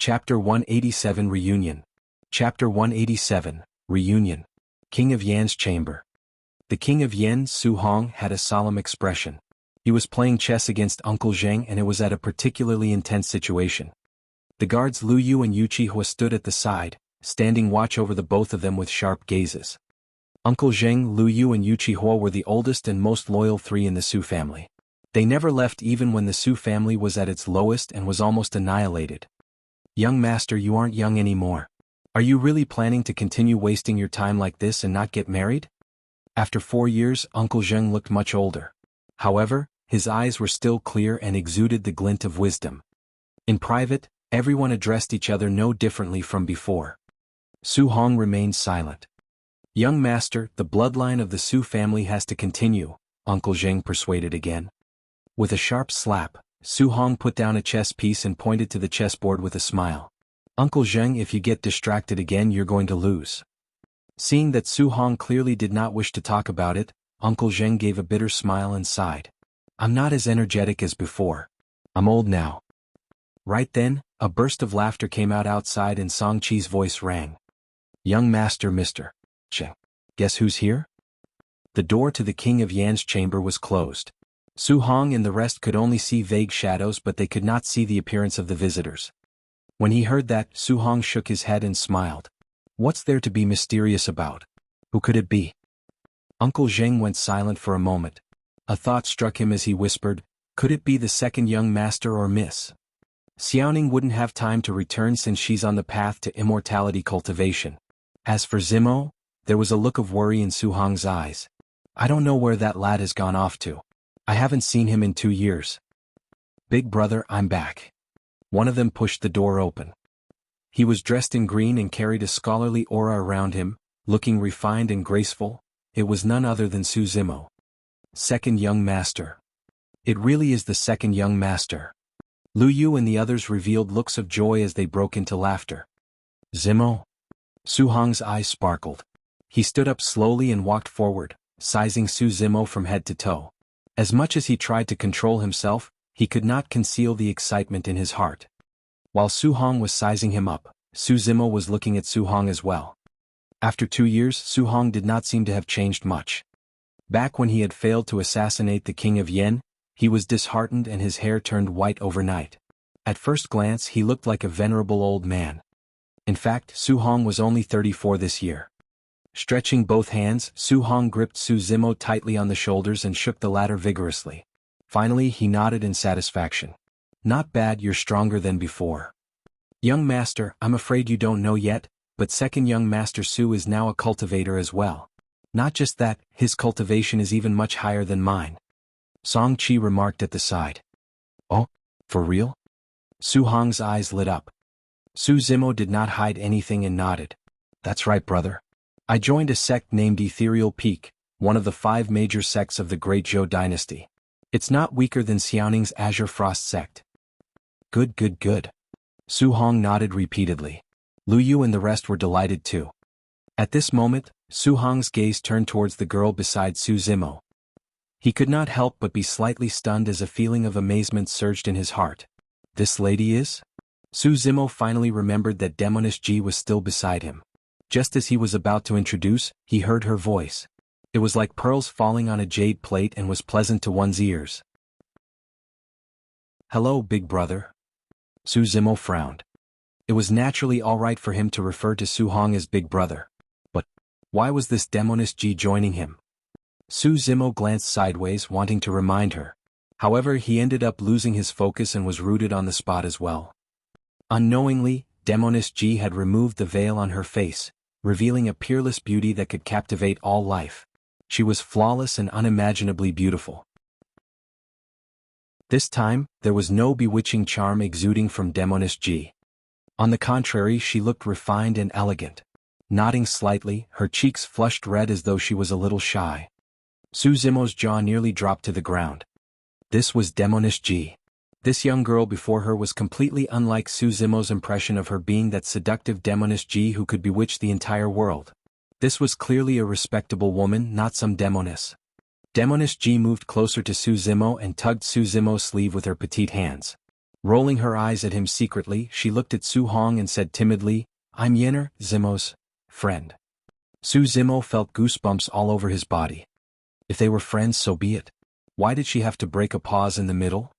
Chapter 187 Reunion. Chapter 187, Reunion. King of Yan's Chamber. The King of Yan, Su Hong, had a solemn expression. He was playing chess against Uncle Zheng, and it was at a particularly intense situation. The guards Lu Yu and Yu Qihua stood at the side, standing watch over the both of them with sharp gazes. Uncle Zheng, Lu Yu and Yu Qihua were the oldest and most loyal three in the Su family. They never left even when the Su family was at its lowest and was almost annihilated. Young master, you aren't young anymore. Are you really planning to continue wasting your time like this and not get married? After 4 years, Uncle Zheng looked much older. However, his eyes were still clear and exuded the glint of wisdom. In private, everyone addressed each other no differently from before. Su Hong remained silent. Young master, the bloodline of the Su family has to continue, Uncle Zheng persuaded again. With a sharp slap, Su Hong put down a chess piece and pointed to the chessboard with a smile. Uncle Zheng, if you get distracted again, you're going to lose. Seeing that Su Hong clearly did not wish to talk about it, Uncle Zheng gave a bitter smile and sighed. I'm not as energetic as before. I'm old now. Right then, a burst of laughter came out outside and Song Chi's voice rang. Young master, Mr. Cheng. Guess who's here? The door to the King of Yan's chamber was closed. Su Hong and the rest could only see vague shadows, but they could not see the appearance of the visitors. When he heard that, Su Hong shook his head and smiled. What's there to be mysterious about? Who could it be? Uncle Zheng went silent for a moment. A thought struck him as he whispered, could it be the second young master or Miss Xiaoning wouldn't have time to return since she's on the path to immortality cultivation. As for Zimo, there was a look of worry in Su Hong's eyes. I don't know where that lad has gone off to. I haven't seen him in 2 years. Big brother, I'm back. One of them pushed the door open. He was dressed in green and carried a scholarly aura around him, looking refined and graceful. It was none other than Su Zimo. Second young master. It really is the second young master. Lu Yu and the others revealed looks of joy as they broke into laughter. Zimo? Su Hong's eyes sparkled. He stood up slowly and walked forward, sizing Su Zimo from head to toe. As much as he tried to control himself, he could not conceal the excitement in his heart. While Su Hong was sizing him up, Su Zimo was looking at Su Hong as well. After 2 years, Su Hong did not seem to have changed much. Back when he had failed to assassinate the King of Yan, he was disheartened and his hair turned white overnight. At first glance, he looked like a venerable old man. In fact, Su Hong was only 34 this year. Stretching both hands, Su Hong gripped Su Zimo tightly on the shoulders and shook the latter vigorously. Finally, he nodded in satisfaction. Not bad, you're stronger than before. Young master, I'm afraid you don't know yet, but second young master Su is now a cultivator as well. Not just that, his cultivation is even much higher than mine. Song Chi remarked at the side. Oh, for real? Su Hong's eyes lit up. Su Zimo did not hide anything and nodded. That's right, brother. I joined a sect named Ethereal Peak, one of the 5 major sects of the Great Zhou dynasty. It's not weaker than Xiaoning's Azure Frost sect. Good, good, good. Su Hong nodded repeatedly. Lu Yu and the rest were delighted too. At this moment, Su Hong's gaze turned towards the girl beside Su Zimo. He could not help but be slightly stunned as a feeling of amazement surged in his heart. This lady is? Su Zimo finally remembered that Demoness Ji was still beside him. Just as he was about to introduce, he heard her voice. It was like pearls falling on a jade plate and was pleasant to one's ears. Hello, big brother. Su Zimo frowned. It was naturally all right for him to refer to Su Hong as big brother. But why was this Demoness Ji joining him? Su Zimo glanced sideways, wanting to remind her. However, he ended up losing his focus and was rooted on the spot as well. Unknowingly, Demoness Ji had removed the veil on her face, revealing a peerless beauty that could captivate all life. She was flawless and unimaginably beautiful. This time, there was no bewitching charm exuding from Demoness Ji. On the contrary, she looked refined and elegant. Nodding slightly, her cheeks flushed red as though she was a little shy. Su Zimo's jaw nearly dropped to the ground. This was Demoness Ji. This young girl before her was completely unlike Su Zimo's impression of her being that seductive Demoness Ji who could bewitch the entire world. This was clearly a respectable woman, not some demoness. Demoness Ji moved closer to Su Zimo and tugged Su Zimo's sleeve with her petite hands. Rolling her eyes at him secretly, she looked at Su Hong and said timidly, "I'm Yenner, Zimo's friend." Su Zimo felt goosebumps all over his body. If they were friends, so be it. Why did she have to break a pause in the middle?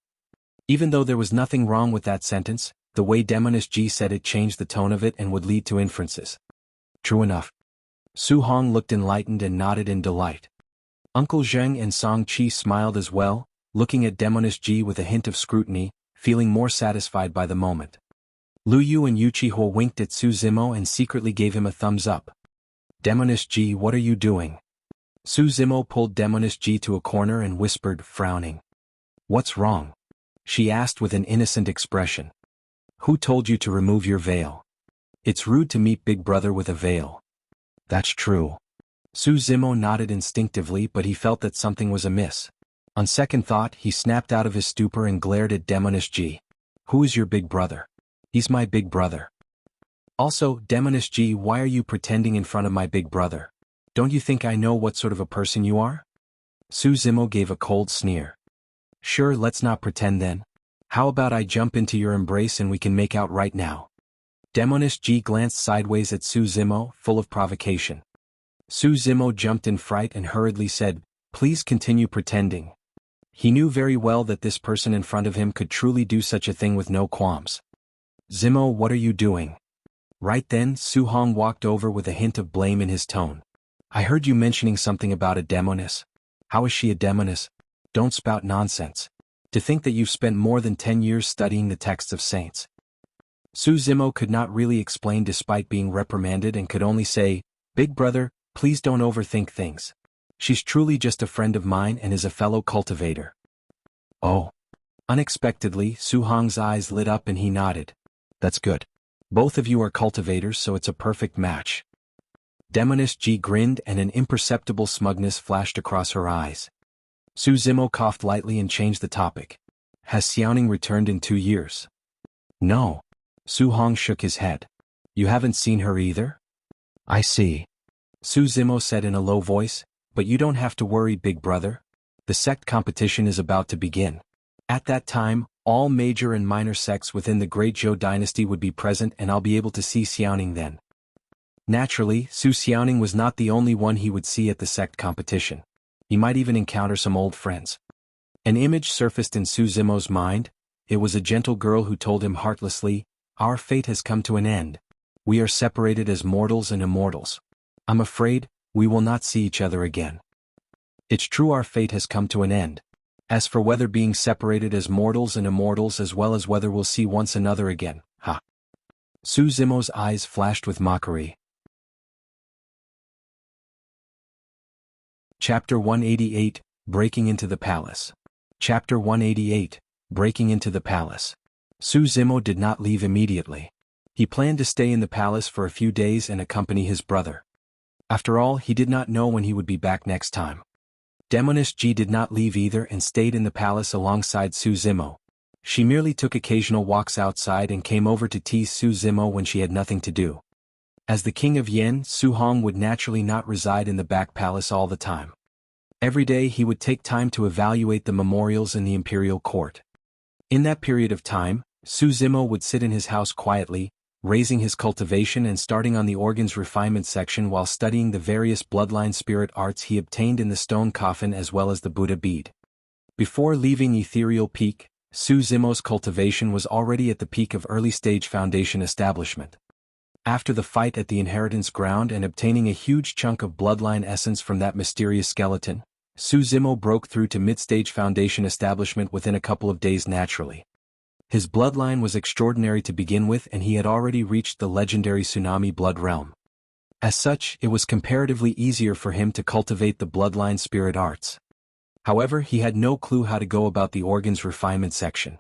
Even though there was nothing wrong with that sentence, the way Demoness Ji said it changed the tone of it and would lead to inferences. True enough. Su Hong looked enlightened and nodded in delight. Uncle Zheng and Song Qi smiled as well, looking at Demoness Ji with a hint of scrutiny, feeling more satisfied by the moment. Lu Yu and Yu Qihua winked at Su Zimo and secretly gave him a thumbs up. "Demoness Ji, what are you doing?" Su Zimo pulled Demoness Ji to a corner and whispered, frowning. "What's wrong?" she asked with an innocent expression. "Who told you to remove your veil? It's rude to meet Big Brother with a veil." "That's true." Su Zimo nodded instinctively, but he felt that something was amiss. On second thought, he snapped out of his stupor and glared at Demoness Ji. "Who is your big brother?" "He's my big brother." "Also, Demoness Ji, why are you pretending in front of my big brother? Don't you think I know what sort of a person you are?" Su Zimo gave a cold sneer. "Sure, let's not pretend then. How about I jump into your embrace and we can make out right now?" Demoness Ji glanced sideways at Su Zimo, full of provocation. Su Zimo jumped in fright and hurriedly said, "Please continue pretending." He knew very well that this person in front of him could truly do such a thing with no qualms. "Zimo, what are you doing?" Right then, Su Hong walked over with a hint of blame in his tone. "I heard you mentioning something about a demoness. How is she a demoness? Don't spout nonsense. To think that you've spent more than 10 years studying the texts of saints." Su Zimo could not really explain despite being reprimanded and could only say, "Big brother, please don't overthink things. She's truly just a friend of mine and is a fellow cultivator." "Oh." Unexpectedly, Su Hong's eyes lit up and he nodded. "That's good. Both of you are cultivators, so it's a perfect match." Demoness Ji grinned and an imperceptible smugness flashed across her eyes. Su Zimo coughed lightly and changed the topic. "Has Xiaoning returned in 2 years?" "No." Su Hong shook his head. "You haven't seen her either?" "I see." Su Zimo said in a low voice, "But you don't have to worry, big brother. The sect competition is about to begin. At that time, all major and minor sects within the Great Zhou dynasty would be present and I'll be able to see Xiaoning then." Naturally, Su Xiaoning was not the only one he would see at the sect competition. He might even encounter some old friends. An image surfaced in Su Zimo's mind. It was a gentle girl who told him heartlessly, "Our fate has come to an end. We are separated as mortals and immortals. I'm afraid, we will not see each other again." It's true, our fate has come to an end. As for whether being separated as mortals and immortals as well as whether we'll see once another again, ha. Su Zimo's eyes flashed with mockery. Chapter 188, Breaking into the Palace. Chapter 188, Breaking into the Palace. Su Zimo did not leave immediately. He planned to stay in the palace for a few days and accompany his brother. After all, he did not know when he would be back next time. Demoness Ji did not leave either and stayed in the palace alongside Su Zimo. She merely took occasional walks outside and came over to tease Su Zimo when she had nothing to do. As the king of Yen, Su Hong would naturally not reside in the back palace all the time. Every day he would take time to evaluate the memorials in the imperial court. In that period of time, Su Zimo would sit in his house quietly, raising his cultivation and starting on the organs refinement section while studying the various bloodline spirit arts he obtained in the stone coffin as well as the Buddha bead. Before leaving Ethereal Peak, Su Zimo's cultivation was already at the peak of early-stage foundation establishment. After the fight at the inheritance ground and obtaining a huge chunk of bloodline essence from that mysterious skeleton, Su Zimo broke through to mid-stage foundation establishment within a couple of days naturally. His bloodline was extraordinary to begin with and he had already reached the legendary Tsunami blood realm. As such, it was comparatively easier for him to cultivate the bloodline spirit arts. However, he had no clue how to go about the organs refinement section.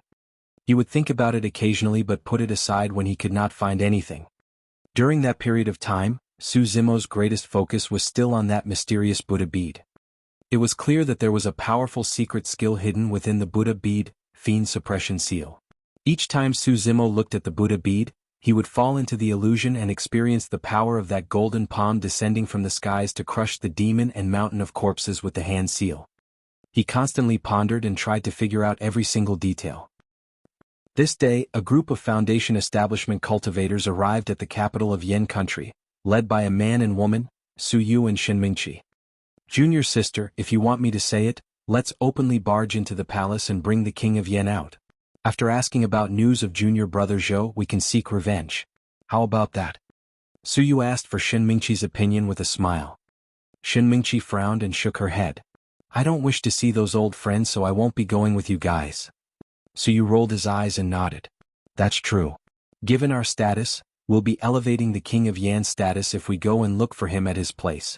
He would think about it occasionally but put it aside when he could not find anything. During that period of time, Su Zimo's greatest focus was still on that mysterious Buddha bead. It was clear that there was a powerful secret skill hidden within the Buddha bead, Fiend Suppression Seal. Each time Su Zimo looked at the Buddha bead, he would fall into the illusion and experience the power of that golden palm descending from the skies to crush the demon and mountain of corpses with the hand seal. He constantly pondered and tried to figure out every single detail. This day, a group of Foundation establishment cultivators arrived at the capital of Yan country, led by a man and woman, Su Yu and Shen Mingqi. Junior sister, if you want me to say it, let's openly barge into the palace and bring the king of Yan out. After asking about news of junior brother Zhou, we can seek revenge. How about that? Su Yu asked for Shen Mingqi's opinion with a smile. Shen Mingqi frowned and shook her head. I don't wish to see those old friends, so I won't be going with you guys. Su Yu rolled his eyes and nodded. That's true. Given our status, we'll be elevating the king of Yan's status if we go and look for him at his place.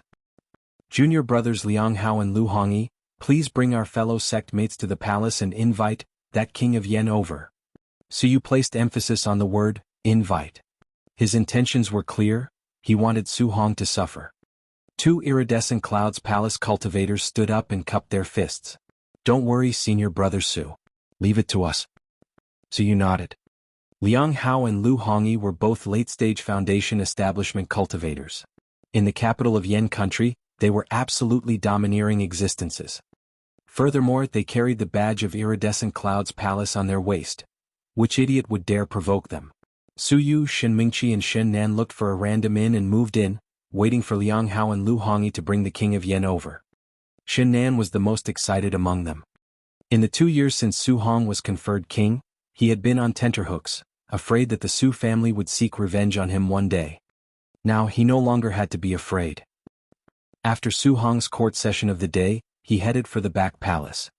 Junior brothers Liang Hao and Lu Hongyi, please bring our fellow sect mates to the palace and invite that king of Yan over. Su Yu placed emphasis on the word, invite. His intentions were clear, he wanted Su Hong to suffer. Two iridescent clouds palace cultivators stood up and cupped their fists. Don't worry, senior brother Su. Leave it to us. Su Yu nodded. Liang Hao and Lu Hongyi were both late-stage Foundation establishment cultivators. In the capital of Yan country, they were absolutely domineering existences. Furthermore, they carried the badge of Iridescent Cloud's palace on their waist. Which idiot would dare provoke them? Su Yu, Shen Mingqi and Shen Nan looked for a random inn and moved in, waiting for Liang Hao and Lu Hongyi to bring the king of Yan over. Shen Nan was the most excited among them. In the 2 years since Su Hong was conferred king, he had been on tenterhooks, afraid that the Su family would seek revenge on him one day. Now he no longer had to be afraid. After Su Hong's court session of the day, he headed for the back palace.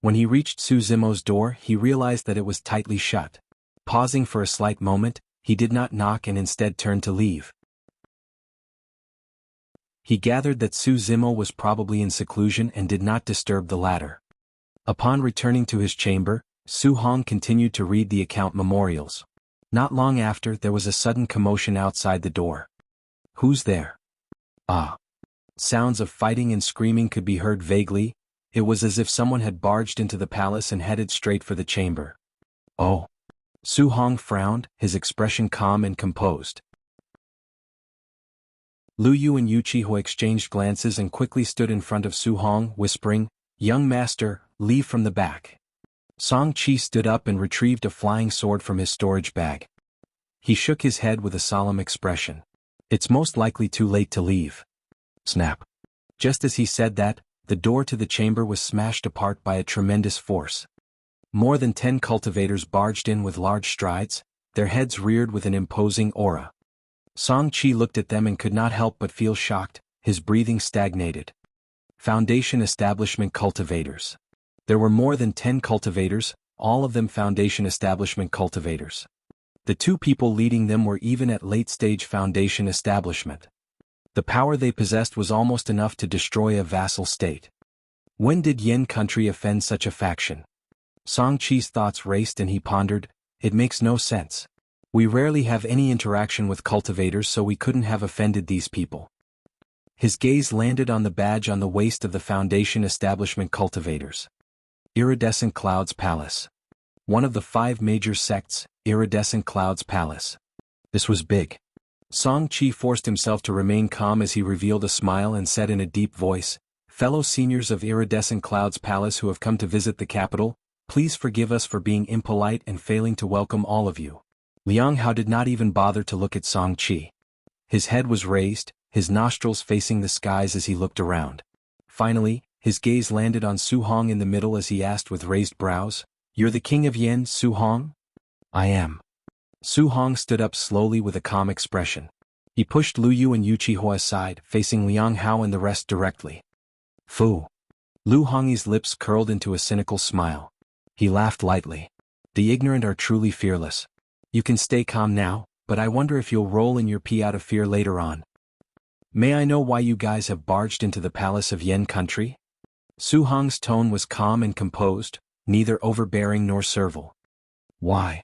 When he reached Su Zimo's door, he realized that it was tightly shut. Pausing for a slight moment, he did not knock and instead turned to leave. He gathered that Su Zimo was probably in seclusion and did not disturb the latter. Upon returning to his chamber, Su Hong continued to read the account memorials. Not long after, there was a sudden commotion outside the door. Who's there? Ah. Sounds of fighting and screaming could be heard vaguely. It was as if someone had barged into the palace and headed straight for the chamber. Oh. Su Hong frowned, his expression calm and composed. Lu Yu and Yu Qihua exchanged glances and quickly stood in front of Su Hong, whispering, "Young master, leave from the back." Song Qi stood up and retrieved a flying sword from his storage bag. He shook his head with a solemn expression. It's most likely too late to leave. Snap. Just as he said that, the door to the chamber was smashed apart by a tremendous force. More than 10 cultivators barged in with large strides, their heads reared with an imposing aura. Song Qi looked at them and could not help but feel shocked, his breathing stagnated. Foundation establishment cultivators. There were more than 10 cultivators, all of them Foundation establishment cultivators. The two people leading them were even at late-stage Foundation establishment. The power they possessed was almost enough to destroy a vassal state. When did Yan country offend such a faction? Song Qi's thoughts raced and he pondered, it makes no sense. We rarely have any interaction with cultivators, so we couldn't have offended these people. His gaze landed on the badge on the waist of the Foundation establishment cultivators. Iridescent Clouds Palace. One of the 5 major sects, Iridescent Clouds Palace. This was big. Song Qi forced himself to remain calm as he revealed a smile and said in a deep voice, "Fellow seniors of Iridescent Clouds Palace who have come to visit the capital, please forgive us for being impolite and failing to welcome all of you." Liang Hao did not even bother to look at Song Qi. His head was raised, his nostrils facing the skies as he looked around. Finally, his gaze landed on Su Hong in the middle as he asked with raised brows, "You're the king of Yan, Su Hong?" "I am." Su Hong stood up slowly with a calm expression. He pushed Lu Yu and Yu Qihua aside, facing Liang Hao and the rest directly. Fu. Lu Hongyi's lips curled into a cynical smile. He laughed lightly. The ignorant are truly fearless. You can stay calm now, but I wonder if you'll roll in your pee out of fear later on. May I know why you guys have barged into the palace of Yan country? Su Hong's tone was calm and composed, neither overbearing nor servile. Why?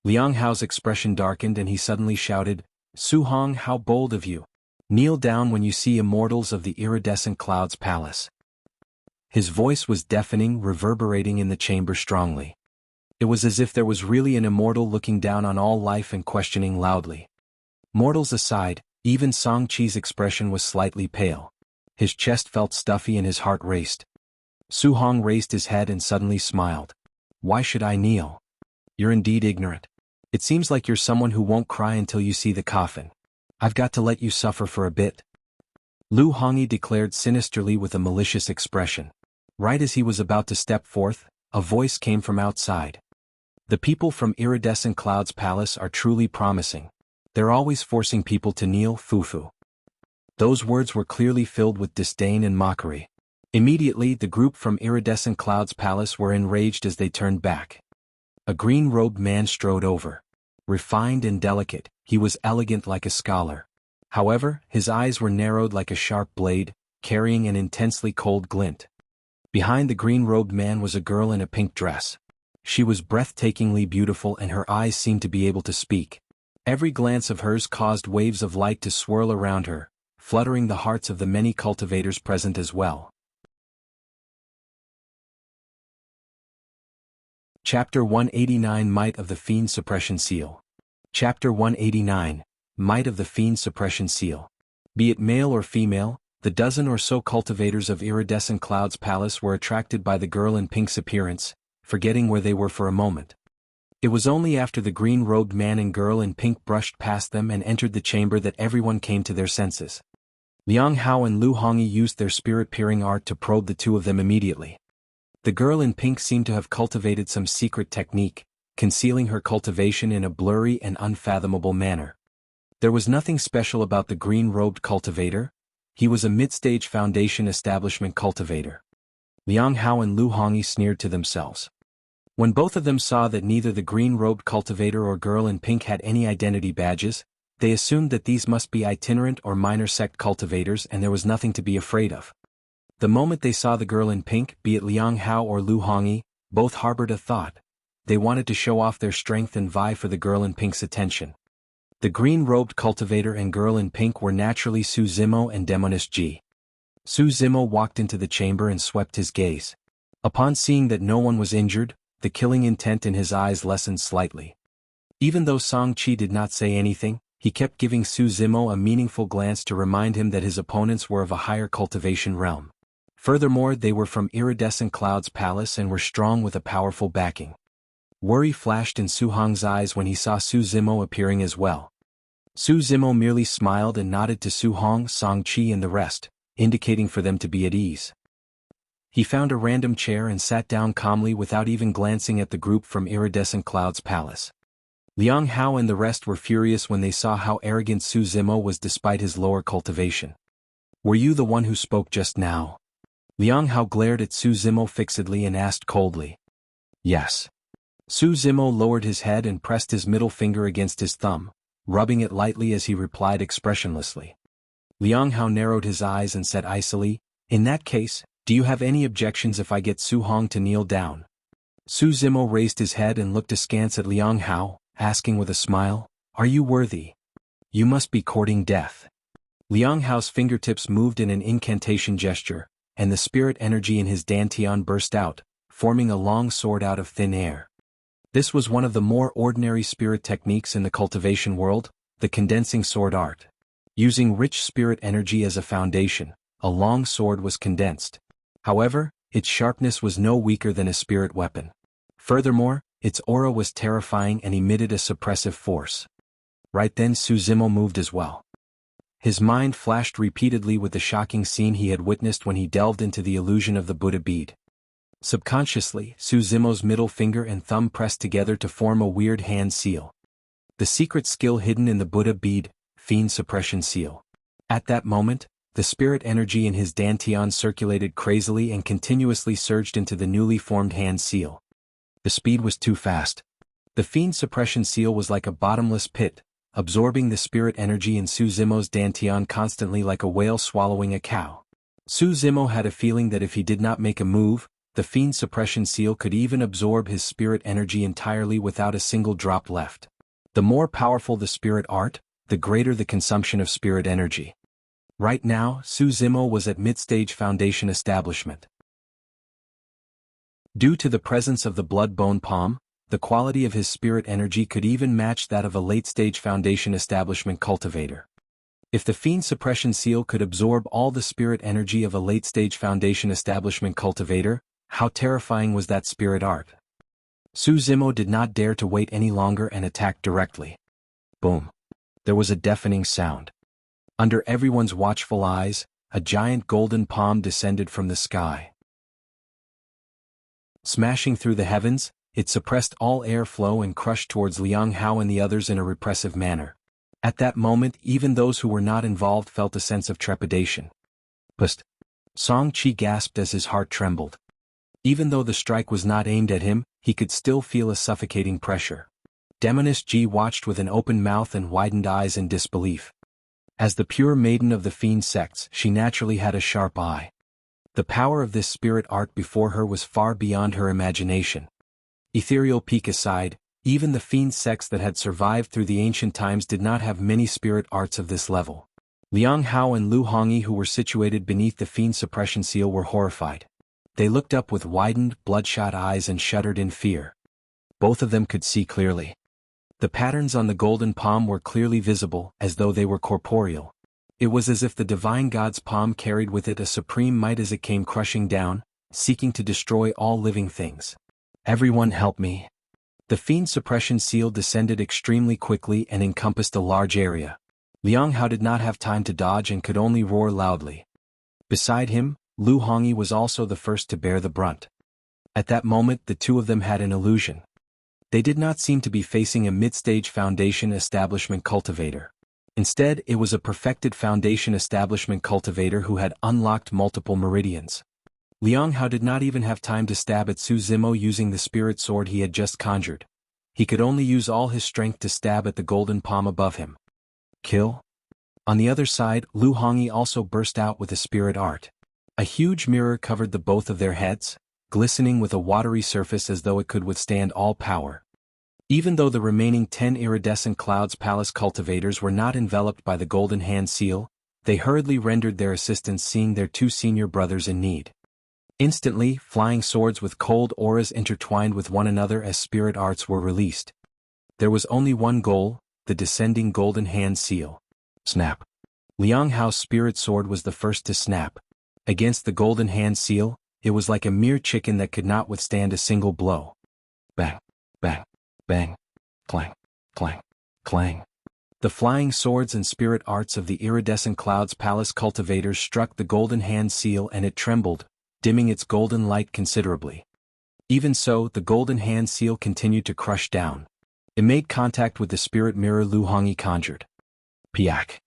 Liang Hao's expression darkened and he suddenly shouted, "Su Hong, how bold of you! Kneel down when you see immortals of the Iridescent Clouds Palace." His voice was deafening, reverberating in the chamber strongly. It was as if there was really an immortal looking down on all life and questioning loudly. Mortals aside, even Song Qi's expression was slightly pale. His chest felt stuffy and his heart raced. Su Hong raised his head and suddenly smiled. "Why should I kneel? You're indeed ignorant. It seems like you're someone who won't cry until you see the coffin. I've got to let you suffer for a bit. Lu Hongyi declared sinisterly with a malicious expression. Right as he was about to step forth, a voice came from outside. The people from Iridescent Cloud's palace are truly promising. They're always forcing people to kneel, Fufu. Those words were clearly filled with disdain and mockery. Immediately the group from Iridescent Cloud's palace were enraged as they turned back. A green-robed man strode over. Refined and delicate, he was elegant like a scholar. However, his eyes were narrowed like a sharp blade, carrying an intensely cold glint. Behind the green-robed man was a girl in a pink dress. She was breathtakingly beautiful and her eyes seemed to be able to speak. Every glance of hers caused waves of light to swirl around her, fluttering the hearts of the many cultivators present as well. Chapter 189 Might of the Fiend Suppression Seal. Chapter 189 Might of the Fiend Suppression Seal. Be it male or female, the dozen or so cultivators of Iridescent Cloud's palace were attracted by the girl in pink's appearance, forgetting where they were for a moment. It was only after the green-robed man and girl in pink brushed past them and entered the chamber that everyone came to their senses. Liang Hao and Lu Hongyi used their spirit-peering art to probe the two of them immediately. The girl in pink seemed to have cultivated some secret technique, concealing her cultivation in a blurry and unfathomable manner. There was nothing special about the green-robed cultivator. He was a mid-stage foundation establishment cultivator. Liang Hao and Lu Hongyi sneered to themselves. When both of them saw that neither the green-robed cultivator or girl in pink had any identity badges, they assumed that these must be itinerant or minor sect cultivators and there was nothing to be afraid of. The moment they saw the girl in pink, be it Liang Hao or Lu Hongyi, both harbored a thought. They wanted to show off their strength and vie for the girl in pink's attention. The green-robed cultivator and girl in pink were naturally Su Zimo and Demoness Ji. Su Zimo walked into the chamber and swept his gaze. Upon seeing that no one was injured, the killing intent in his eyes lessened slightly. Even though Song Qi did not say anything, he kept giving Su Zimo a meaningful glance to remind him that his opponents were of a higher cultivation realm. Furthermore, they were from Iridescent Cloud's palace and were strong with a powerful backing. Worry flashed in Su Hong's eyes when he saw Su Zimo appearing as well. Su Zimo merely smiled and nodded to Su Hong, Song Qi and the rest, indicating for them to be at ease. He found a random chair and sat down calmly without even glancing at the group from Iridescent Cloud's palace. Liang Hao and the rest were furious when they saw how arrogant Su Zimo was despite his lower cultivation. "Were you the one who spoke just now?" Liang Hao glared at Su Zimo fixedly and asked coldly. "Yes." Su Zimo lowered his head and pressed his middle finger against his thumb, rubbing it lightly as he replied expressionlessly. Liang Hao narrowed his eyes and said icily, "In that case, do you have any objections if I get Su Hong to kneel down?" Su Zimo raised his head and looked askance at Liang Hao, asking with a smile, "Are you worthy? You must be courting death." Liang Hao's fingertips moved in an incantation gesture, and the spirit energy in his dantian burst out, forming a long sword out of thin air. This was one of the more ordinary spirit techniques in the cultivation world, the condensing sword art. Using rich spirit energy as a foundation, a long sword was condensed. However, its sharpness was no weaker than a spirit weapon. Furthermore, its aura was terrifying and emitted a suppressive force. Right then Su Zimo moved as well. His mind flashed repeatedly with the shocking scene he had witnessed when he delved into the illusion of the Buddha bead. Subconsciously, Su Zimo's middle finger and thumb pressed together to form a weird hand seal. The secret skill hidden in the Buddha bead, Fiend Suppression Seal. At that moment, the spirit energy in his dantian circulated crazily and continuously surged into the newly formed hand seal. The speed was too fast. The Fiend Suppression Seal was like a bottomless pit, absorbing the spirit energy in Su Zimo's dantian constantly like a whale swallowing a cow. Su Zimo had a feeling that if he did not make a move, the Fiend Suppression Seal could even absorb his spirit energy entirely without a single drop left. The more powerful the spirit art, the greater the consumption of spirit energy. Right now, Su Zimo was at mid-stage foundation establishment. Due to the presence of the blood-bone palm, the quality of his spirit energy could even match that of a late-stage foundation establishment cultivator. If the Fiend Suppression Seal could absorb all the spirit energy of a late-stage foundation establishment cultivator, how terrifying was that spirit art? Su Zimo did not dare to wait any longer and attacked directly. Boom. There was a deafening sound. Under everyone's watchful eyes, a giant golden palm descended from the sky. Smashing through the heavens, it suppressed all airflow and crushed towards Liang Hao and the others in a repressive manner. At that moment, even those who were not involved felt a sense of trepidation. Pust. Song Qi gasped as his heart trembled. Even though the strike was not aimed at him, he could still feel a suffocating pressure. Demoness Ji watched with an open mouth and widened eyes in disbelief. As the pure maiden of the fiend sects, she naturally had a sharp eye. The power of this spirit art before her was far beyond her imagination. Ethereal peak aside, even the fiend sects that had survived through the ancient times did not have many spirit arts of this level. Liang Hao and Lu Hongyi, who were situated beneath the fiend suppression seal, were horrified. They looked up with widened, bloodshot eyes and shuddered in fear. Both of them could see clearly. The patterns on the golden palm were clearly visible, as though they were corporeal. It was as if the divine god's palm carried with it a supreme might as it came crushing down, seeking to destroy all living things. Everyone help me. The fiend suppression seal descended extremely quickly and encompassed a large area. Liang Hao did not have time to dodge and could only roar loudly. Beside him, Lu Hongyi was also the first to bear the brunt. At that moment, the two of them had an illusion. They did not seem to be facing a mid-stage foundation establishment cultivator. Instead, it was a perfected foundation establishment cultivator who had unlocked multiple meridians. Liang Hao did not even have time to stab at Su Zimo using the spirit sword he had just conjured. He could only use all his strength to stab at the golden palm above him. Kill? On the other side, Lu Hongyi also burst out with a spirit art. A huge mirror covered the both of their heads, glistening with a watery surface as though it could withstand all power. Even though the remaining 10 iridescent clouds palace cultivators were not enveloped by the golden hand seal, they hurriedly rendered their assistance seeing their two senior brothers in need. Instantly, flying swords with cold auras intertwined with one another as spirit arts were released. There was only one goal, the descending golden hand seal. Snap. Liang Hao's spirit sword was the first to snap. Against the golden hand seal, it was like a mere chicken that could not withstand a single blow. Bang, bang, bang, clang, clang, clang. The flying swords and spirit arts of the iridescent clouds palace cultivators struck the golden hand seal and it trembled, dimming its golden light considerably. Even so, the golden hand seal continued to crush down. It made contact with the spirit mirror Lu Hongyi conjured. Piak.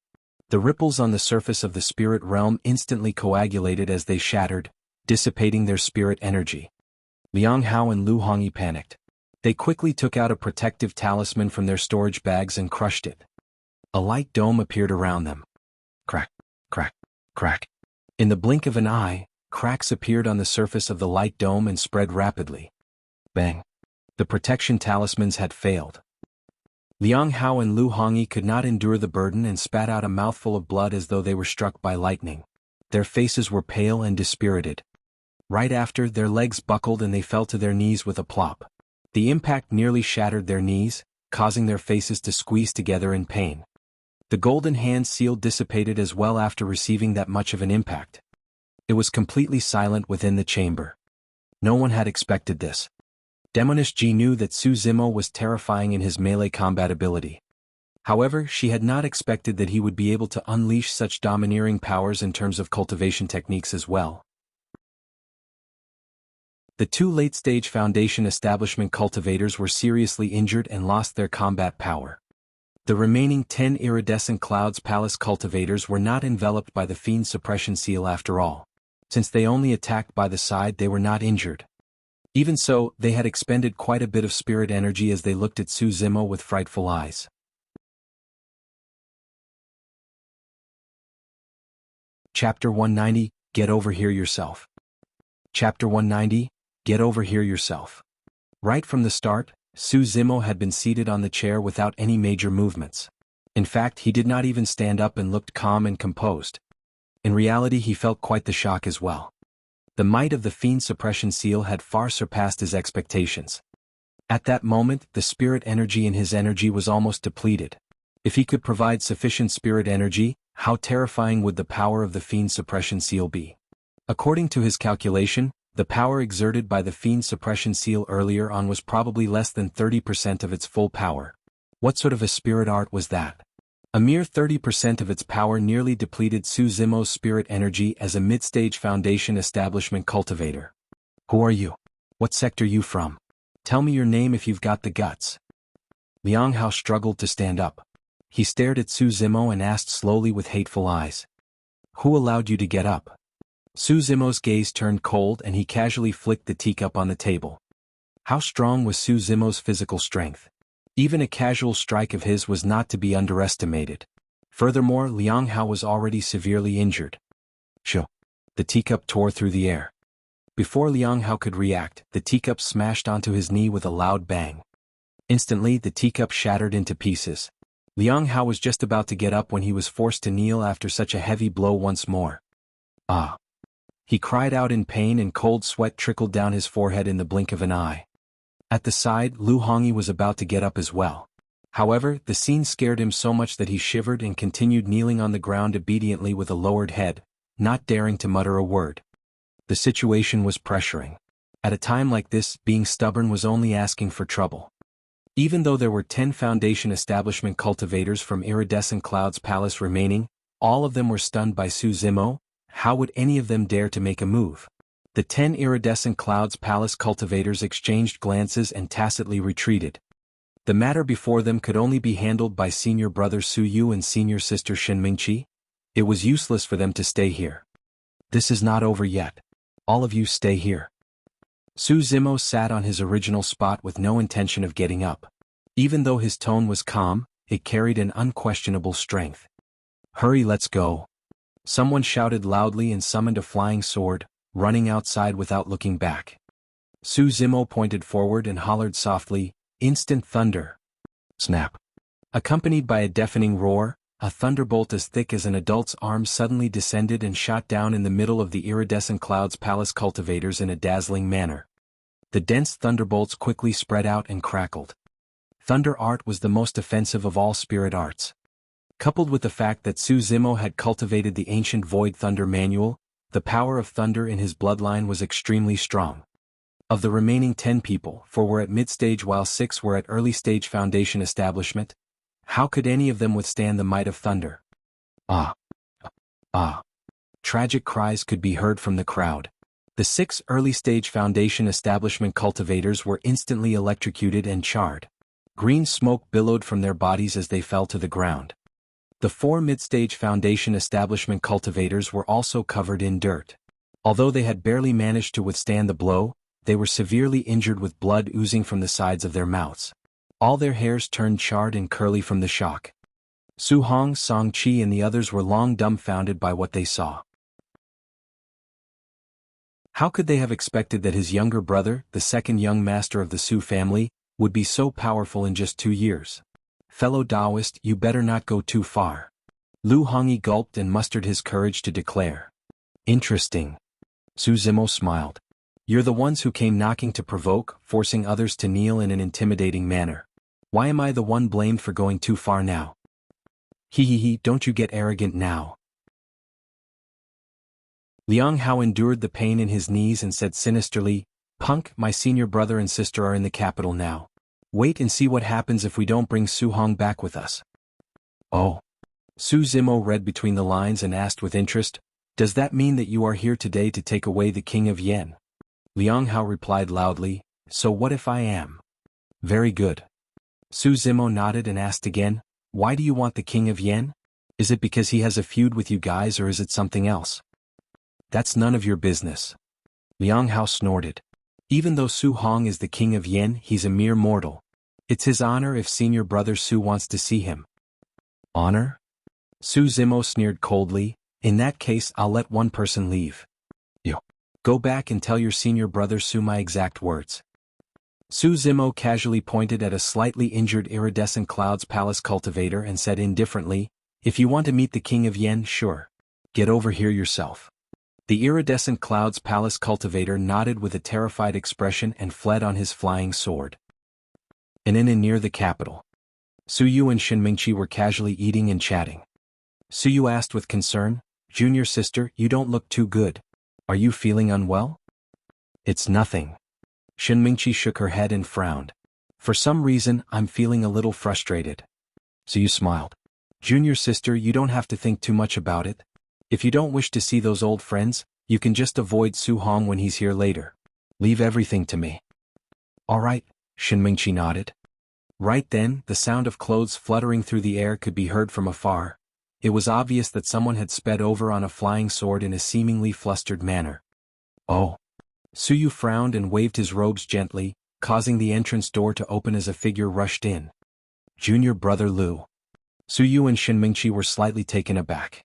The ripples on the surface of the spirit realm instantly coagulated as they shattered, dissipating their spirit energy. Liang Hao and Lu Hongyi panicked. They quickly took out a protective talisman from their storage bags and crushed it. A light dome appeared around them. Crack, crack, crack. In the blink of an eye, cracks appeared on the surface of the light dome and spread rapidly. Bang. The protection talismans had failed. Liang Hao and Lu Hongyi could not endure the burden and spat out a mouthful of blood as though they were struck by lightning. Their faces were pale and dispirited. Right after, their legs buckled and they fell to their knees with a plop. The impact nearly shattered their knees, causing their faces to squeeze together in pain. The golden hand seal dissipated as well after receiving that much of an impact. It was completely silent within the chamber. No one had expected this. Demoness Ji knew that Su Zimo was terrifying in his melee combat ability. However, she had not expected that he would be able to unleash such domineering powers in terms of cultivation techniques as well. The two late-stage Foundation establishment cultivators were seriously injured and lost their combat power. The remaining 10 iridescent clouds palace cultivators were not enveloped by the fiend suppression seal after all. Since they only attacked by the side, they were not injured. Even so, they had expended quite a bit of spirit energy as they looked at Su Zimo with frightful eyes. Chapter 190, Get over here yourself. Chapter 190, Get over here yourself. Right from the start, Su Zimo had been seated on the chair without any major movements. In fact, he did not even stand up and looked calm and composed. In reality, he felt quite the shock as well. The might of the fiend suppression seal had far surpassed his expectations. At that moment, the spirit energy in his energy was almost depleted. If he could provide sufficient spirit energy, how terrifying would the power of the fiend suppression seal be? According to his calculation, The power exerted by the fiend suppression seal earlier on was probably less than 30% of its full power. What sort of a spirit art was that? A mere 30% of its power nearly depleted Su Zimo's spirit energy as a mid-stage foundation establishment cultivator. Who are you? What sector you from? Tell me your name if you've got the guts. Liang Hao struggled to stand up. He stared at Su Zimo and asked slowly with hateful eyes. Who allowed you to get up? Su Zimo's gaze turned cold and he casually flicked the teacup on the table. How strong was Su Zimo's physical strength? Even a casual strike of his was not to be underestimated. Furthermore, Liang Hao was already severely injured. Shoo! The teacup tore through the air. Before Liang Hao could react, the teacup smashed onto his knee with a loud bang. Instantly, the teacup shattered into pieces. Liang Hao was just about to get up when he was forced to kneel after such a heavy blow once more. Ah! He cried out in pain and cold sweat trickled down his forehead in the blink of an eye. At the side, Lu Hongyi was about to get up as well. However, the scene scared him so much that he shivered and continued kneeling on the ground obediently with a lowered head, not daring to mutter a word. The situation was pressuring. At a time like this, being stubborn was only asking for trouble. Even though there were 10 Foundation establishment cultivators from Iridescent Cloud's palace remaining, all of them were stunned by Su Zimo. How would any of them dare to make a move? The 10 Iridescent Cloud's palace cultivators exchanged glances and tacitly retreated. The matter before them could only be handled by senior brother Su Yu and senior sister Shin Mingqi. It was useless for them to stay here. This is not over yet. All of you stay here. Su Zimo sat on his original spot with no intention of getting up. Even though his tone was calm, it carried an unquestionable strength. Hurry, let's go. Someone shouted loudly and summoned a flying sword, running outside without looking back. Su Zimo pointed forward and hollered softly, "Instant thunder!" Snap! Accompanied by a deafening roar, a thunderbolt as thick as an adult's arm suddenly descended and shot down in the middle of the Iridescent Cloud's palace cultivators in a dazzling manner. The dense thunderbolts quickly spread out and crackled. Thunder art was the most offensive of all spirit arts. Coupled with the fact that Su Zimo had cultivated the ancient Void Thunder manual, the power of thunder in his bloodline was extremely strong. Of the remaining 10 people, 4 were at mid-stage while 6 were at early-stage foundation establishment, how could any of them withstand the might of thunder? Ah! Ah! Tragic cries could be heard from the crowd. The 6 early-stage foundation establishment cultivators were instantly electrocuted and charred. Green smoke billowed from their bodies as they fell to the ground. The 4 mid-stage foundation establishment cultivators were also covered in dirt. Although they had barely managed to withstand the blow, they were severely injured with blood oozing from the sides of their mouths. All their hairs turned charred and curly from the shock. Su Hong, Song Qi and the others were long dumbfounded by what they saw. How could they have expected that his younger brother, the second young master of the Su family, would be so powerful in just 2 years? Fellow Taoist, you better not go too far. Lu Hongyi gulped and mustered his courage to declare. Interesting. Su Zimo smiled. You're the ones who came knocking to provoke, forcing others to kneel in an intimidating manner. Why am I the one blamed for going too far now? He, don't you get arrogant now. Liang Hao endured the pain in his knees and said sinisterly, Punk, my senior brother and sister are in the capital now. Wait and see what happens if we don't bring Su Hong back with us. Oh. Su Zimo read between the lines and asked with interest, Does that mean that you are here today to take away the King of Yen? Liang Hao replied loudly, So what if I am? Very good. Su Zimo nodded and asked again, Why do you want the King of Yen? Is it because he has a feud with you guys or is it something else? That's none of your business. Liang Hao snorted. Even though Su Hong is the King of Yen, he's a mere mortal. It's his honor if senior brother Su wants to see him. Honor? Su Zimo sneered coldly, In that case I'll let one person leave. You. Go back and tell your senior brother Su my exact words. Su Zimo casually pointed at a slightly injured Iridescent Cloud's palace cultivator and said indifferently, If you want to meet the King of Yen, sure. Get over here yourself. The Iridescent Cloud's palace cultivator nodded with a terrified expression and fled on his flying sword. In and near the capital. Su Yu and Shin Mingqi were casually eating and chatting. Su Yu asked with concern, Junior sister, you don't look too good. Are you feeling unwell? It's nothing. Shenmingqi shook her head and frowned. For some reason, I'm feeling a little frustrated. So you smiled. Junior sister, you don't have to think too much about it. If you don't wish to see those old friends, you can just avoid Su Hong when he's here later. Leave everything to me. All right, Shenmingqi nodded. Right then, the sound of clothes fluttering through the air could be heard from afar. It was obvious that someone had sped over on a flying sword in a seemingly flustered manner. Oh. Suyu frowned and waved his robes gently, causing the entrance door to open as a figure rushed in. Junior brother Lu. Suyu and Shenmingqi were slightly taken aback.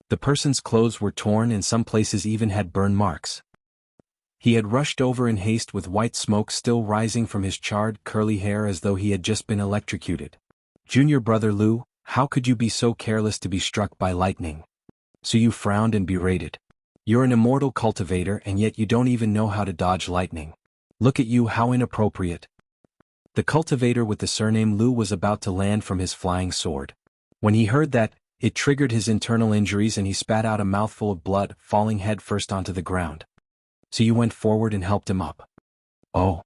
The person's clothes were torn and some places even had burn marks. He had rushed over in haste with white smoke still rising from his charred, curly hair as though he had just been electrocuted. Junior brother Lu, how could you be so careless to be struck by lightning? Suyu frowned and berated. You're an immortal cultivator and yet you don't even know how to dodge lightning. Look at you, how inappropriate. The cultivator with the surname Lu was about to land from his flying sword. When he heard that, it triggered his internal injuries and he spat out a mouthful of blood, falling headfirst onto the ground. So you went forward and helped him up. Oh.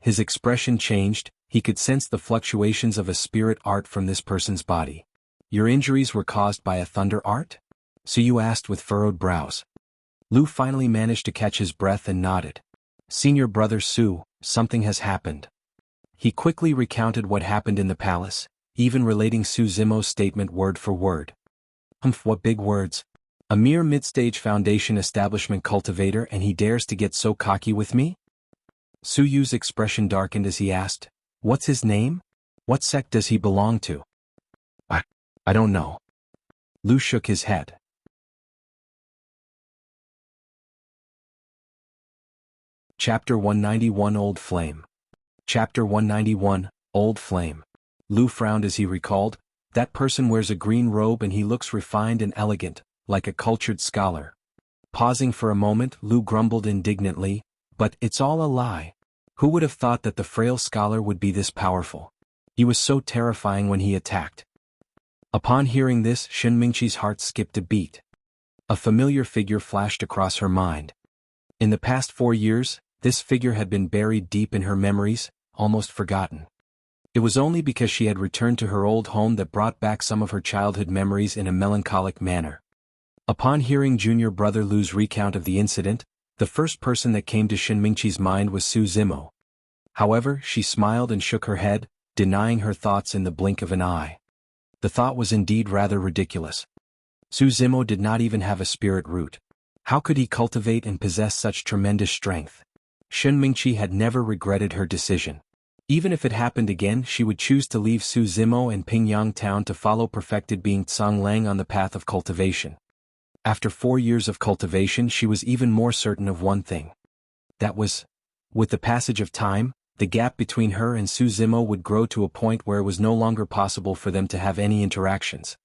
His expression changed, he could sense the fluctuations of a spirit art from this person's body. Your injuries were caused by a thunder art? So you asked with furrowed brows. Lu finally managed to catch his breath and nodded. Senior brother Su, something has happened. He quickly recounted what happened in the palace, even relating Su Zimo's statement word for word. Humph, what big words. A mere mid-stage foundation establishment cultivator and he dares to get so cocky with me? Su Yu's expression darkened as he asked, what's his name? What sect does he belong to? I don't know. Lu shook his head. Chapter 191 Old Flame. Chapter 191, Old Flame. Lu frowned as he recalled, that person wears a green robe and he looks refined and elegant, like a cultured scholar. Pausing for a moment, Lu grumbled indignantly, but it's all a lie. Who would have thought that the frail scholar would be this powerful? He was so terrifying when he attacked. Upon hearing this, Shenmingqi's heart skipped a beat. A familiar figure flashed across her mind. In the past 4 years, this figure had been buried deep in her memories, almost forgotten. It was only because she had returned to her old home that brought back some of her childhood memories in a melancholic manner. Upon hearing junior brother Lu's recount of the incident, the first person that came to Shenmingqi's mind was Su Zimo. However, she smiled and shook her head, denying her thoughts in the blink of an eye. The thought was indeed rather ridiculous. Su Zimo did not even have a spirit root. How could he cultivate and possess such tremendous strength? Shenmingqi had never regretted her decision. Even if it happened again, she would choose to leave Su Zimo and Pingyang Town to follow perfected being Tsang Lang on the path of cultivation. After 4 years of cultivation, she was even more certain of one thing. That was, with the passage of time, the gap between her and Su Zimo would grow to a point where it was no longer possible for them to have any interactions.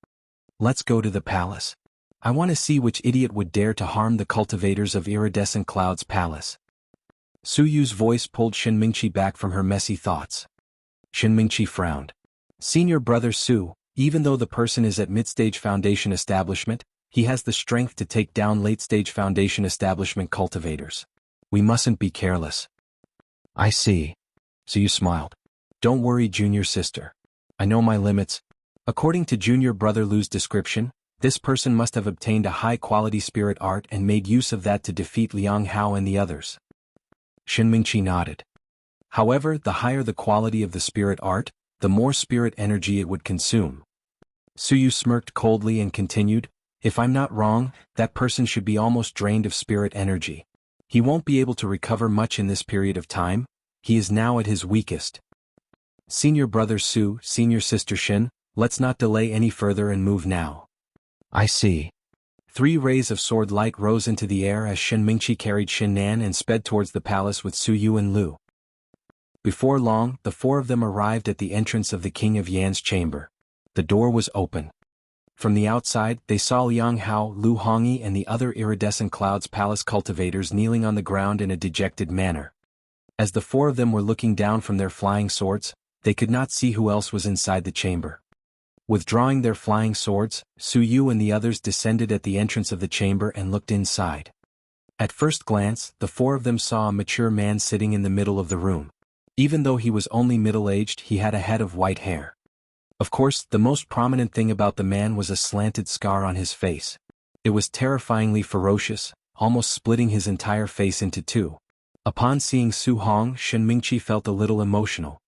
Let's go to the palace. I want to see which idiot would dare to harm the cultivators of Iridescent Cloud's palace. Su Yu's voice pulled Shenmingqi back from her messy thoughts. Shenmingqi frowned. Senior brother Su, even though the person is at mid-stage foundation establishment, he has the strength to take down late-stage foundation establishment cultivators. We mustn't be careless. I see. So you smiled. Don't worry, junior sister. I know my limits. According to junior brother Lu's description, this person must have obtained a high-quality spirit art and made use of that to defeat Liang Hao and the others. Shenmingqi nodded. However, the higher the quality of the spirit art, the more spirit energy it would consume. Su Yu smirked coldly and continued, if I'm not wrong, that person should be almost drained of spirit energy. He won't be able to recover much in this period of time. He is now at his weakest. Senior brother Su, senior sister Shen, let's not delay any further and move now. I see. 3 rays of sword light rose into the air as Shenmingqi carried Shen Nan and sped towards the palace with Su Yu and Lu. Before long, the 4 of them arrived at the entrance of the King of Yan's chamber. The door was open. From the outside, they saw Liang Hao, Lu Hongyi and the other Iridescent Cloud's palace cultivators kneeling on the ground in a dejected manner. As the 4 of them were looking down from their flying swords, they could not see who else was inside the chamber. Withdrawing their flying swords, Su Yu and the others descended at the entrance of the chamber and looked inside. At first glance, the four of them saw a mature man sitting in the middle of the room. Even though he was only middle-aged, he had a head of white hair. Of course, the most prominent thing about the man was a slanted scar on his face. It was terrifyingly ferocious, almost splitting his entire face into two. Upon seeing Su Hong, Shen Mingqi felt a little emotional.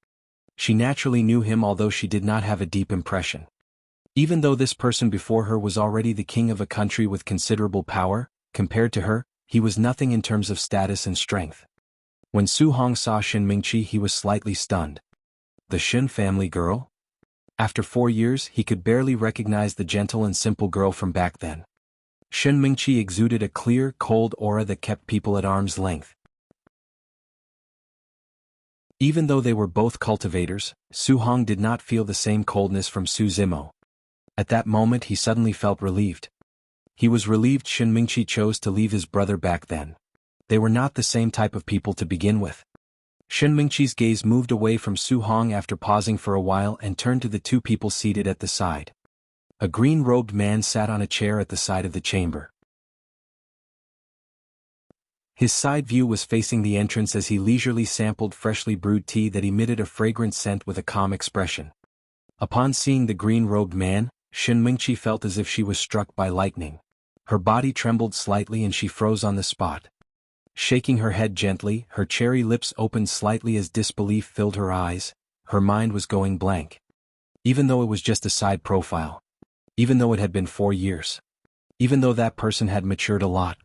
She naturally knew him, although she did not have a deep impression. Even though this person before her was already the king of a country with considerable power, compared to her, he was nothing in terms of status and strength. When Su Hong saw Shen Mingqi, he was slightly stunned. The Shen family girl? After 4 years, he could barely recognize the gentle and simple girl from back then. Shen Mingqi exuded a clear, cold aura that kept people at arm's length. Even though they were both cultivators, Su Hong did not feel the same coldness from Su Zimo. At that moment he suddenly felt relieved. He was relieved Shen Mingqi chose to leave his brother back then. They were not the same type of people to begin with. Shen Mingqi's gaze moved away from Su Hong after pausing for a while and turned to the two people seated at the side. A green-robed man sat on a chair at the side of the chamber. His side view was facing the entrance as he leisurely sampled freshly brewed tea that emitted a fragrant scent with a calm expression. Upon seeing the green-robed man, Shen Mingqi felt as if she was struck by lightning. Her body trembled slightly and she froze on the spot. Shaking her head gently, her cherry lips opened slightly as disbelief filled her eyes. Her mind was going blank. Even though it was just a side profile. Even though it had been 4 years. Even though that person had matured a lot.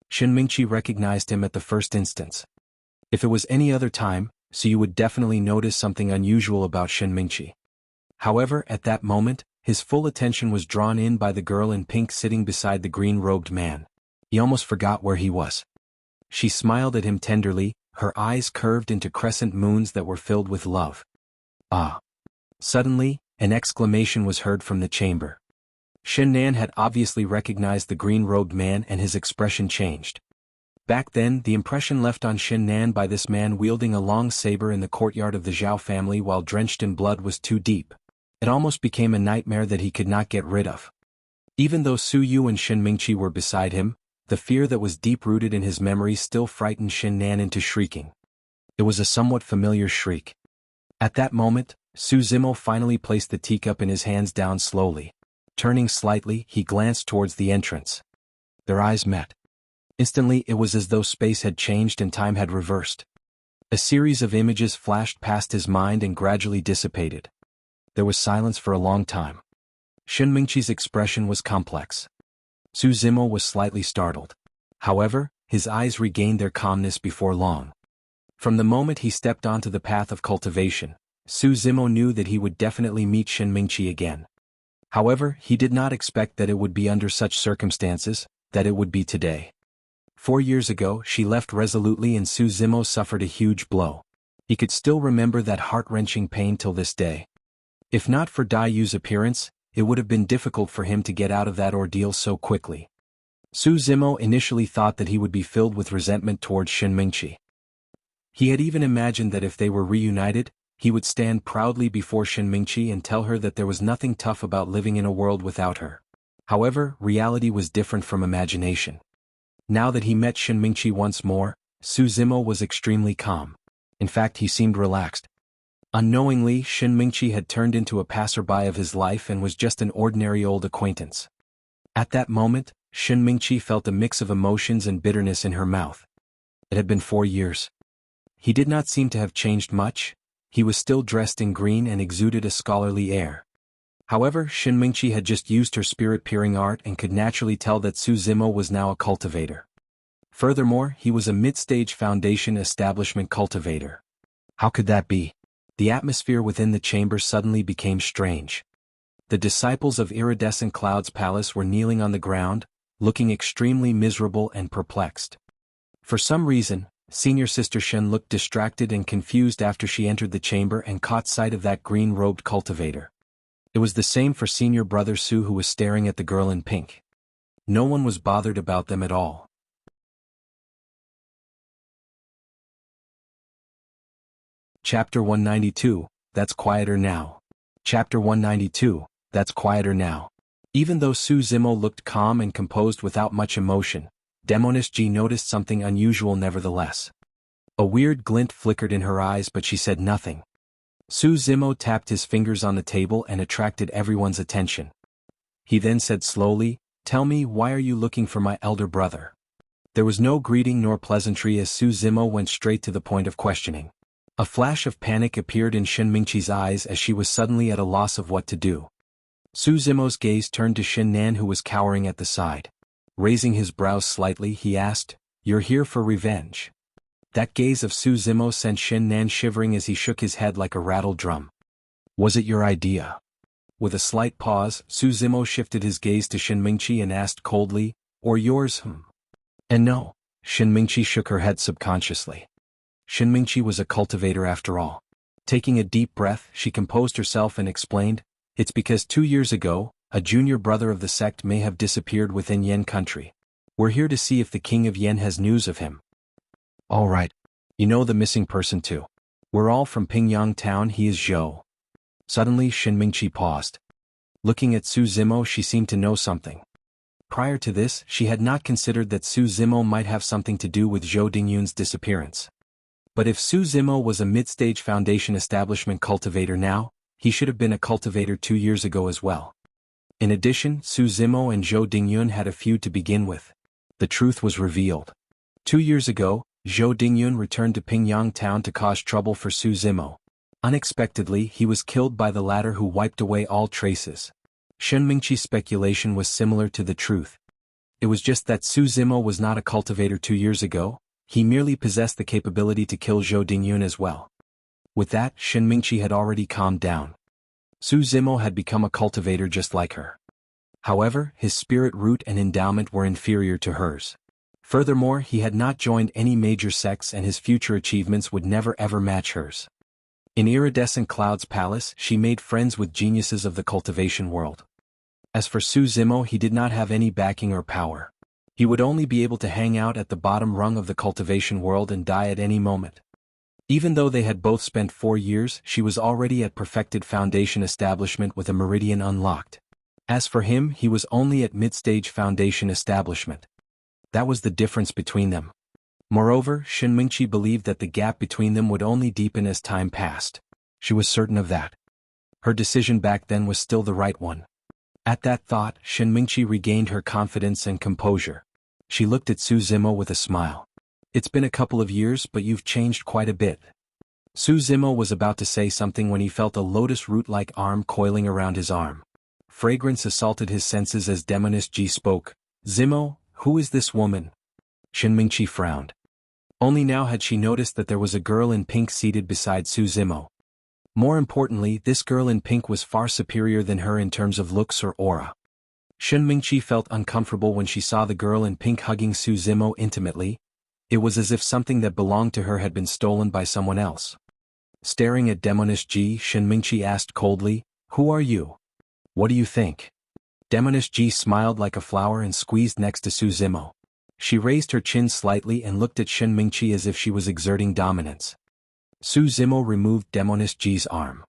Shen Mingqi recognized him at the first instance. If it was any other time, so you would definitely notice something unusual about Shen Mingqi. However, at that moment, his full attention was drawn in by the girl in pink sitting beside the green-robed man. He almost forgot where he was. She smiled at him tenderly, her eyes curved into crescent moons that were filled with love. Ah! Suddenly, an exclamation was heard from the chamber. Shen Nan had obviously recognized the green-robed man and his expression changed. Back then, the impression left on Shen Nan by this man wielding a long saber in the courtyard of the Zhao family while drenched in blood was too deep. It almost became a nightmare that he could not get rid of. Even though Su Yu and Shen Mingqi were beside him, the fear that was deep-rooted in his memory still frightened Shen Nan into shrieking. It was a somewhat familiar shriek. At that moment, Su Zimo finally placed the teacup in his hands down slowly. Turning slightly, he glanced towards the entrance. Their eyes met. Instantly it was as though space had changed and time had reversed. A series of images flashed past his mind and gradually dissipated. There was silence for a long time. Shen Mingqi's expression was complex. Su Zimo was slightly startled. However, his eyes regained their calmness before long. From the moment he stepped onto the path of cultivation, Su Zimo knew that he would definitely meet Shen Mingqi again. However, he did not expect that it would be under such circumstances, that it would be today. 4 years ago, she left resolutely and Su Zimo suffered a huge blow. He could still remember that heart-wrenching pain till this day. If not for Dai Yu's appearance, it would have been difficult for him to get out of that ordeal so quickly. Su Zimo initially thought that he would be filled with resentment towards Shen Mingqi. He had even imagined that if they were reunited, he would stand proudly before Shen Mingqi and tell her that there was nothing tough about living in a world without her. However, reality was different from imagination. Now that he met Shen Mingqi once more, Su Zimo was extremely calm. In fact, he seemed relaxed. Unknowingly, Shen Mingqi had turned into a passerby of his life and was just an ordinary old acquaintance. At that moment, Shen Mingqi felt a mix of emotions and bitterness in her mouth. It had been 4 years. He did not seem to have changed much. He was still dressed in green and exuded a scholarly air. However, Shen Mingqi had just used her spirit-peering art and could naturally tell that Su Zimo was now a cultivator. Furthermore, he was a mid-stage foundation establishment cultivator. How could that be? The atmosphere within the chamber suddenly became strange. The disciples of Iridescent Cloud's palace were kneeling on the ground, looking extremely miserable and perplexed. For some reason, Senior Sister Shen looked distracted and confused after she entered the chamber and caught sight of that green-robed cultivator. It was the same for Senior Brother Su, who was staring at the girl in pink. No one was bothered about them at all. Chapter 192, That's Quieter Now. Chapter 192, That's Quieter Now. Even though Su Zimo looked calm and composed without much emotion, Demoness Ji noticed something unusual nevertheless. A weird glint flickered in her eyes but she said nothing. Su Zimo tapped his fingers on the table and attracted everyone's attention. He then said slowly, "Tell me, why are you looking for my elder brother?" There was no greeting nor pleasantry as Su Zimo went straight to the point of questioning. A flash of panic appeared in Shen Mingqi's eyes as she was suddenly at a loss of what to do. Su Zimo's gaze turned to Shen Nan who was cowering at the side. Raising his brows slightly he asked, "You're here for revenge?" That gaze of Su Zimo sent Shen Nan shivering as he shook his head like a rattled drum. "Was it your idea?" With a slight pause, Su Zimo shifted his gaze to Shen Mingqi and asked coldly, "Or yours, And no. Shen Mingqi shook her head subconsciously. Shen Mingqi was a cultivator after all. Taking a deep breath, she composed herself and explained, "It's because 2 years ago, a junior brother of the sect may have disappeared within Yen country. We're here to see if the king of Yen has news of him." "All right. You know the missing person too. We're all from Pingyang town. He is Zhou." Suddenly Shen Mingqi paused. Looking at Su Zimo she seemed to know something. Prior to this she had not considered that Su Zimo might have something to do with Zhou Dingyun's disappearance. But if Su Zimo was a mid-stage foundation establishment cultivator now, he should have been a cultivator 2 years ago as well. In addition, Su Zimo and Zhou Dingyun had a feud to begin with. The truth was revealed. 2 years ago, Zhou Dingyun returned to Pingyang town to cause trouble for Su Zimo. Unexpectedly, he was killed by the latter who wiped away all traces. Shen Mingqi's speculation was similar to the truth. It was just that Su Zimo was not a cultivator 2 years ago, he merely possessed the capability to kill Zhou Dingyun as well. With that, Shen Mingqi had already calmed down. Su Zimo had become a cultivator just like her. However, his spirit root and endowment were inferior to hers. Furthermore, he had not joined any major sects and his future achievements would never ever match hers. In Iridescent Cloud's palace, she made friends with geniuses of the cultivation world. As for Su Zimo, he did not have any backing or power. He would only be able to hang out at the bottom rung of the cultivation world and die at any moment. Even though they had both spent 4 years, she was already at perfected foundation establishment with a meridian unlocked. As for him, he was only at mid-stage foundation establishment. That was the difference between them. Moreover, Shen Mingqi believed that the gap between them would only deepen as time passed. She was certain of that. Her decision back then was still the right one. At that thought, Shen Mingqi regained her confidence and composure. She looked at Su Zimo with a smile. "It's been a couple of years but you've changed quite a bit." Su Zimo was about to say something when he felt a lotus root-like arm coiling around his arm. Fragrance assaulted his senses as Demoness Ji spoke. "Zimo, who is this woman?" Shen Mingqi frowned. Only now had she noticed that there was a girl in pink seated beside Su Zimo. More importantly, this girl in pink was far superior than her in terms of looks or aura. Shen Mingqi felt uncomfortable when she saw the girl in pink hugging Su Zimo intimately. It was as if something that belonged to her had been stolen by someone else. Staring at Demoness Ji, Shen Mingqi asked coldly, "Who are you? What do you think?" Demoness Ji smiled like a flower and squeezed next to Su Zimo. She raised her chin slightly and looked at Shen Mingqi as if she was exerting dominance. Su Zimo removed Demoness Ji's arm.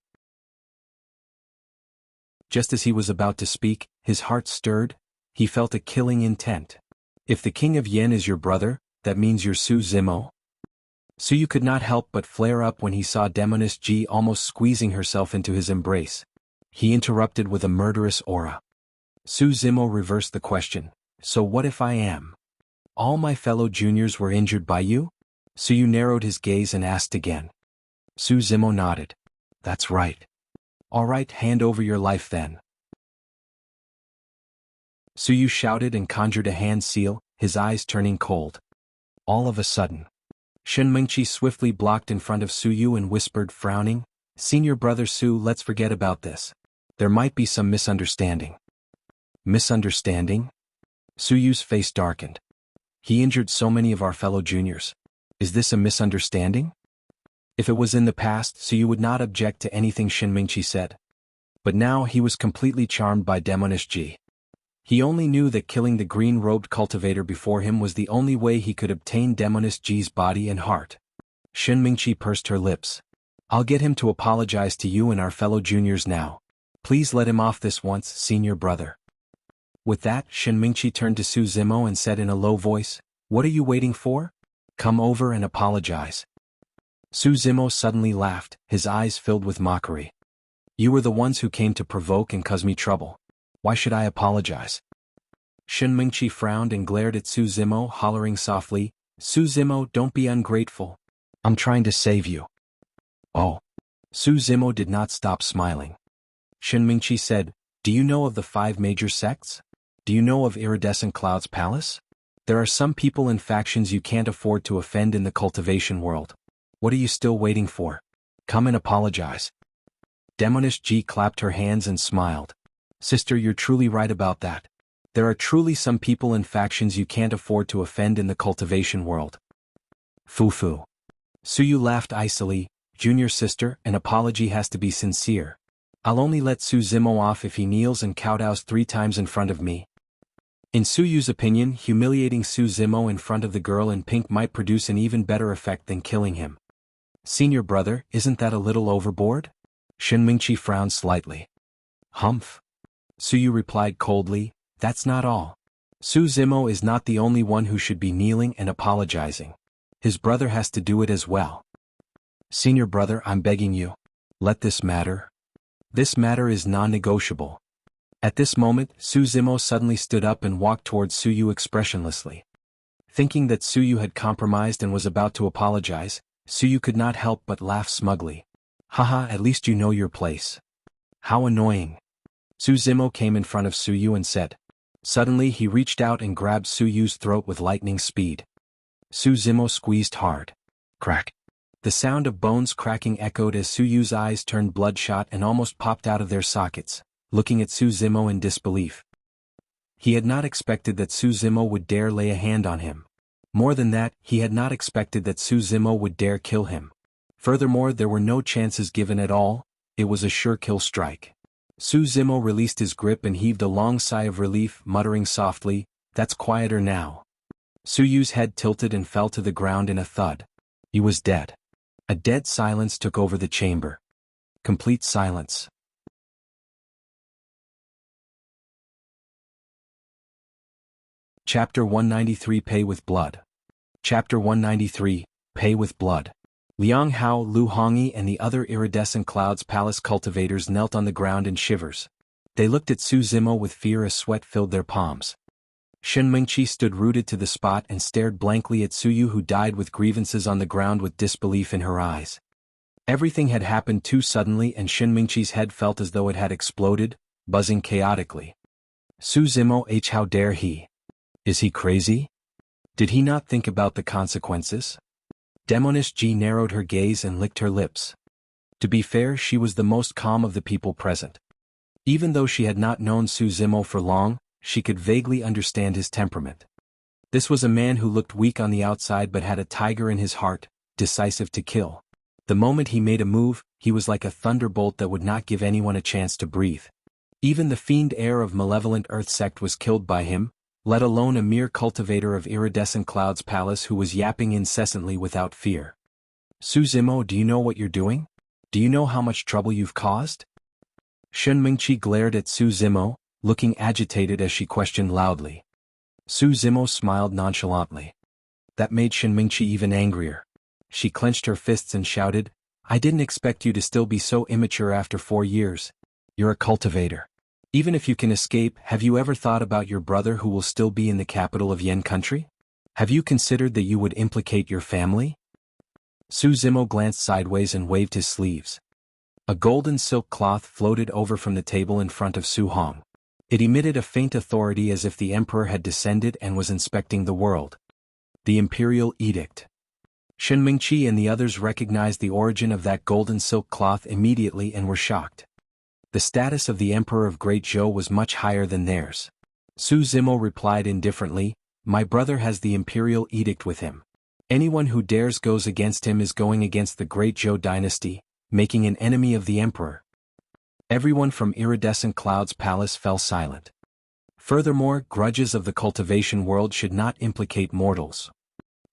Just as he was about to speak, his heart stirred. He felt a killing intent. "If the king of Yen is your brother, that means you're Su Zimo?" Suyu could not help but flare up when he saw Demoness Ji almost squeezing herself into his embrace. He interrupted with a murderous aura. Su Zimo reversed the question. "So what if I am? All my fellow juniors were injured by you?" Suyu narrowed his gaze and asked again. Su Zimo nodded. "That's right. All right, hand over your life then." Suyu shouted and conjured a hand seal, his eyes turning cold. All of a sudden, Shen Mingqi swiftly blocked in front of Suyu and whispered, frowning, "Senior brother Su, let's forget about this. There might be some misunderstanding." "Misunderstanding?" Suyu's face darkened. "He injured so many of our fellow juniors. Is this a misunderstanding?" If it was in the past, Suyu would not object to anything Shen Mingqi said. But now he was completely charmed by Demoness Ji. He only knew that killing the green-robed cultivator before him was the only way he could obtain Demoness Ji's body and heart. Shen Mingqi pursed her lips. "I'll get him to apologize to you and our fellow juniors now. Please let him off this once, senior brother." With that, Shen Mingqi turned to Su Zimo and said in a low voice, What are you waiting for? Come over and apologize. Su Zimo suddenly laughed, his eyes filled with mockery. You were the ones who came to provoke and cause me trouble. Why should I apologize? Shen Mingqi frowned and glared at Su Zimo, hollering softly, Su Zimo, don't be ungrateful. I'm trying to save you. Oh. Su Zimo did not stop smiling. Shen Mingqi said, do you know of the 5 major sects? Do you know of Iridescent Cloud's palace? There are some people and factions you can't afford to offend in the cultivation world. What are you still waiting for? Come and apologize. Demonish Ji clapped her hands and smiled. Sister, you're truly right about that. There are truly some people and factions you can't afford to offend in the cultivation world. Fufu. Suyu laughed icily, Junior sister, an apology has to be sincere. I'll only let Su Zimo off if he kneels and kowtows 3 times in front of me. In Suyu's opinion, humiliating Su Zimo in front of the girl in pink might produce an even better effect than killing him. Senior brother, isn't that a little overboard? Shen Mingqi frowned slightly. Humph. Suyu replied coldly, that's not all. Su Zimo is not the only one who should be kneeling and apologizing. His brother has to do it as well. Senior brother, I'm begging you. Let this matter. This matter is non-negotiable. At this moment, Su Zimo suddenly stood up and walked towards Suyu expressionlessly. Thinking that Suyu had compromised and was about to apologize, Suyu could not help but laugh smugly. Haha, at least you know your place. How annoying. Su Zimo came in front of Suyu and said. Suddenly he reached out and grabbed Suyu's throat with lightning speed. Su Zimo squeezed hard. Crack. The sound of bones cracking echoed as Suyu's eyes turned bloodshot and almost popped out of their sockets, looking at Su Zimo in disbelief. He had not expected that Su Zimo would dare lay a hand on him. More than that, he had not expected that Su Zimo would dare kill him. Furthermore, there were no chances given at all, it was a sure kill strike. Su Zimo released his grip and heaved a long sigh of relief, muttering softly, that's quieter now. Suyu's head tilted and fell to the ground in a thud. He was dead. A dead silence took over the chamber. Complete silence. Chapter 193 Pay with Blood. Chapter 193, Pay with Blood. Liang Hao, Lu Hongyi and the other Iridescent Cloud's palace cultivators knelt on the ground in shivers. They looked at Su Zimo with fear as sweat filled their palms. Shen Mingqi stood rooted to the spot and stared blankly at Suyu, who died with grievances on the ground with disbelief in her eyes. Everything had happened too suddenly and Shen Mingqi's head felt as though it had exploded, buzzing chaotically. Su Zimo, how dare he? Is he crazy? Did he not think about the consequences? Demonish Ji narrowed her gaze and licked her lips. To be fair, she was the most calm of the people present. Even though she had not known Su Zimo for long, she could vaguely understand his temperament. This was a man who looked weak on the outside but had a tiger in his heart, decisive to kill. The moment he made a move, he was like a thunderbolt that would not give anyone a chance to breathe. Even the fiend heir of malevolent earth sect was killed by him, let alone a mere cultivator of Iridescent Cloud's palace who was yapping incessantly without fear. Su Zimo, do you know what you're doing? Do you know how much trouble you've caused? Shen Mingqi glared at Su Zimo, looking agitated as she questioned loudly. Su Zimo smiled nonchalantly. That made Shen Mingqi even angrier. She clenched her fists and shouted, I didn't expect you to still be so immature after 4 years. You're a cultivator. Even if you can escape, have you ever thought about your brother who will still be in the capital of Yen country? Have you considered that you would implicate your family? Su Zimo glanced sideways and waved his sleeves. A golden silk cloth floated over from the table in front of Su Hong. It emitted a faint authority as if the emperor had descended and was inspecting the world. The imperial edict. Shen Mingqi and the others recognized the origin of that golden silk cloth immediately and were shocked. The status of the Emperor of Great Zhou was much higher than theirs. Su Zimo replied indifferently, My brother has the imperial edict with him. Anyone who dares goes against him is going against the Great Zhou dynasty, making an enemy of the Emperor. Everyone from Iridescent Cloud's palace fell silent. Furthermore, grudges of the cultivation world should not implicate mortals.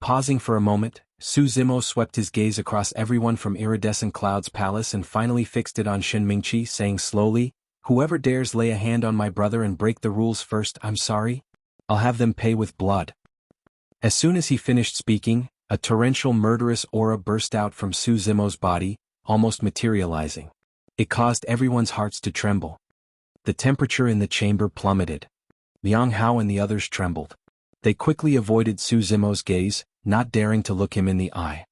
Pausing for a moment, Su Zimo swept his gaze across everyone from Iridescent Cloud's palace and finally fixed it on Shen Mingqi, saying slowly, Whoever dares lay a hand on my brother and break the rules first, I'm sorry. I'll have them pay with blood. As soon as he finished speaking, a torrential murderous aura burst out from Su Zimo's body, almost materializing. It caused everyone's hearts to tremble. The temperature in the chamber plummeted. Liang Hao and the others trembled. They quickly avoided Su Zimo's gaze, not daring to look him in the eye.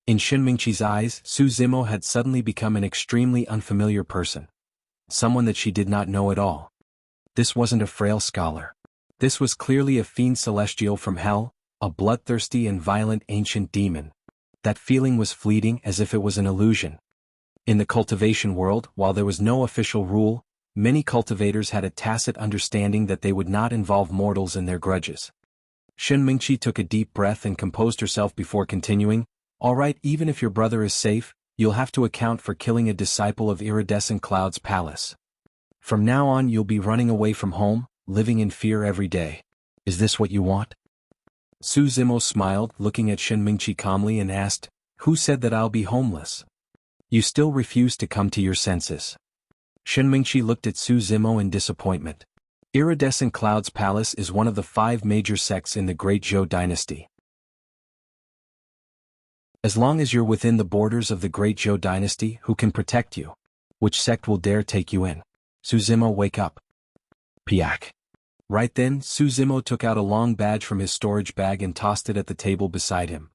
In Shen Mingqi's eyes, Su Zimo had suddenly become an extremely unfamiliar person. Someone that she did not know at all. This wasn't a frail scholar. This was clearly a fiend celestial from hell, a bloodthirsty and violent ancient demon. That feeling was fleeting, as if it was an illusion. In the cultivation world, while there was no official rule, many cultivators had a tacit understanding that they would not involve mortals in their grudges. Shen Mingqi took a deep breath and composed herself before continuing, "All right, even if your brother is safe, you'll have to account for killing a disciple of Iridescent Cloud's palace. From now on you'll be running away from home, living in fear every day. Is this what you want?" Su Zimo smiled, looking at Shen Mingqi calmly, and asked, "Who said that I'll be homeless? You still refuse to come to your senses." Shen Mingqi looked at Su Zimo in disappointment. Iridescent Cloud's palace is one of the 5 major sects in the Great Zhou dynasty. As long as you're within the borders of the Great Zhou dynasty, who can protect you? Which sect will dare take you in? Su Zimo, wake up. Piak. Right then, Su Zimo took out a long badge from his storage bag and tossed it at the table beside him.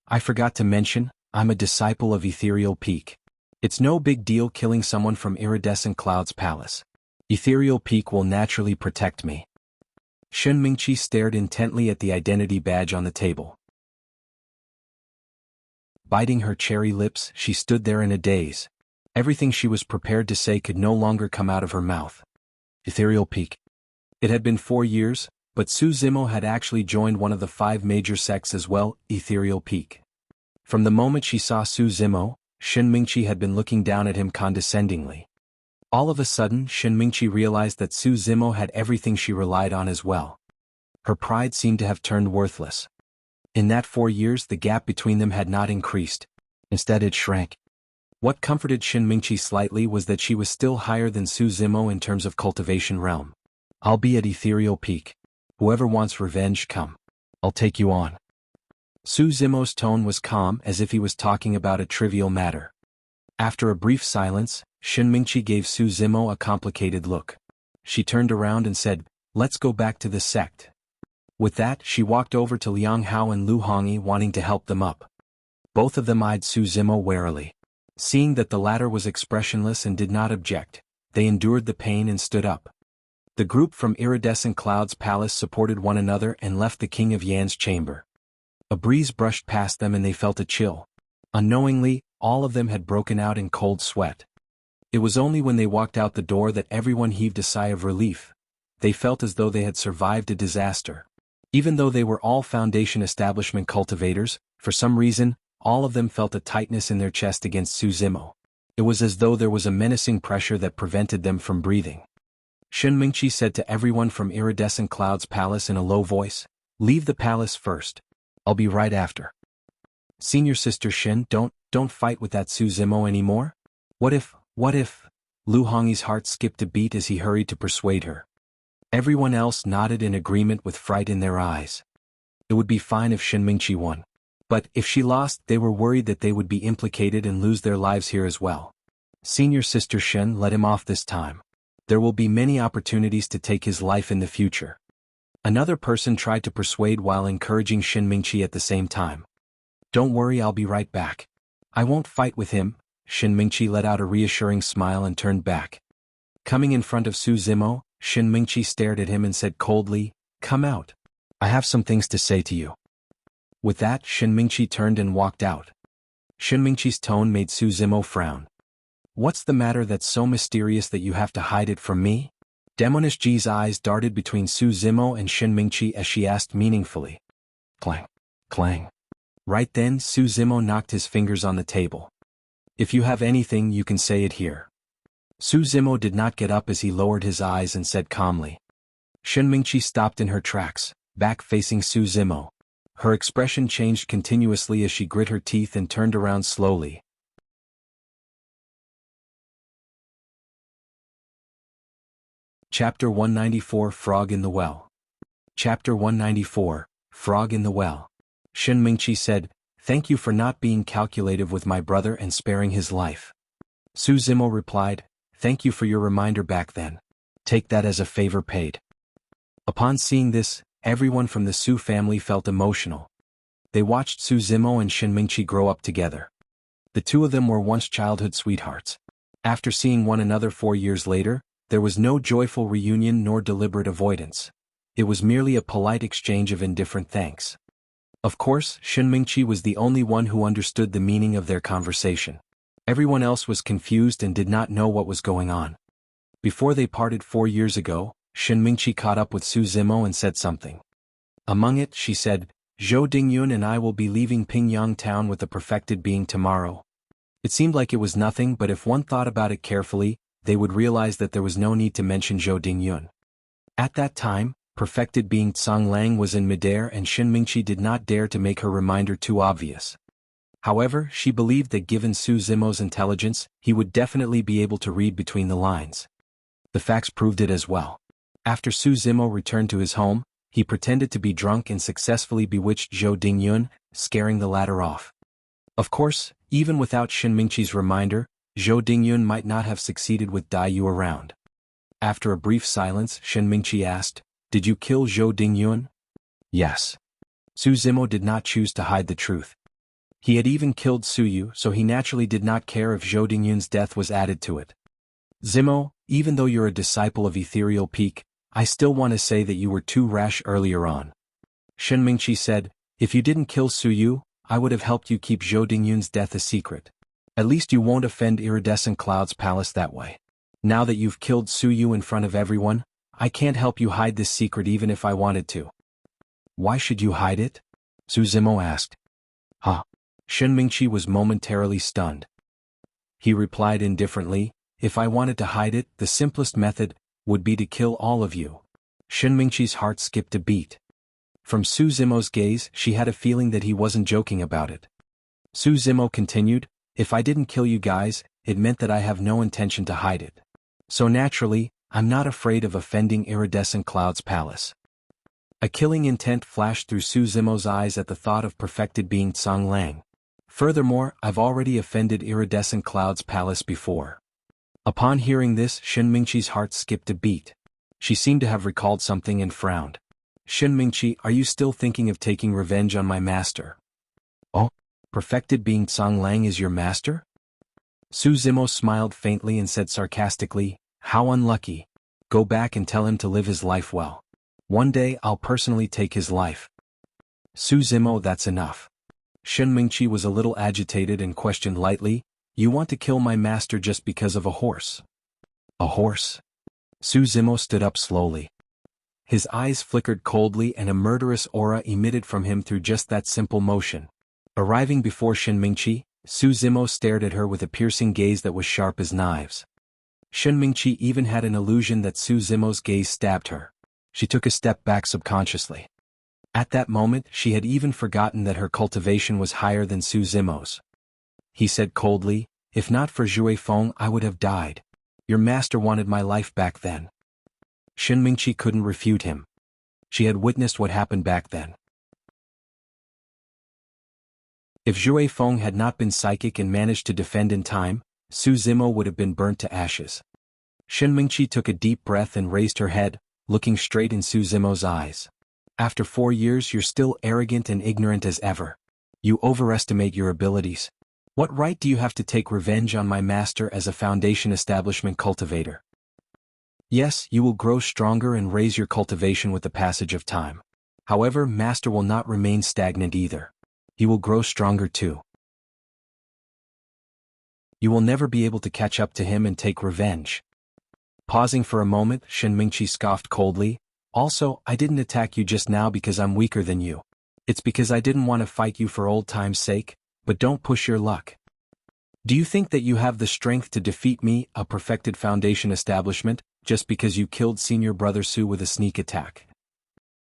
"I forgot to mention, I'm a disciple of Ethereal Peak. It's no big deal killing someone from Iridescent Cloud's palace. Ethereal Peak will naturally protect me." Shen Mingqi stared intently at the identity badge on the table. Biting her cherry lips, she stood there in a daze. Everything she was prepared to say could no longer come out of her mouth. Ethereal Peak. It had been 4 years, but Su Zimo had actually joined one of the 5 major sects as well, Ethereal Peak. From the moment she saw Su Zimo, Shen Mingqi had been looking down at him condescendingly. All of a sudden, Shen Mingqi realized that Su Zimo had everything she relied on as well. Her pride seemed to have turned worthless. In that 4 years, the gap between them had not increased. Instead, it shrank. What comforted Shen Mingqi slightly was that she was still higher than Su Zimo in terms of cultivation realm. "I'll be at Ethereal Peak. Whoever wants revenge, come. I'll take you on." Su Zimo's tone was calm, as if he was talking about a trivial matter. After a brief silence, Shen Mingqi gave Su Zimo a complicated look. She turned around and said, "Let's go back to the sect." With that, she walked over to Liang Hao and Lu Hongyi, wanting to help them up. Both of them eyed Su Zimo warily. Seeing that the latter was expressionless and did not object, they endured the pain and stood up. The group from Iridescent Cloud's palace supported one another and left the King of Yan's chamber. A breeze brushed past them and they felt a chill. Unknowingly, all of them had broken out in cold sweat. It was only when they walked out the door that everyone heaved a sigh of relief. They felt as though they had survived a disaster. Even though they were all Foundation establishment cultivators, for some reason, all of them felt a tightness in their chest against Su Zimo. It was as though there was a menacing pressure that prevented them from breathing. Shen Mingqi said to everyone from Iridescent Cloud's palace in a low voice, "Leave the palace first. I'll be right after." "Senior Sister Shen, don't fight with that Su Zimo anymore? What if? Lu Hongyi's heart skipped a beat as he hurried to persuade her. Everyone else nodded in agreement with fright in their eyes. It would be fine if Shen Mingqi won. But if she lost, they were worried that they would be implicated and lose their lives here as well. "Senior Sister Shen, let him off this time. There will be many opportunities to take his life in the future." Another person tried to persuade while encouraging Shen Mingqi at the same time. "Don't worry, I'll be right back. I won't fight with him." Shen Mingqi let out a reassuring smile and turned back. Coming in front of Su Zimo, Shen Mingqi stared at him and said coldly, "Come out. I have some things to say to you." With that, Shen Mingqi turned and walked out. Shen Mingqi's tone made Su Zimo frown. "What's the matter that's so mysterious that you have to hide it from me?" Demonish Ji's eyes darted between Su Zimo and Shen Mingqi as she asked meaningfully. Clang, clang. Right then, Su Zimo knocked his fingers on the table. "If you have anything, you can say it here." Su Zimo did not get up as he lowered his eyes and said calmly. Shen Mingqi stopped in her tracks, back facing Su Zimo. Her expression changed continuously as she grit her teeth and turned around slowly. Chapter 194 Frog in the Well. Chapter 194 frog in the well. Shen Mingqi said, "Thank you for not being calculative with my brother and sparing his life." Su Zimo replied, "Thank you for your reminder back then. Take that as a favor paid." Upon seeing this, everyone from the Su family felt emotional. They watched Su Zimo and Shen Mingqi grow up together. The two of them were once childhood sweethearts. After seeing one another 4 years later, there was no joyful reunion nor deliberate avoidance. It was merely a polite exchange of indifferent thanks. Of course, Shen Mingqi was the only one who understood the meaning of their conversation. Everyone else was confused and did not know what was going on. Before they parted 4 years ago, Shen Mingqi caught up with Su Zimo and said something. Among it, she said, "Zhou Dingyun and I will be leaving Pingyang town with the perfected being tomorrow." It seemed like it was nothing, but if one thought about it carefully, they would realize that there was no need to mention Zhou Dingyun. At that time, perfected being Tsang Lang was in midair and Shen Mingqi did not dare to make her reminder too obvious. However, she believed that given Su Zimo's intelligence, he would definitely be able to read between the lines. The facts proved it as well. After Su Zimo returned to his home, he pretended to be drunk and successfully bewitched Zhou Dingyun, scaring the latter off. Of course, even without Shen Mingqi's reminder, Zhou Dingyun might not have succeeded with Dai Yu around. After a brief silence, Shen Mingqi asked, "Did you kill Zhou Dingyun?" "Yes." Su Zimo did not choose to hide the truth. He had even killed Su Yu, so he naturally did not care if Zhou Dingyun's death was added to it. "Zimo, even though you're a disciple of Ethereal Peak, I still want to say that you were too rash earlier on." Shen Mingqi said, "If you didn't kill Su Yu, I would have helped you keep Zhou Dingyun's death a secret. At least you won't offend Iridescent Cloud's palace that way. Now that you've killed Su Yu in front of everyone, I can't help you hide this secret even if I wanted to." "Why should you hide it?" Su Zimo asked. "Huh?" Shen Mingqi was momentarily stunned. He replied indifferently, "If I wanted to hide it, the simplest method would be to kill all of you." Shen Mingqi's heart skipped a beat. From Su Zimo's gaze, she had a feeling that he wasn't joking about it. Su Zimo continued, "If I didn't kill you guys, it meant that I have no intention to hide it. So naturally, I'm not afraid of offending Iridescent Cloud's palace." A killing intent flashed through Su Zimo's eyes at the thought of perfected being Tsang Lang. "Furthermore, I've already offended Iridescent Cloud's palace before." Upon hearing this, Shen Mingqi's heart skipped a beat. She seemed to have recalled something and frowned. "Shen Mingqi, are you still thinking of taking revenge on my master?" "Oh? Perfected being Tsang Lang is your master?" Su Zimo smiled faintly and said sarcastically, "How unlucky. Go back and tell him to live his life well. One day I'll personally take his life." "Su Zimo, that's enough." Shen Mingqi was a little agitated and questioned lightly, "You want to kill my master just because of a horse?" "A horse?" Su Zimo stood up slowly. His eyes flickered coldly and a murderous aura emitted from him through just that simple motion. Arriving before Shen Mingqi, Su Zimo stared at her with a piercing gaze that was sharp as knives. Shen Mingqi even had an illusion that Su Zimo's gaze stabbed her. She took a step back subconsciously. At that moment, she had even forgotten that her cultivation was higher than Su Zimo's. He said coldly, "If not for Zhui Feng, I would have died. Your master wanted my life back then." Shen Mingqi couldn't refute him. She had witnessed what happened back then. If Zhui Feng had not been psychic and managed to defend in time, Su Zimo would have been burnt to ashes. Shen Mingqi took a deep breath and raised her head, looking straight in Su Zimo's eyes. "After 4 years you're still arrogant and ignorant as ever. You overestimate your abilities. What right do you have to take revenge on my master as a Foundation establishment cultivator? Yes, you will grow stronger and raise your cultivation with the passage of time. However, master will not remain stagnant either. He will grow stronger too. You will never be able to catch up to him and take revenge." Pausing for a moment, Shen Mingqi scoffed coldly, "Also, I didn't attack you just now because I'm weaker than you. It's because I didn't want to fight you for old time's sake, but don't push your luck. Do you think that you have the strength to defeat me, a perfected Foundation establishment, just because you killed senior brother Su with a sneak attack?"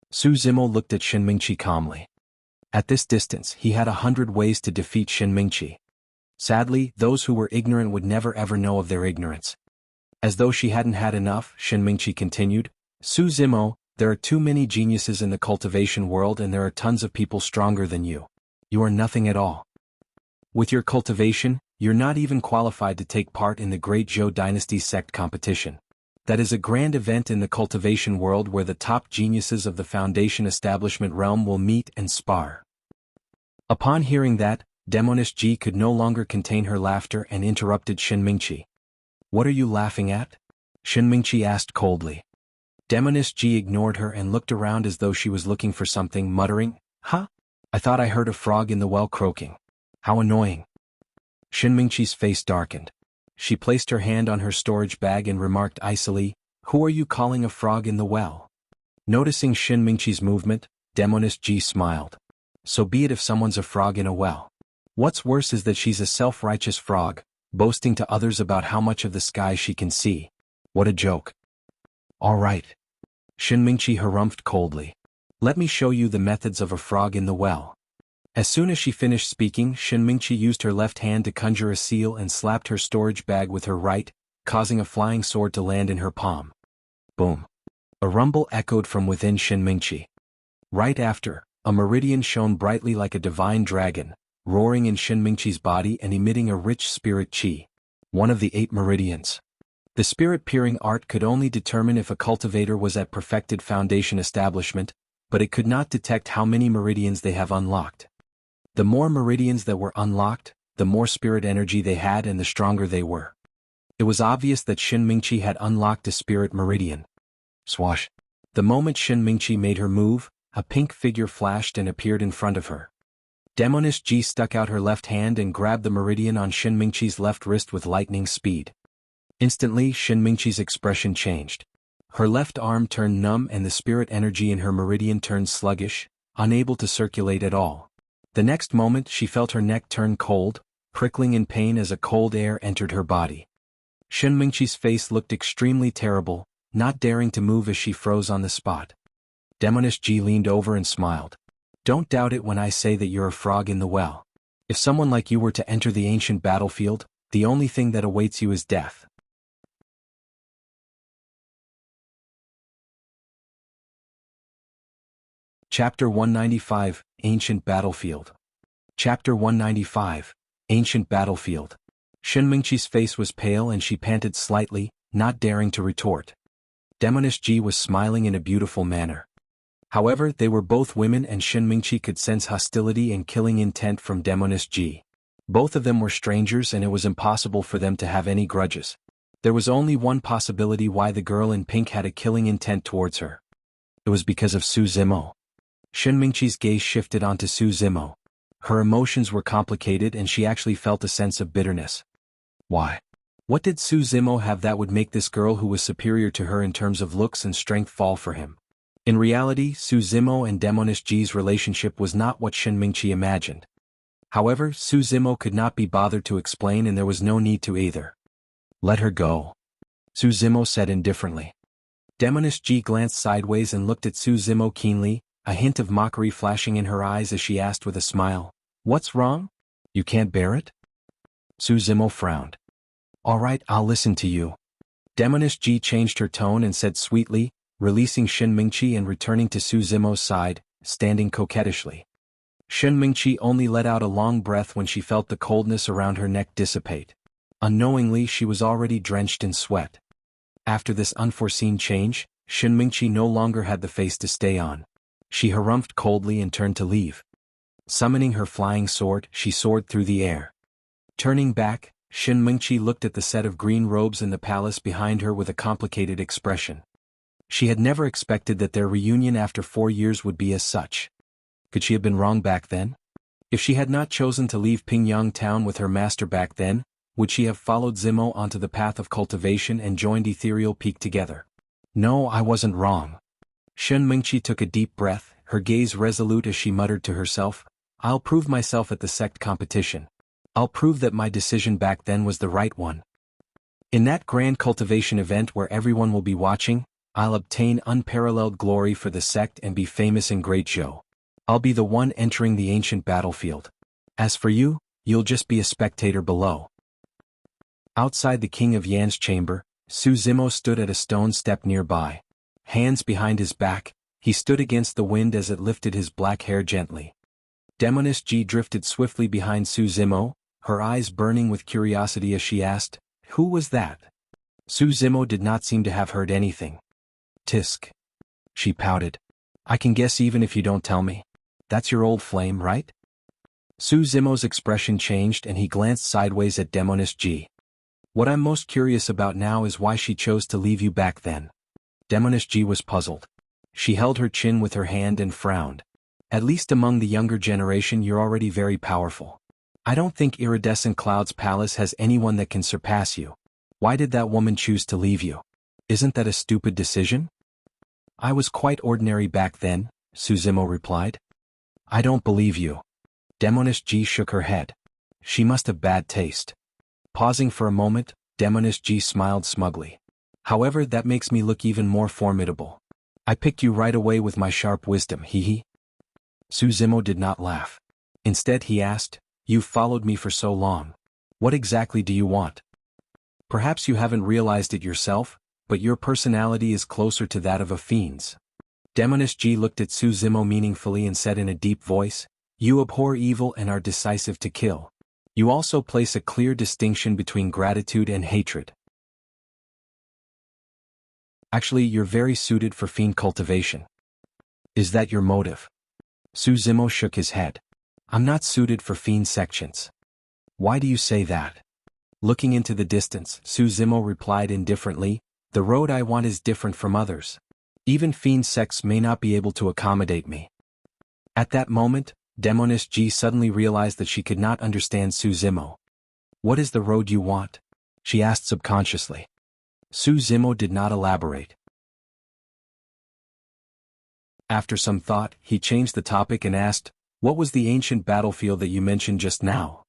Su Zimo looked at Shen Mingqi calmly. At this distance, he had 100 ways to defeat Shen Mingqi. Sadly, those who were ignorant would never ever know of their ignorance. As though she hadn't had enough, Shen Mingqi continued, "Su Zimo, There are too many geniuses in the cultivation world and there are tons of people stronger than you. You are nothing at all. With your cultivation, you're not even qualified to take part in the Great Zhou Dynasty sect competition. That is a grand event in the cultivation world where the top geniuses of the Foundation establishment realm will meet and spar. Upon hearing that, Demoness Ji could no longer contain her laughter and interrupted Shinmingqi. What are you laughing at? Shinmingqi asked coldly. Demoness Ji ignored her and looked around as though she was looking for something, muttering, "Huh? I thought I heard a frog in the well croaking. How annoying." Shinmingqi's face darkened. She placed her hand on her storage bag and remarked icily, "Who are you calling a frog in the well?" Noticing Shinmingqi's movement, Demoness Ji smiled. So be it if someone's a frog in a well. What's worse is that she's a self-righteous frog, boasting to others about how much of the sky she can see. What a joke. All right. Shinmingqi harumphed coldly. Let me show you the methods of a frog in the well. As soon as she finished speaking, Shinmingqi used her left hand to conjure a seal and slapped her storage bag with her right, causing a flying sword to land in her palm. Boom. A rumble echoed from within Shinmingqi. Right after, a meridian shone brightly like a divine dragon, roaring in Shinmingqi's body and emitting a rich spirit qi. One of the 8 meridians. The spirit-peering art could only determine if a cultivator was at perfected foundation establishment, but it could not detect how many meridians they have unlocked. The more meridians that were unlocked, the more spirit energy they had and the stronger they were. It was obvious that Shinmingqi had unlocked a spirit meridian. Swash. The moment Shinmingqi made her move, a pink figure flashed and appeared in front of her. Demoness Ji stuck out her left hand and grabbed the meridian on Shinmingqi's left wrist with lightning speed. Instantly, Shinmingqi's expression changed. Her left arm turned numb and the spirit energy in her meridian turned sluggish, unable to circulate at all. The next moment she felt her neck turn cold, prickling in pain as a cold air entered her body. Shinmingqi's face looked extremely terrible, not daring to move as she froze on the spot. Demoness Ji leaned over and smiled. Don't doubt it when I say that you're a frog in the well. If someone like you were to enter the ancient battlefield, the only thing that awaits you is death. Chapter 195, Ancient Battlefield. Chapter 195, Ancient Battlefield. Shinmingqi's face was pale and she panted slightly, not daring to retort. Demoness Ji was smiling in a beautiful manner. However, they were both women and Shinmingqi could sense hostility and killing intent from Demoness Ji. Both of them were strangers and it was impossible for them to have any grudges. There was only one possibility why the girl in pink had a killing intent towards her. It was because of Su Zimo. Shinmingqi's gaze shifted onto Su Zimo. Her emotions were complicated and she actually felt a sense of bitterness. Why? What did Su Zimo have that would make this girl who was superior to her in terms of looks and strength fall for him? In reality, Su Zimo and Demoness Ji's relationship was not what Shinmingqi imagined. However, Su Zimo could not be bothered to explain and there was no need to either. Let her go. Su Zimo said indifferently. Demoness Ji glanced sideways and looked at Su Zimo keenly, a hint of mockery flashing in her eyes as she asked with a smile, "What's wrong? You can't bear it?" Su Zimo frowned. "All right, I'll listen to you." Demoness Ji changed her tone and said sweetly, releasing Shinmingqi and returning to Su Zimo's side, standing coquettishly. Shinmingqi only let out a long breath when she felt the coldness around her neck dissipate. Unknowingly she was already drenched in sweat. After this unforeseen change, Shinmingqi no longer had the face to stay on. She harumphed coldly and turned to leave. Summoning her flying sword, she soared through the air. Turning back, Shinmingqi looked at the set of green robes in the palace behind her with a complicated expression. She had never expected that their reunion after 4 years would be as such. Could she have been wrong back then? If she had not chosen to leave Pingyang town with her master back then, would she have followed Zimo onto the path of cultivation and joined Ethereal Peak together? No, I wasn't wrong. Shinmingqi took a deep breath, her gaze resolute as she muttered to herself, I'll prove myself at the sect competition. I'll prove that my decision back then was the right one. In that grand cultivation event where everyone will be watching, I'll obtain unparalleled glory for the sect and be famous in Great Zhou. I'll be the one entering the ancient battlefield. As for you, you'll just be a spectator below. Outside the King of Yan's chamber, Su Zimo stood at a stone step nearby. Hands behind his back, he stood against the wind as it lifted his black hair gently. Demoness Ji drifted swiftly behind Su Zimo, her eyes burning with curiosity as she asked, "Who was that?" Su Zimo did not seem to have heard anything. "Tisk." She pouted. "I can guess even if you don't tell me. That's your old flame, right?" Su Zimo's expression changed and he glanced sideways at Demoness Ji. "What I'm most curious about now is why she chose to leave you back then." Demoness Ji was puzzled. She held her chin with her hand and frowned. "At least among the younger generation you're already very powerful. I don't think Iridescent Cloud's palace has anyone that can surpass you. Why did that woman choose to leave you? Isn't that a stupid decision?" "I was quite ordinary back then," Su Zimo replied. "I don't believe you." Demoness Ji shook her head. "She must have bad taste." Pausing for a moment, Demoness Ji smiled smugly. "However, that makes me look even more formidable. I picked you right away with my sharp wisdom, hee. Su Zimo did not laugh. Instead he asked, "You've followed me for so long. What exactly do you want? Perhaps you haven't realized it yourself, but your personality is closer to that of a fiend's." Demoness Ji looked at Su Zimo meaningfully and said in a deep voice, "You abhor evil and are decisive to kill. You also place a clear distinction between gratitude and hatred. Actually, you're very suited for fiend cultivation. Is that your motive?" Su Zimo shook his head. "I'm not suited for fiend sections." "Why do you say that?" Looking into the distance, Su Zimo replied indifferently, "The road I want is different from others. Even fiend sects may not be able to accommodate me." At that moment, Demoness Ji suddenly realized that she could not understand Su Zimo. "What is the road you want?" she asked subconsciously. Su Zimo did not elaborate. After some thought, he changed the topic and asked, "What was the ancient battlefield that you mentioned just now?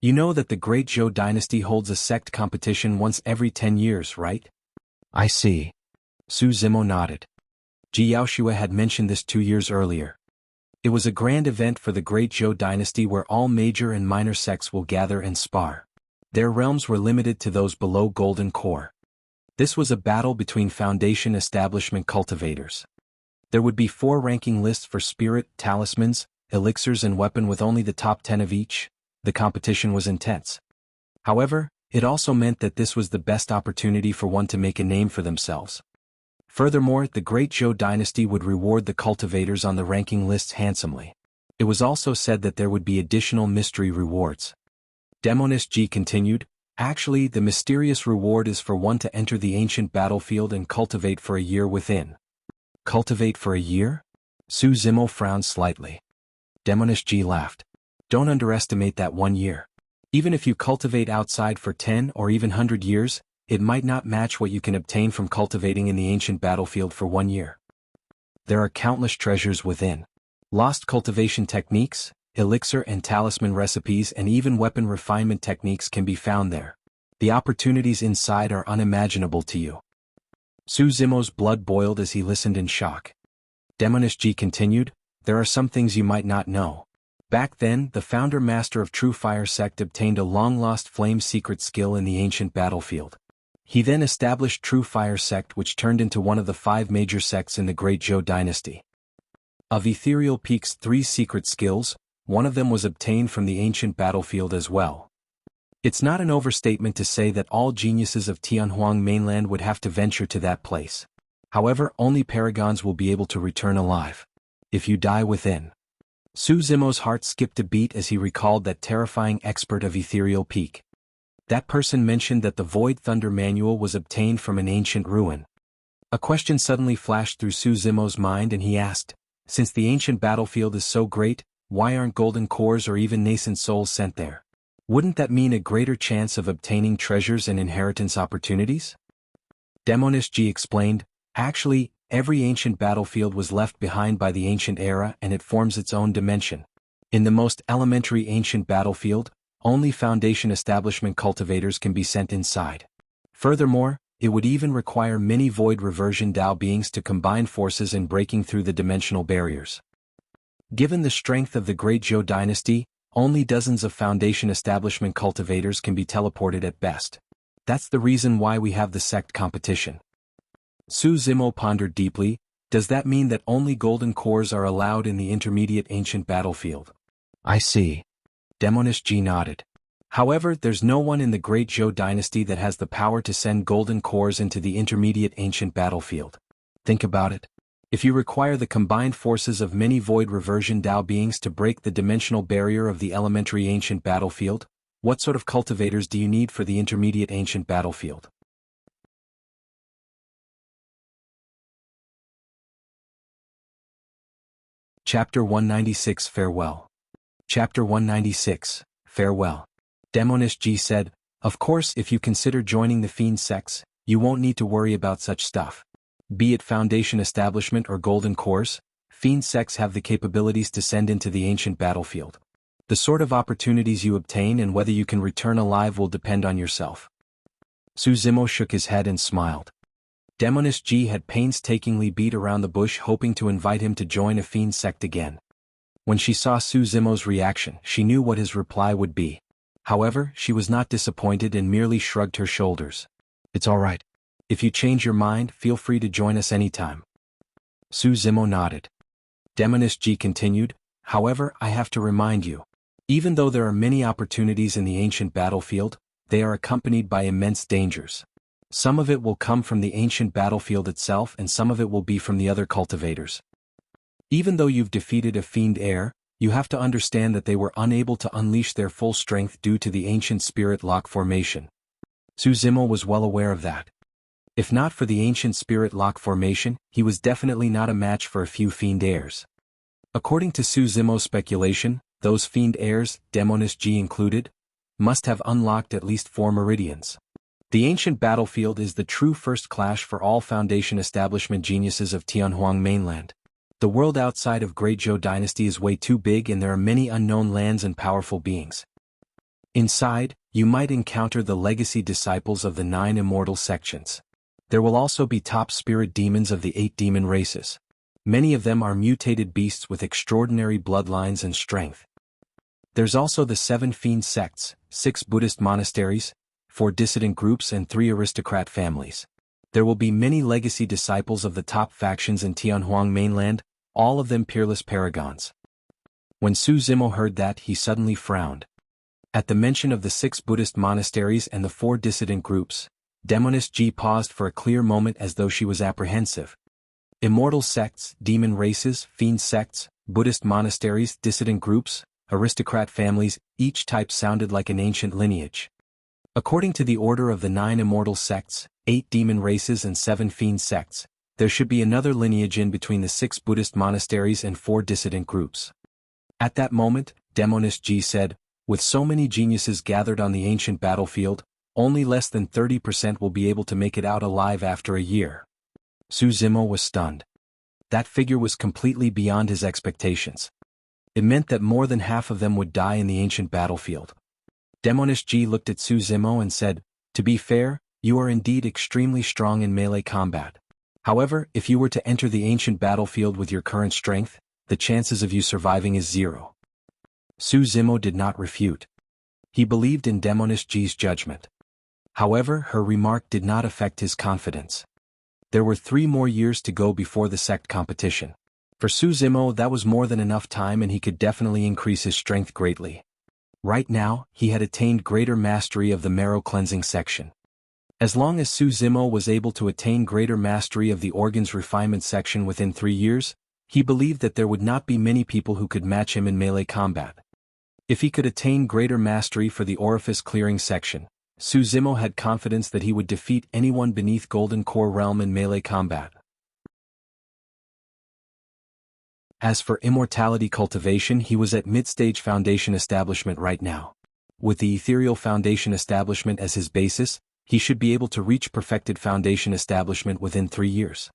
You know that the Great Zhou dynasty holds a sect competition once every 10 years, right?" "I see." Su Zimo nodded. Ji Yaoshua had mentioned this 2 years earlier. It was a grand event for the Great Zhou dynasty where all major and minor sects will gather and spar. Their realms were limited to those below Golden Core. This was a battle between Foundation establishment cultivators. There would be 4 ranking lists for spirit, talismans, elixirs and weapon with only the top 10 of each. The competition was intense. However, it also meant that this was the best opportunity for one to make a name for themselves. Furthermore, the Great Zhou dynasty would reward the cultivators on the ranking lists handsomely. It was also said that there would be additional mystery rewards. Demoness Ji continued, "Actually, the mysterious reward is for one to enter the ancient battlefield and cultivate for a year within." "Cultivate for a year?" Su Zimo frowned slightly. Demoness Ji laughed. "Don't underestimate that 1 year. Even if you cultivate outside for 10 or even 100 years, it might not match what you can obtain from cultivating in the ancient battlefield for 1 year. There are countless treasures within. Lost cultivation techniques, elixir and talisman recipes and even weapon refinement techniques can be found there. The opportunities inside are unimaginable to you." Su Zimo's blood boiled as he listened in shock. Demoness Ji continued, "There are some things you might not know. Back then, the founder master of True Fire sect obtained a long-lost flame secret skill in the ancient battlefield. He then established True Fire sect which turned into one of the 5 major sects in the Great Zhou dynasty. Of Ethereal Peak's 3 secret skills, one of them was obtained from the ancient battlefield as well. It's not an overstatement to say that all geniuses of Tianhuang mainland would have to venture to that place. However, only paragons will be able to return alive. If you die within." Su Zimo's heart skipped a beat as he recalled that terrifying expert of Ethereal Peak. That person mentioned that the Void Thunder Manual was obtained from an ancient ruin. A question suddenly flashed through Su Zimo's mind and he asked, "Since the ancient battlefield is so great, why aren't golden cores or even nascent souls sent there? Wouldn't that mean a greater chance of obtaining treasures and inheritance opportunities?" Demoness Ji explained, "Actually, every ancient battlefield was left behind by the ancient era and it forms its own dimension. In the most elementary ancient battlefield, only Foundation establishment cultivators can be sent inside. Furthermore, it would even require many void reversion Dao beings to combine forces in breaking through the dimensional barriers. Given the strength of the Great Zhou dynasty, only dozens of Foundation establishment cultivators can be teleported at best. That's the reason why we have the sect competition." Su Zimo pondered deeply. Does that mean that only golden cores are allowed in the intermediate ancient battlefield? I see. Demonish Ji nodded. However, there's no one in the Great Zhou dynasty that has the power to send golden cores into the intermediate ancient battlefield. Think about it. If you require the combined forces of many void reversion Dao beings to break the dimensional barrier of the elementary ancient battlefield, what sort of cultivators do you need for the intermediate ancient battlefield? Chapter 196 Farewell. Chapter 196, Farewell. Demonish Ji said, of course if you consider joining the fiend sects, you won't need to worry about such stuff. Be it Foundation Establishment or Golden Cores, fiend sects have the capabilities to send into the ancient battlefield. The sort of opportunities you obtain and whether you can return alive will depend on yourself. Su Zimo shook his head and smiled. Demonish Ji had painstakingly beat around the bush hoping to invite him to join a fiend sect again. When she saw Su Zimo's reaction, she knew what his reply would be. However, she was not disappointed and merely shrugged her shoulders. It's all right. If you change your mind, feel free to join us anytime. Su Zimo nodded. Demonish Ji continued, however, I have to remind you. Even though there are many opportunities in the ancient battlefield, they are accompanied by immense dangers. Some of it will come from the ancient battlefield itself and some of it will be from the other cultivators. Even though you've defeated a fiend heir, you have to understand that they were unable to unleash their full strength due to the ancient spirit lock formation. Su Zimo was well aware of that. If not for the ancient spirit lock formation, he was definitely not a match for a few fiend heirs. According to Su Zimo's speculation, those fiend heirs, Demonish Ji included, must have unlocked at least 4 meridians. The ancient battlefield is the true first clash for all Foundation Establishment geniuses of Tianhuang mainland. The world outside of Great Zhou dynasty is way too big and there are many unknown lands and powerful beings. Inside, you might encounter the legacy disciples of the 9 immortal sections. There will also be top spirit demons of the 8 demon races. Many of them are mutated beasts with extraordinary bloodlines and strength. There's also the 7 fiend sects, 6 Buddhist monasteries, 4 dissident groups and 3 aristocrat families. There will be many legacy disciples of the top factions in Tianhuang mainland, all of them peerless paragons. When Su Zimo heard that, he suddenly frowned. At the mention of the 6 Buddhist monasteries and the 4 dissident groups, Demonish Ji paused for a clear moment as though she was apprehensive. Immortal sects, demon races, fiend sects, Buddhist monasteries, dissident groups, aristocrat families, each type sounded like an ancient lineage. According to the order of the 9 immortal sects, 8 demon races and 7 fiend sects, there should be another lineage in between the 6 Buddhist monasteries and 4 dissident groups. At that moment, Demonish Ji said, with so many geniuses gathered on the ancient battlefield, only less than 30% will be able to make it out alive after a year. Su Zimo was stunned. That figure was completely beyond his expectations. It meant that more than half of them would die in the ancient battlefield. Demonish Ji looked at Su Zimo and said, to be fair, you are indeed extremely strong in melee combat. However, if you were to enter the ancient battlefield with your current strength, the chances of you surviving is 0. Su Zimo did not refute. He believed in Demonish Ji's judgment. However, her remark did not affect his confidence. There were 3 more years to go before the sect competition. For Su Zimo that was more than enough time and he could definitely increase his strength greatly. Right now, he had attained greater mastery of the marrow cleansing section. As long as Su Zimo was able to attain greater mastery of the organs refinement section within 3 years, he believed that there would not be many people who could match him in melee combat. If he could attain greater mastery for the orifice clearing section, Su Zimo had confidence that he would defeat anyone beneath Golden Core realm in melee combat. As for Immortality cultivation, he was at mid-stage Foundation establishment right now. With the Ethereal Foundation establishment as his basis, he should be able to reach perfected Foundation establishment within 3 years.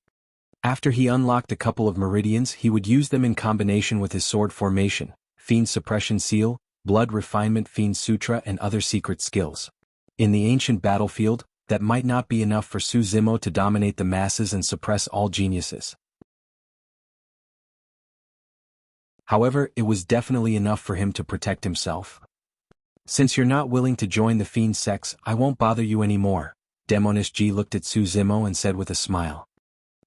After he unlocked a couple of meridians, he would use them in combination with his sword formation, Fiend Suppression Seal, Blood Refinement Fiend Sutra and other secret skills. In the ancient battlefield, that might not be enough for Su Zimo to dominate the masses and suppress all geniuses. However, it was definitely enough for him to protect himself. Since you're not willing to join the fiend sects, I won't bother you anymore. Demonish Ji looked at Su Zimo and said with a smile.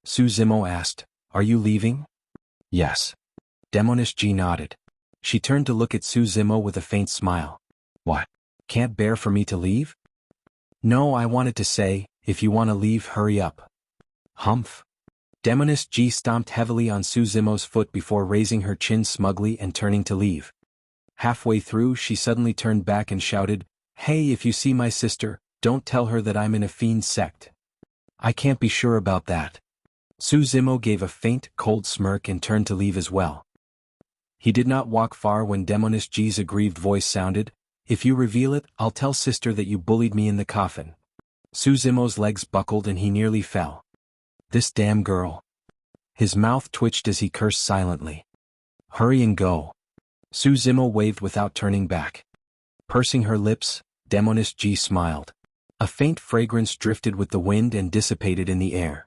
Su Zimo asked. Are you leaving? Yes. Demoness Ji nodded. She turned to look at Su Zimo with a faint smile. What? Can't bear for me to leave? No, I wanted to say, if you want to leave, hurry up. Humph. Demoness Ji stomped heavily on Su Zimo's foot before raising her chin smugly and turning to leave. Halfway through, she suddenly turned back and shouted, Hey, if you see my sister, don't tell her that I'm in a fiend sect. I can't be sure about that. Su Zimo gave a faint, cold smirk and turned to leave as well. He did not walk far when Demoness Ji's aggrieved voice sounded, If you reveal it, I'll tell sister that you bullied me in the coffin. Su Zimo's legs buckled and he nearly fell. This damn girl. His mouth twitched as he cursed silently. Hurry and go. Su Zimo waved without turning back. Pursing her lips, Demoness Ji smiled. A faint fragrance drifted with the wind and dissipated in the air.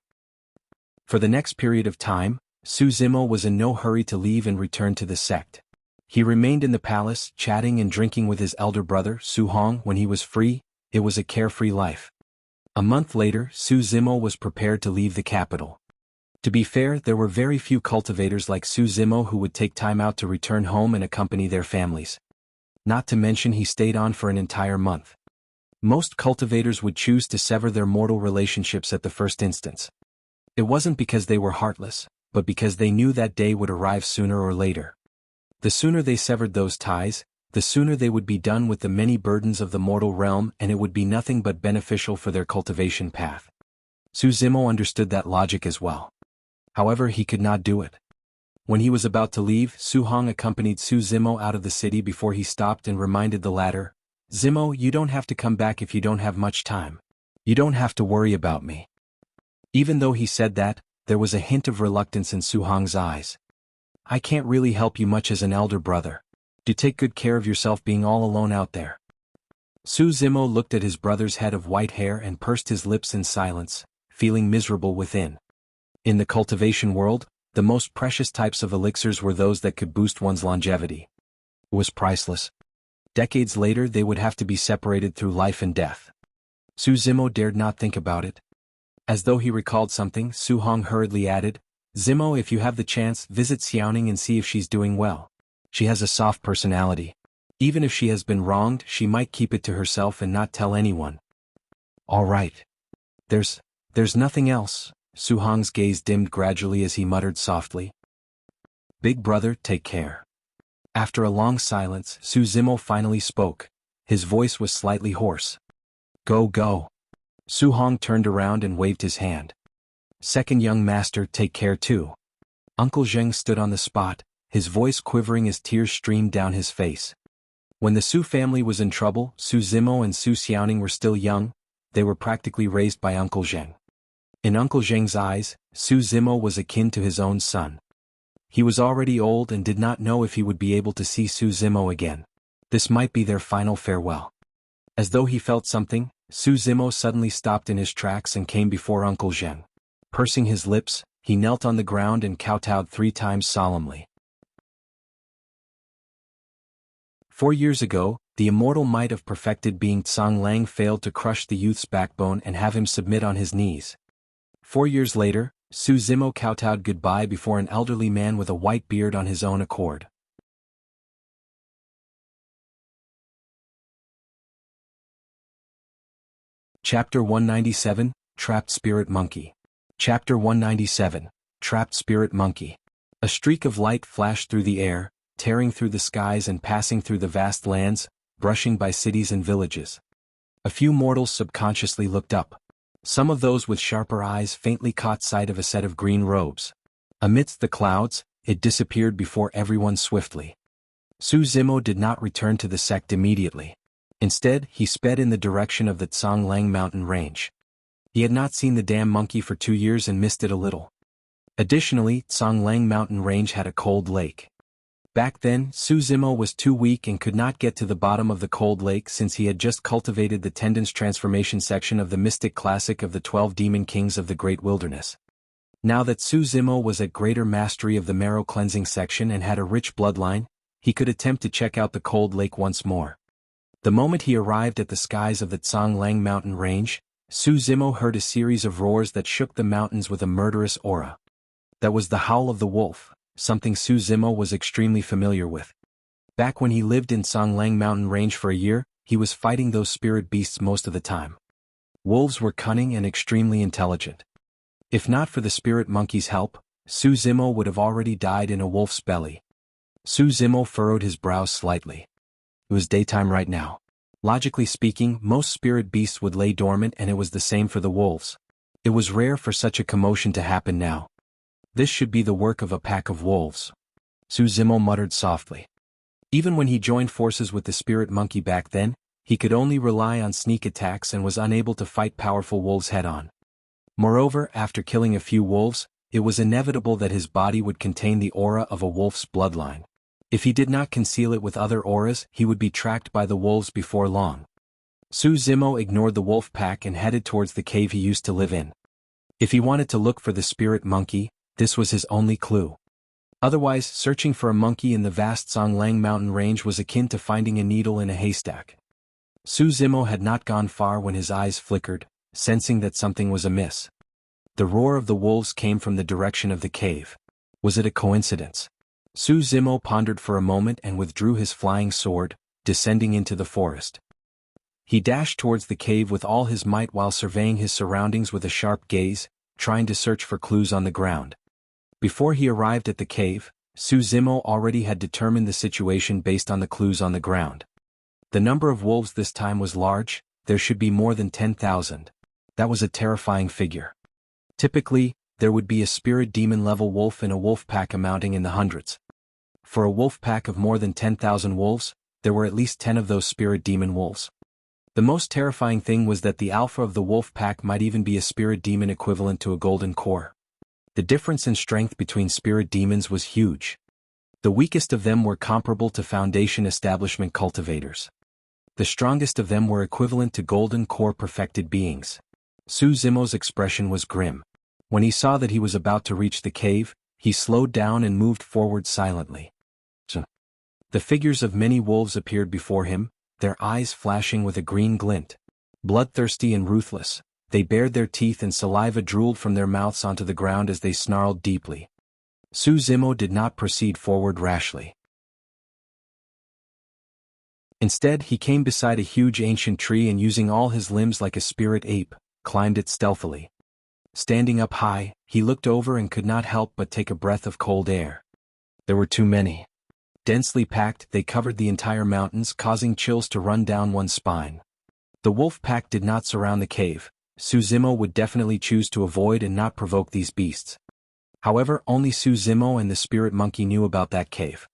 For the next period of time, Su Zimo was in no hurry to leave and return to the sect. He remained in the palace, chatting and drinking with his elder brother, Su Hong. When he was free, it was a carefree life. A month later, Su Zimo was prepared to leave the capital. To be fair, there were very few cultivators like Su Zimo who would take time out to return home and accompany their families. Not to mention he stayed on for an entire month. Most cultivators would choose to sever their mortal relationships at the first instance. It wasn't because they were heartless, but because they knew that day would arrive sooner or later. The sooner they severed those ties, the sooner they would be done with the many burdens of the mortal realm, and it would be nothing but beneficial for their cultivation path. Su Zimo understood that logic as well. However, he could not do it. When he was about to leave, Su Hong accompanied Su Zimo out of the city before he stopped and reminded the latter, Zimo, you don't have to come back if you don't have much time. You don't have to worry about me. Even though he said that, there was a hint of reluctance in Su Hong's eyes. I can't really help you much as an elder brother. Do take good care of yourself being all alone out there. Su Zimo looked at his brother's head of white hair and pursed his lips in silence, feeling miserable within. In the cultivation world, the most precious types of elixirs were those that could boost one's longevity. It was priceless. Decades later they would have to be separated through life and death. Su Zimo dared not think about it. As though he recalled something, Su Hong hurriedly added, Zimo, if you have the chance, visit Xiaoning and see if she's doing well. She has a soft personality. Even if she has been wronged, she might keep it to herself and not tell anyone. All right. There's nothing else. Su Hong's gaze dimmed gradually as he muttered softly. Big brother, take care. After a long silence, Su Zimo finally spoke. His voice was slightly hoarse. Go, go. Su Hong turned around and waved his hand. Second young master, take care too. Uncle Zheng stood on the spot, his voice quivering as tears streamed down his face. When the Su family was in trouble, Su Zimo and Su Xiaoning were still young. They were practically raised by Uncle Zheng. In Uncle Zheng's eyes, Su Zimo was akin to his own son. He was already old and did not know if he would be able to see Su Zimo again. This might be their final farewell. As though he felt something, Su Zimo suddenly stopped in his tracks and came before Uncle Zheng. Pursing his lips, he knelt on the ground and kowtowed 3 times solemnly. 4 years ago, the immortal might of perfected being Tsang Lang failed to crush the youth's backbone and have him submit on his knees. 4 years later, Su Zimo kowtowed goodbye before an elderly man with a white beard on his own accord. Chapter 197, Trapped Spirit Monkey. Chapter 197, Trapped Spirit Monkey. A streak of light flashed through the air, tearing through the skies and passing through the vast lands, brushing by cities and villages. A few mortals subconsciously looked up. Some of those with sharper eyes faintly caught sight of a set of green robes. Amidst the clouds, it disappeared before everyone swiftly. Su Zimo did not return to the sect immediately. Instead, he sped in the direction of the Tsang Lang mountain range. He had not seen the damn monkey for 2 years and missed it a little. Additionally, Tsang Lang mountain range had a cold lake. Back then, Su Zimo was too weak and could not get to the bottom of the cold lake since he had just cultivated the Tendance Transformation section of the Mystic Classic of the 12 Demon Kings of the Great Wilderness. Now that Su Zimo was at greater mastery of the Marrow Cleansing section and had a rich bloodline, he could attempt to check out the cold lake once more. The moment he arrived at the skies of the Tsang Lang mountain range, Su Zimo heard a series of roars that shook the mountains with a murderous aura. That was the howl of the wolf, something Su Zimo was extremely familiar with. Back when he lived in Songlang Mountain Range for a year, he was fighting those spirit beasts most of the time. Wolves were cunning and extremely intelligent. If not for the spirit monkey's help, Su Zimo would have already died in a wolf's belly. Su Zimo furrowed his brows slightly. It was daytime right now. Logically speaking, most spirit beasts would lay dormant, and it was the same for the wolves. It was rare for such a commotion to happen now. This should be the work of a pack of wolves. Su Zimo muttered softly. Even when he joined forces with the spirit monkey back then, he could only rely on sneak attacks and was unable to fight powerful wolves head-on. Moreover, after killing a few wolves, it was inevitable that his body would contain the aura of a wolf's bloodline. If he did not conceal it with other auras, he would be tracked by the wolves before long. Su Zimo ignored the wolf pack and headed towards the cave he used to live in. If he wanted to look for the spirit monkey, this was his only clue. Otherwise, searching for a monkey in the vast Songlang Mountain Range was akin to finding a needle in a haystack. Su Zimo had not gone far when his eyes flickered, sensing that something was amiss. The roar of the wolves came from the direction of the cave. Was it a coincidence? Su Zimo pondered for a moment and withdrew his flying sword, descending into the forest. He dashed towards the cave with all his might while surveying his surroundings with a sharp gaze, trying to search for clues on the ground. Before he arrived at the cave, Su Zimo already had determined the situation based on the clues on the ground. The number of wolves this time was large. There should be more than 10,000. That was a terrifying figure. Typically, there would be a spirit demon level wolf in a wolf pack amounting in the hundreds. For a wolf pack of more than 10,000 wolves, there were at least 10 of those spirit demon wolves. The most terrifying thing was that the alpha of the wolf pack might even be a spirit demon equivalent to a golden core. The difference in strength between spirit demons was huge. The weakest of them were comparable to Foundation establishment cultivators. The strongest of them were equivalent to golden core perfected beings. Su Zimo's expression was grim. When he saw that he was about to reach the cave, he slowed down and moved forward silently. The figures of many wolves appeared before him, their eyes flashing with a green glint. Bloodthirsty and ruthless, they bared their teeth and saliva drooled from their mouths onto the ground as they snarled deeply. Su Zimo did not proceed forward rashly. Instead, he came beside a huge ancient tree and, using all his limbs like a spirit ape, climbed it stealthily. Standing up high, he looked over and could not help but take a breath of cold air. There were too many. Densely packed, they covered the entire mountains, causing chills to run down one's spine. The wolf pack did not surround the cave. Su Zimo would definitely choose to avoid and not provoke these beasts. However, only Su Zimo and the spirit monkey knew about that cave.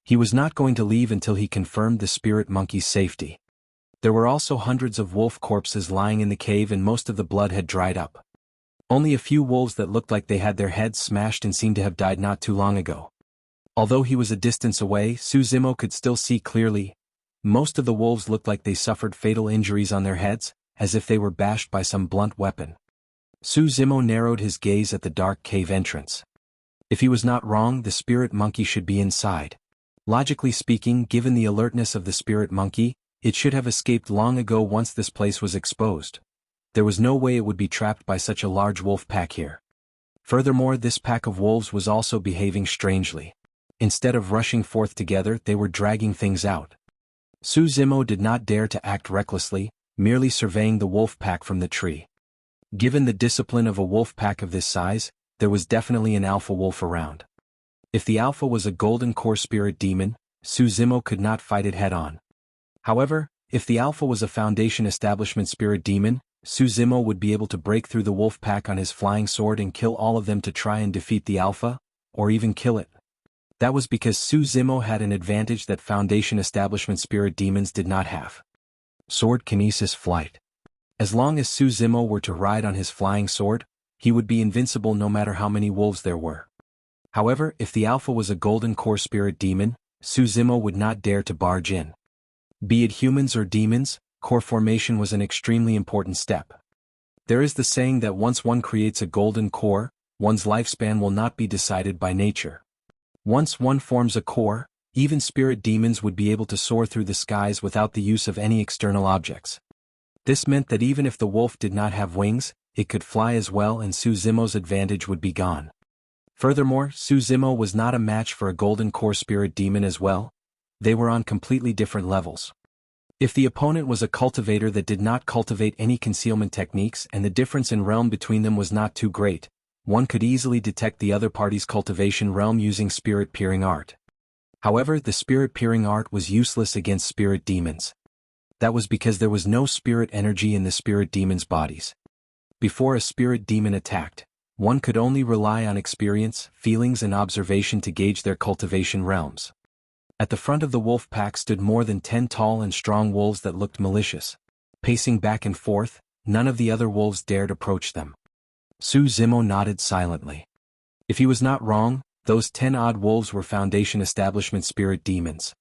He was not going to leave until he confirmed the spirit monkey's safety. There were also hundreds of wolf corpses lying in the cave, and most of the blood had dried up. Only a few wolves that looked like they had their heads smashed and seemed to have died not too long ago. Although he was a distance away, Su Zimo could still see clearly. Most of the wolves looked like they suffered fatal injuries on their heads, as if they were bashed by some blunt weapon. Su Zimo narrowed his gaze at the dark cave entrance. If he was not wrong, the spirit monkey should be inside. Logically speaking, given the alertness of the spirit monkey, it should have escaped long ago once this place was exposed. There was no way it would be trapped by such a large wolf pack here. Furthermore, this pack of wolves was also behaving strangely. Instead of rushing forth together, they were dragging things out. Su Zimo did not dare to act recklessly, merely surveying the wolf pack from the tree. Given the discipline of a wolf pack of this size, there was definitely an alpha wolf around. If the alpha was a golden core spirit demon, Su Zimo could not fight it head-on. However, if the alpha was a Foundation establishment spirit demon, Su Zimo would be able to break through the wolf pack on his flying sword and kill all of them to try and defeat the alpha, or even kill it. That was because Su Zimo had an advantage that Foundation establishment spirit demons did not have. Sword kinesis flight. As long as Su Zimo were to ride on his flying sword, he would be invincible no matter how many wolves there were. However, if the alpha was a golden core spirit demon, Su Zimo would not dare to barge in. Be it humans or demons, core formation was an extremely important step. There is the saying that once one creates a golden core, one's lifespan will not be decided by nature. Once one forms a core, Even spirit demons would be able to soar through the skies without the use of any external objects. This meant that even if the wolf did not have wings, it could fly as well, and Su Zimo's advantage would be gone. Furthermore, Su Zimo was not a match for a golden core spirit demon as well. They were on completely different levels. If the opponent was a cultivator that did not cultivate any concealment techniques and the difference in realm between them was not too great, one could easily detect the other party's cultivation realm using spirit peering art. However, the spirit peering art was useless against spirit demons. That was because there was no spirit energy in the spirit demons' bodies. Before a spirit demon attacked, one could only rely on experience, feelings and observation to gauge their cultivation realms. At the front of the wolf pack stood more than 10 tall and strong wolves that looked malicious. Pacing back and forth, none of the other wolves dared approach them. Su Zimo nodded silently. If he was not wrong, those 10 odd wolves were Foundation Establishment spirit demons.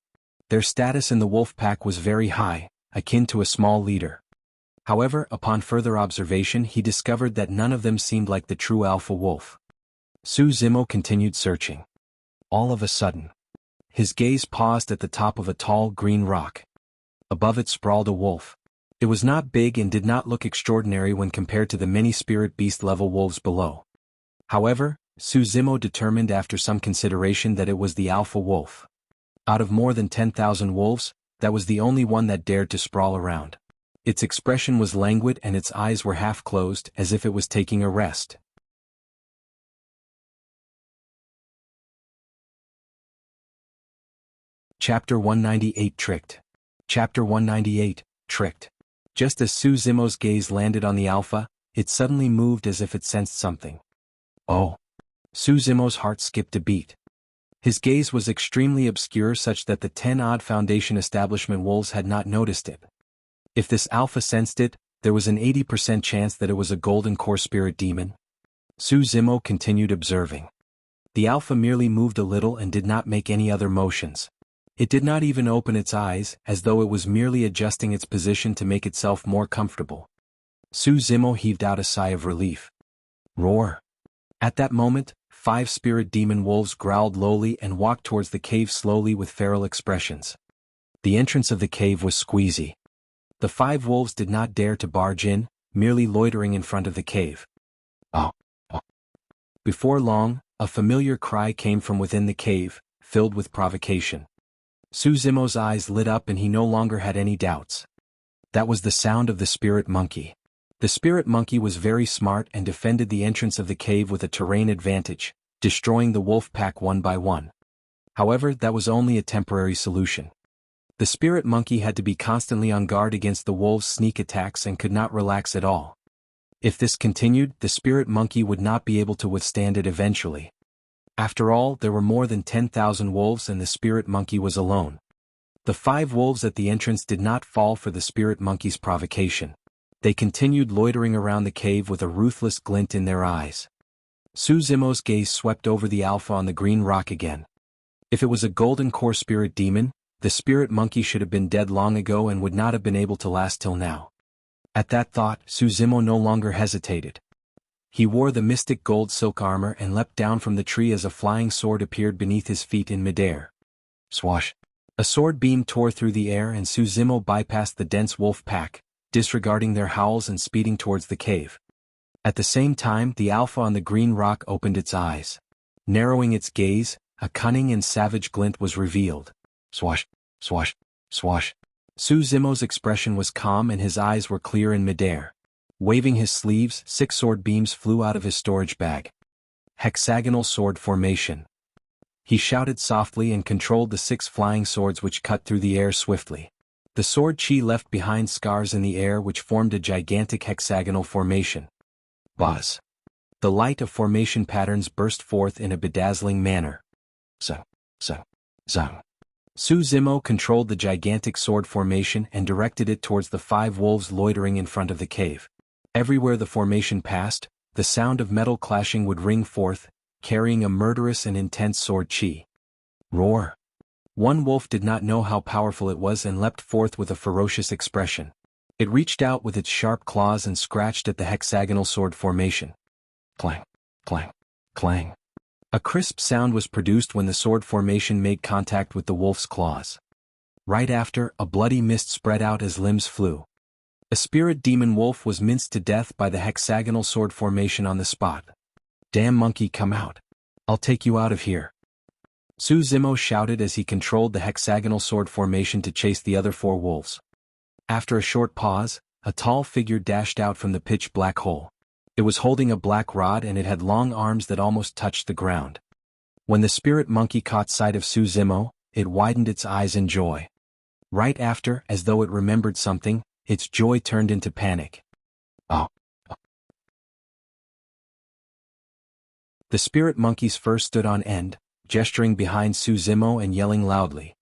Their status in the wolf pack was very high, akin to a small leader. However, upon further observation he discovered that none of them seemed like the true alpha wolf. Su Zimo continued searching. All of a sudden, his gaze paused at the top of a tall green rock. Above it sprawled a wolf. It was not big and did not look extraordinary when compared to the many spirit beast level wolves below. However, Su Zimo determined after some consideration that it was the alpha wolf. Out of more than 10,000 wolves, that was the only one that dared to sprawl around. Its expression was languid and its eyes were half closed as if it was taking a rest. Chapter 198 Tricked. Chapter 198, Tricked. Just as Su Zimo's gaze landed on the alpha, it suddenly moved as if it sensed something. Oh! Su Zimo's heart skipped a beat. His gaze was extremely obscure such that the 10 odd Foundation Establishment wolves had not noticed it. If this alpha sensed it, there was an 80% chance that it was a golden core spirit demon. Su Zimo continued observing. The alpha merely moved a little and did not make any other motions. It did not even open its eyes, as though it was merely adjusting its position to make itself more comfortable. Su Zimo heaved out a sigh of relief. Roar! At that moment, 5 spirit demon wolves growled lowly and walked towards the cave slowly with feral expressions. The entrance of the cave was squeezy. The 5 wolves did not dare to barge in, merely loitering in front of the cave. Oh! Before long, a familiar cry came from within the cave, filled with provocation. Su Zimo's eyes lit up and he no longer had any doubts. That was the sound of the spirit monkey. The spirit monkey was very smart and defended the entrance of the cave with a terrain advantage, destroying the wolf pack one by one. However, that was only a temporary solution. The spirit monkey had to be constantly on guard against the wolves' sneak attacks and could not relax at all. If this continued, the spirit monkey would not be able to withstand it eventually. After all, there were more than 10,000 wolves and the spirit monkey was alone. The 5 wolves at the entrance did not fall for the spirit monkey's provocation. They continued loitering around the cave with a ruthless glint in their eyes. Su Zimo's gaze swept over the alpha on the green rock again. If it was a golden core spirit demon, the spirit monkey should have been dead long ago and would not have been able to last till now. At that thought, Su Zimo no longer hesitated. He wore the mystic gold silk armor and leapt down from the tree as a flying sword appeared beneath his feet in midair. Swash! A sword beam tore through the air and Su Zimo bypassed the dense wolf pack, disregarding their howls and speeding towards the cave. At the same time, the alpha on the green rock opened its eyes. Narrowing its gaze, a cunning and savage glint was revealed. Swash! Swash! Swash! Su Zimo's expression was calm and his eyes were clear in midair. Waving his sleeves, 6 sword beams flew out of his storage bag. Hexagonal sword formation. He shouted softly and controlled the 6 flying swords which cut through the air swiftly. The sword chi left behind scars in the air which formed a gigantic hexagonal formation. Buzz! The light of formation patterns burst forth in a bedazzling manner. Zung! Su Zimo controlled the gigantic sword formation and directed it towards the 5 wolves loitering in front of the cave. Everywhere the formation passed, the sound of metal clashing would ring forth, carrying a murderous and intense sword chi. Roar! One wolf did not know how powerful it was and leapt forth with a ferocious expression. It reached out with its sharp claws and scratched at the hexagonal sword formation. Clang! Clang! Clang! A crisp sound was produced when the sword formation made contact with the wolf's claws. Right after, a bloody mist spread out as limbs flew. A spirit demon wolf was minced to death by the hexagonal sword formation on the spot. "Damn monkey, come out. I'll take you out of here," Su Zimo shouted as he controlled the hexagonal sword formation to chase the other 4 wolves. After a short pause, a tall figure dashed out from the pitch black hole. It was holding a black rod and it had long arms that almost touched the ground. When the spirit monkey caught sight of Su Zimo, it widened its eyes in joy. Right after, as though it remembered something, its joy turned into panic. "Oh!" The spirit monkeys first stood on end, gesturing behind Su Zimo and yelling loudly.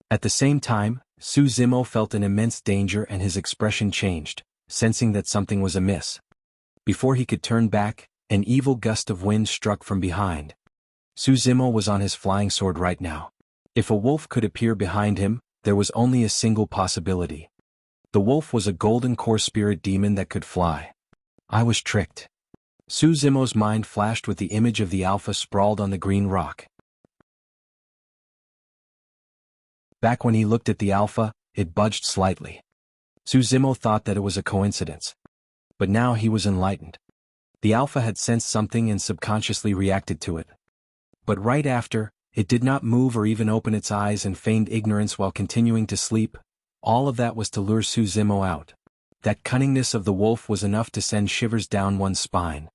At the same time, Su Zimo felt an immense danger and his expression changed, sensing that something was amiss. Before he could turn back, an evil gust of wind struck from behind. Su Zimo was on his flying sword right now. If a wolf could appear behind him, there was only a single possibility. The wolf was a golden core spirit demon that could fly. I was tricked. Su Zimo's mind flashed with the image of the alpha sprawled on the green rock. Back when he looked at the alpha, it budged slightly. Su Zimo thought that it was a coincidence. But now he was enlightened. The alpha had sensed something and subconsciously reacted to it. But right after, it did not move or even open its eyes and feigned ignorance while continuing to sleep. All of that was to lure Su Zimo out. That cunningness of the wolf was enough to send shivers down one's spine.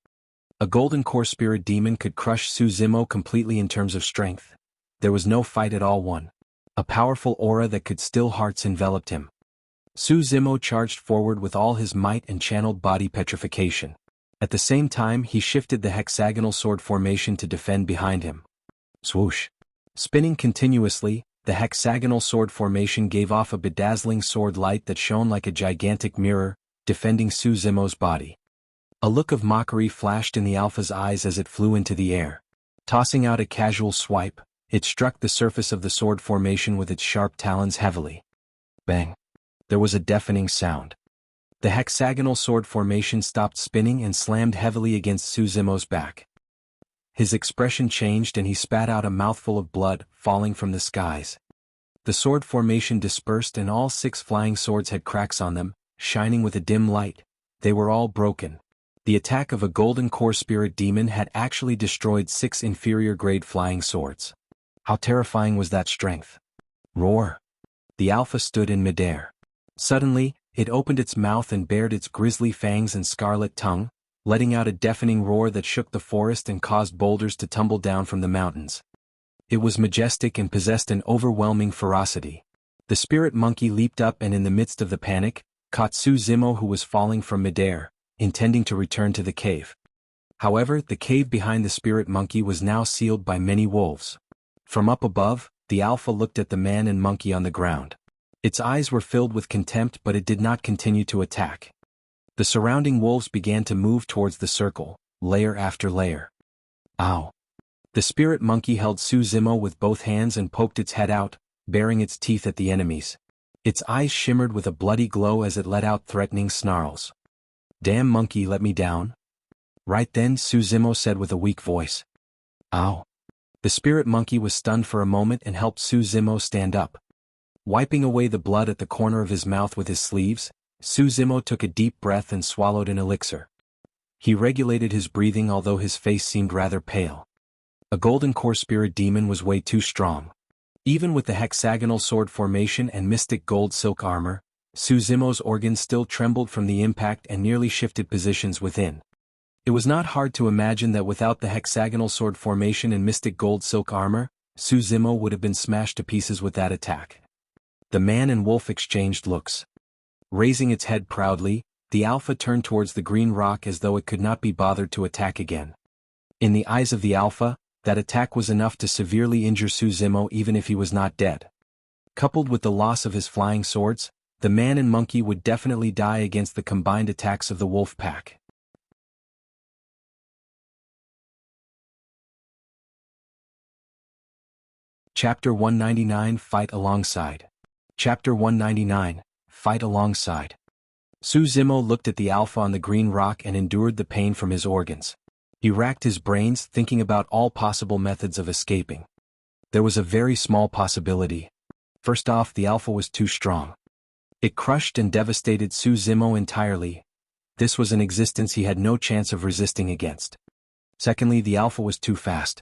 A golden core spirit demon could crush Su Zimo completely in terms of strength. There was no fight at all won. A powerful aura that could still hearts enveloped him. Su Zimo charged forward with all his might and channeled body petrification. At the same time he shifted the hexagonal sword formation to defend behind him. Swoosh! Spinning continuously, the hexagonal sword formation gave off a bedazzling sword light that shone like a gigantic mirror, defending Su Zimo's body. A look of mockery flashed in the alpha's eyes as it flew into the air. Tossing out a casual swipe, it struck the surface of the sword formation with its sharp talons heavily. Bang! There was a deafening sound. The hexagonal sword formation stopped spinning and slammed heavily against Su Zimo's back. His expression changed and he spat out a mouthful of blood, falling from the skies. The sword formation dispersed and all 6 flying swords had cracks on them, shining with a dim light. They were all broken. The attack of a golden core spirit demon had actually destroyed 6 inferior-grade flying swords. How terrifying was that strength? Roar! The alpha stood in midair. Suddenly, it opened its mouth and bared its grisly fangs and scarlet tongue, letting out a deafening roar that shook the forest and caused boulders to tumble down from the mountains. It was majestic and possessed an overwhelming ferocity. The spirit monkey leaped up and in the midst of the panic, caught Su Zimo who was falling from midair, intending to return to the cave. However, the cave behind the spirit monkey was now sealed by many wolves. From up above, the alpha looked at the man and monkey on the ground. Its eyes were filled with contempt but it did not continue to attack. The surrounding wolves began to move towards the circle, layer after layer. Ow! The spirit monkey held Su Zimo with both hands and poked its head out, baring its teeth at the enemies. Its eyes shimmered with a bloody glow as it let out threatening snarls. "Damn monkey, let me down." Right then Su Zimo said with a weak voice. "Ow!" The spirit monkey was stunned for a moment and helped Su Zimo stand up. Wiping away the blood at the corner of his mouth with his sleeves, Su Zimo took a deep breath and swallowed an elixir. He regulated his breathing although his face seemed rather pale. A golden core spirit demon was way too strong. Even with the hexagonal sword formation and mystic gold silk armor, Su Zimo's organs still trembled from the impact and nearly shifted positions within. It was not hard to imagine that without the hexagonal sword formation and mystic gold silk armor, Su Zimo would have been smashed to pieces with that attack. The man and wolf exchanged looks. Raising its head proudly, the alpha turned towards the green rock as though it could not be bothered to attack again. In the eyes of the alpha, that attack was enough to severely injure Su Zimo even if he was not dead. Coupled with the loss of his flying swords, the man and monkey would definitely die against the combined attacks of the wolf pack. Chapter 199 Fight Alongside. Chapter 199 Fight Alongside. Su Zimo looked at the alpha on the green rock and endured the pain from his organs. He racked his brains thinking about all possible methods of escaping. There was a very small possibility. First off, the alpha was too strong. It crushed and devastated Su Zimo entirely. This was an existence he had no chance of resisting against. Secondly, the alpha was too fast.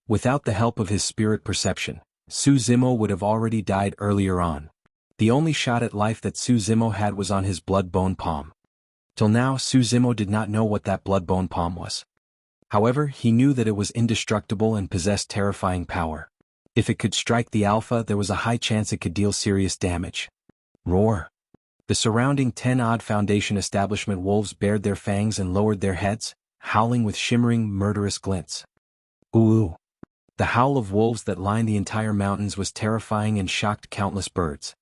Without the help of his spirit perception, Su Zimo would have already died earlier on. The only shot at life that Su Zimo had was on his blood-bone palm. Till now, Su Zimo did not know what that blood-bone palm was. However, he knew that it was indestructible and possessed terrifying power. If it could strike the alpha, there was a high chance it could deal serious damage. Roar! The surrounding 10-odd Foundation establishment wolves bared their fangs and lowered their heads, howling with shimmering, murderous glints. Ooh! The howl of wolves that lined the entire mountains was terrifying and shocked countless birds.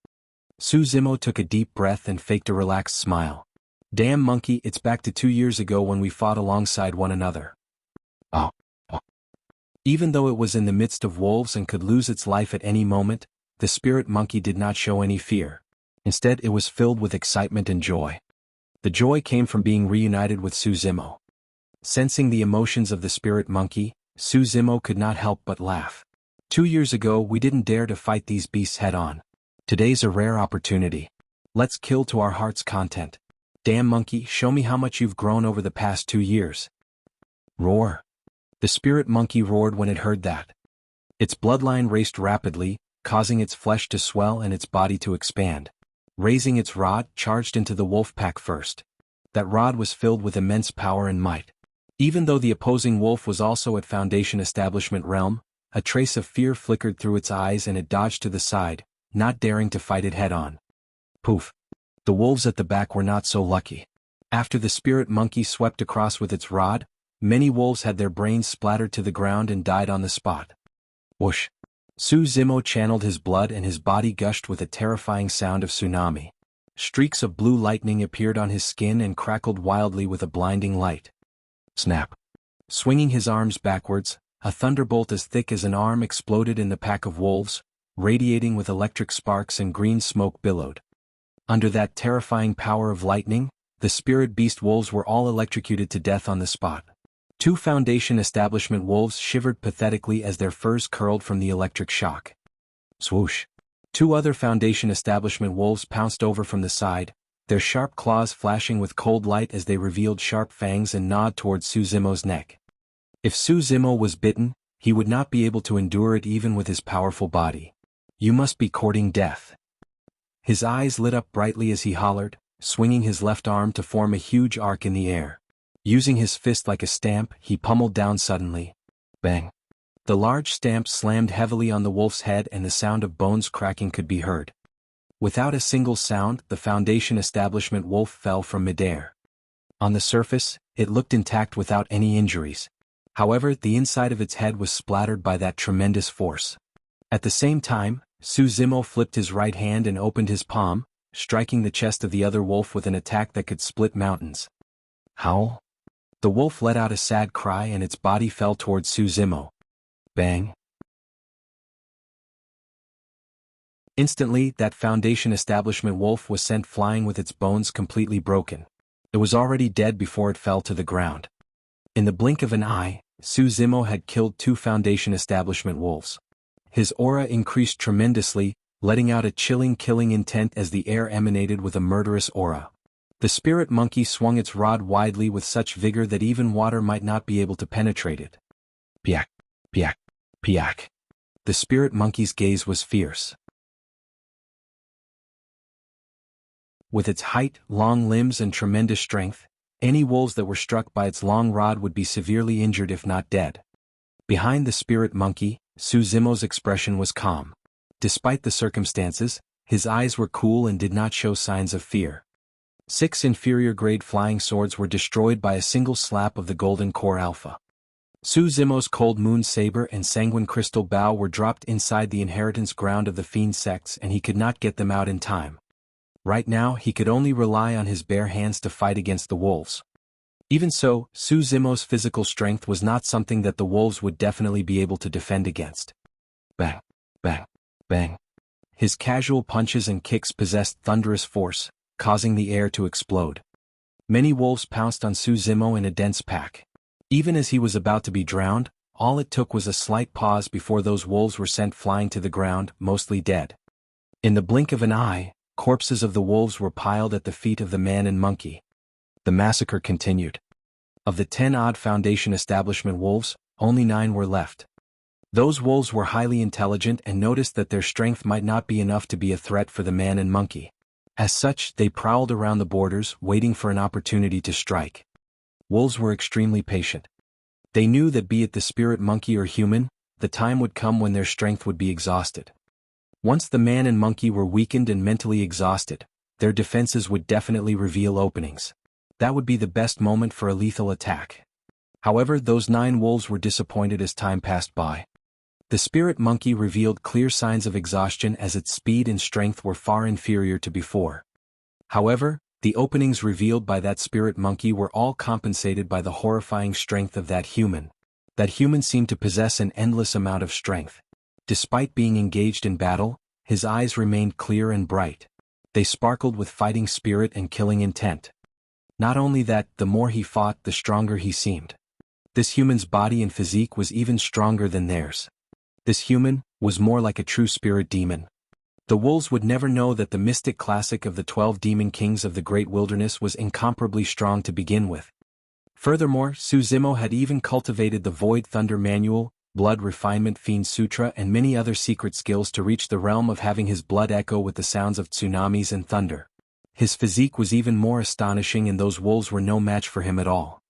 Su Zimo took a deep breath and faked a relaxed smile. Damn monkey, it's back to 2 years ago when we fought alongside one another. Oh. Even though it was in the midst of wolves and could lose its life at any moment, the spirit monkey did not show any fear. Instead, it was filled with excitement and joy. The joy came from being reunited with Su Zimo. Sensing the emotions of the spirit monkey, Su Zimo could not help but laugh. 2 years ago, we didn't dare to fight these beasts head-on. Today's a rare opportunity. Let's kill to our heart's content. Damn monkey, show me how much you've grown over the past 2 years. Roar! The spirit monkey roared when it heard that. Its bloodline raced rapidly, causing its flesh to swell and its body to expand. Raising its rod, charged into the wolf pack first. That rod was filled with immense power and might. Even though the opposing wolf was also at Foundation Establishment realm, a trace of fear flickered through its eyes and it dodged to the side, not daring to fight it head-on. Poof! The wolves at the back were not so lucky. After the spirit monkey swept across with its rod, many wolves had their brains splattered to the ground and died on the spot. Whoosh! Su Zimo channeled his blood and his body gushed with a terrifying sound of tsunami. Streaks of blue lightning appeared on his skin and crackled wildly with a blinding light. Snap! Swinging his arms backwards, a thunderbolt as thick as an arm exploded in the pack of wolves, radiating with electric sparks and green smoke billowed. Under that terrifying power of lightning, the spirit beast wolves were all electrocuted to death on the spot. 2 Foundation Establishment wolves shivered pathetically as their furs curled from the electric shock. Swoosh! 2 other Foundation Establishment wolves pounced over from the side, their sharp claws flashing with cold light as they revealed sharp fangs and gnawed towards Su Zimo's neck. If Su Zimo was bitten, he would not be able to endure it even with his powerful body. You must be courting death. His eyes lit up brightly as he hollered, swinging his left arm to form a huge arc in the air. Using his fist like a stamp, he pummeled down suddenly. Bang! The large stamp slammed heavily on the wolf's head and the sound of bones cracking could be heard. Without a single sound, the Foundation Establishment wolf fell from midair. On the surface, it looked intact without any injuries. However, the inside of its head was splattered by that tremendous force. At the same time, Su Zimo flipped his right hand and opened his palm, striking the chest of the other wolf with an attack that could split mountains. Howl! The wolf let out a sad cry and its body fell towards Su Zimo. Bang! Instantly, that Foundation Establishment wolf was sent flying with its bones completely broken. It was already dead before it fell to the ground. In the blink of an eye, Su Zimo had killed 2 Foundation Establishment wolves. His aura increased tremendously, letting out a chilling killing intent as the air emanated with a murderous aura. The spirit monkey swung its rod widely with such vigor that even water might not be able to penetrate it. Piak! Piak! Piak! The spirit monkey's gaze was fierce. With its height, long limbs and tremendous strength, any wolves that were struck by its long rod would be severely injured if not dead. Behind the spirit monkey, Su Zimo's expression was calm. Despite the circumstances, his eyes were cool and did not show signs of fear. 6 inferior-grade flying swords were destroyed by a single slap of the Golden Core Alpha. Su Zimo's Cold Moon Saber and Sanguine Crystal Bow were dropped inside the inheritance ground of the Fiend sects and he could not get them out in time. Right now, he could only rely on his bare hands to fight against the wolves. Even so, Su Zimo's physical strength was not something that the wolves would definitely be able to defend against. Bang! Bang! Bang! His casual punches and kicks possessed thunderous force, causing the air to explode. Many wolves pounced on Su Zimo in a dense pack. Even as he was about to be drowned, all it took was a slight pause before those wolves were sent flying to the ground, mostly dead. In the blink of an eye, corpses of the wolves were piled at the feet of the man and monkey. The massacre continued. Of the 10-odd Foundation establishment wolves, only 9 were left. Those wolves were highly intelligent and noticed that their strength might not be enough to be a threat for the man and monkey. As such, they prowled around the borders, waiting for an opportunity to strike. Wolves were extremely patient. They knew that be it the spirit monkey or human, the time would come when their strength would be exhausted. Once the man and monkey were weakened and mentally exhausted, their defenses would definitely reveal openings. That would be the best moment for a lethal attack. However, those 9 wolves were disappointed as time passed by. The spirit monkey revealed clear signs of exhaustion as its speed and strength were far inferior to before. However, the openings revealed by that spirit monkey were all compensated by the horrifying strength of that human. That human seemed to possess an endless amount of strength. Despite being engaged in battle, his eyes remained clear and bright. They sparkled with fighting spirit and killing intent. Not only that, the more he fought, the stronger he seemed. This human's body and physique was even stronger than theirs. This human was more like a true spirit demon. The wolves would never know that the mystic classic of the 12 demon kings of the great wilderness was incomparably strong to begin with. Furthermore, Su Zimo had even cultivated the Void Thunder Manual, Blood Refinement Fiend Sutra and many other secret skills to reach the realm of having his blood echo with the sounds of tsunamis and thunder. His physique was even more astonishing and those wolves were no match for him at all.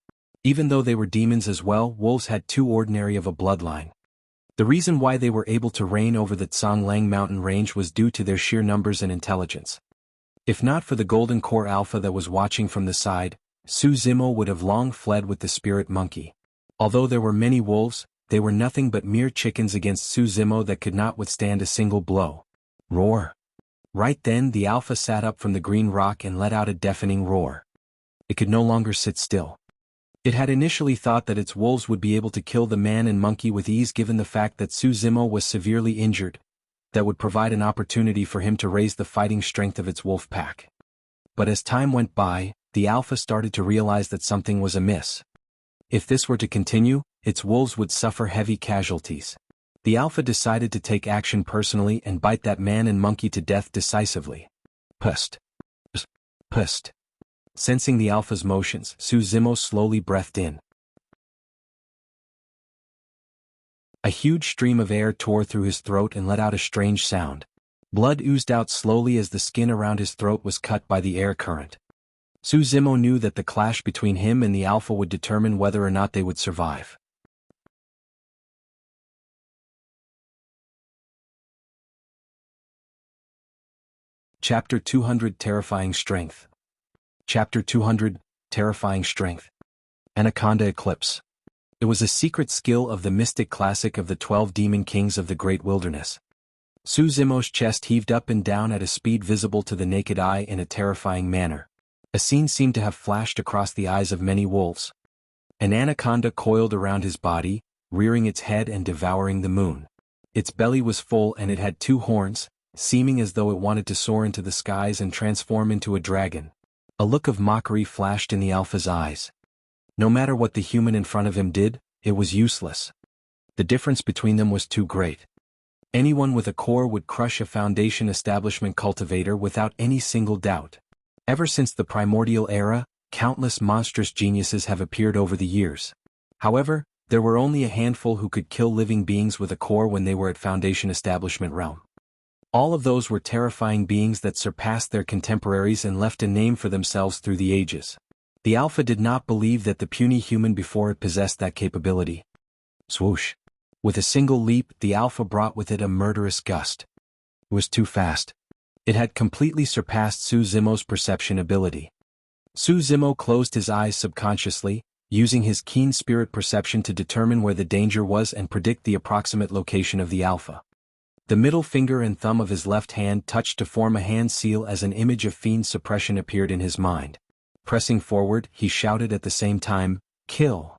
Even though they were demons as well, wolves had too ordinary of a bloodline. The reason why they were able to reign over the Tsanglang mountain range was due to their sheer numbers and intelligence. If not for the Golden Core Alpha that was watching from the side, Su Zimo would have long fled with the spirit monkey. Although there were many wolves, they were nothing but mere chickens against Su Zimo that could not withstand a single blow. Roar! Right then the Alpha sat up from the green rock and let out a deafening roar. It could no longer sit still. It had initially thought that its wolves would be able to kill the man and monkey with ease given the fact that Su Zimo was severely injured. That would provide an opportunity for him to raise the fighting strength of its wolf pack. But as time went by, the Alpha started to realize that something was amiss. If this were to continue, its wolves would suffer heavy casualties. The Alpha decided to take action personally and bite that man and monkey to death decisively. Pust. Pust. Sensing the Alpha's motions, Su Zimo slowly breathed in. A huge stream of air tore through his throat and let out a strange sound. Blood oozed out slowly as the skin around his throat was cut by the air current. Su Zimo knew that the clash between him and the Alpha would determine whether or not they would survive. Chapter 200 Terrifying Strength. Chapter 200 Terrifying Strength. Anaconda Eclipse. It was a secret skill of the mystic classic of the 12 demon kings of the great wilderness. Su Zimo's chest heaved up and down at a speed visible to the naked eye in a terrifying manner. A scene seemed to have flashed across the eyes of many wolves. An anaconda coiled around his body, rearing its head and devouring the moon. Its belly was full and it had 2 horns, seeming as though it wanted to soar into the skies and transform into a dragon. A look of mockery flashed in the Alpha's eyes. No matter what the human in front of him did, it was useless. The difference between them was too great. Anyone with a core would crush a Foundation establishment cultivator without any single doubt. Ever since the primordial era, countless monstrous geniuses have appeared over the years. However, there were only a handful who could kill living beings with a core when they were at Foundation establishment realm. All of those were terrifying beings that surpassed their contemporaries and left a name for themselves through the ages. The Alpha did not believe that the puny human before it possessed that capability. Swoosh! With a single leap, the Alpha brought with it a murderous gust. It was too fast. It had completely surpassed Su Zimo's perception ability. Su Zimo closed his eyes subconsciously, using his keen spirit perception to determine where the danger was and predict the approximate location of the Alpha. The middle finger and thumb of his left hand touched to form a hand seal as an image of fiend suppression appeared in his mind. Pressing forward, he shouted at the same time, "Kill!"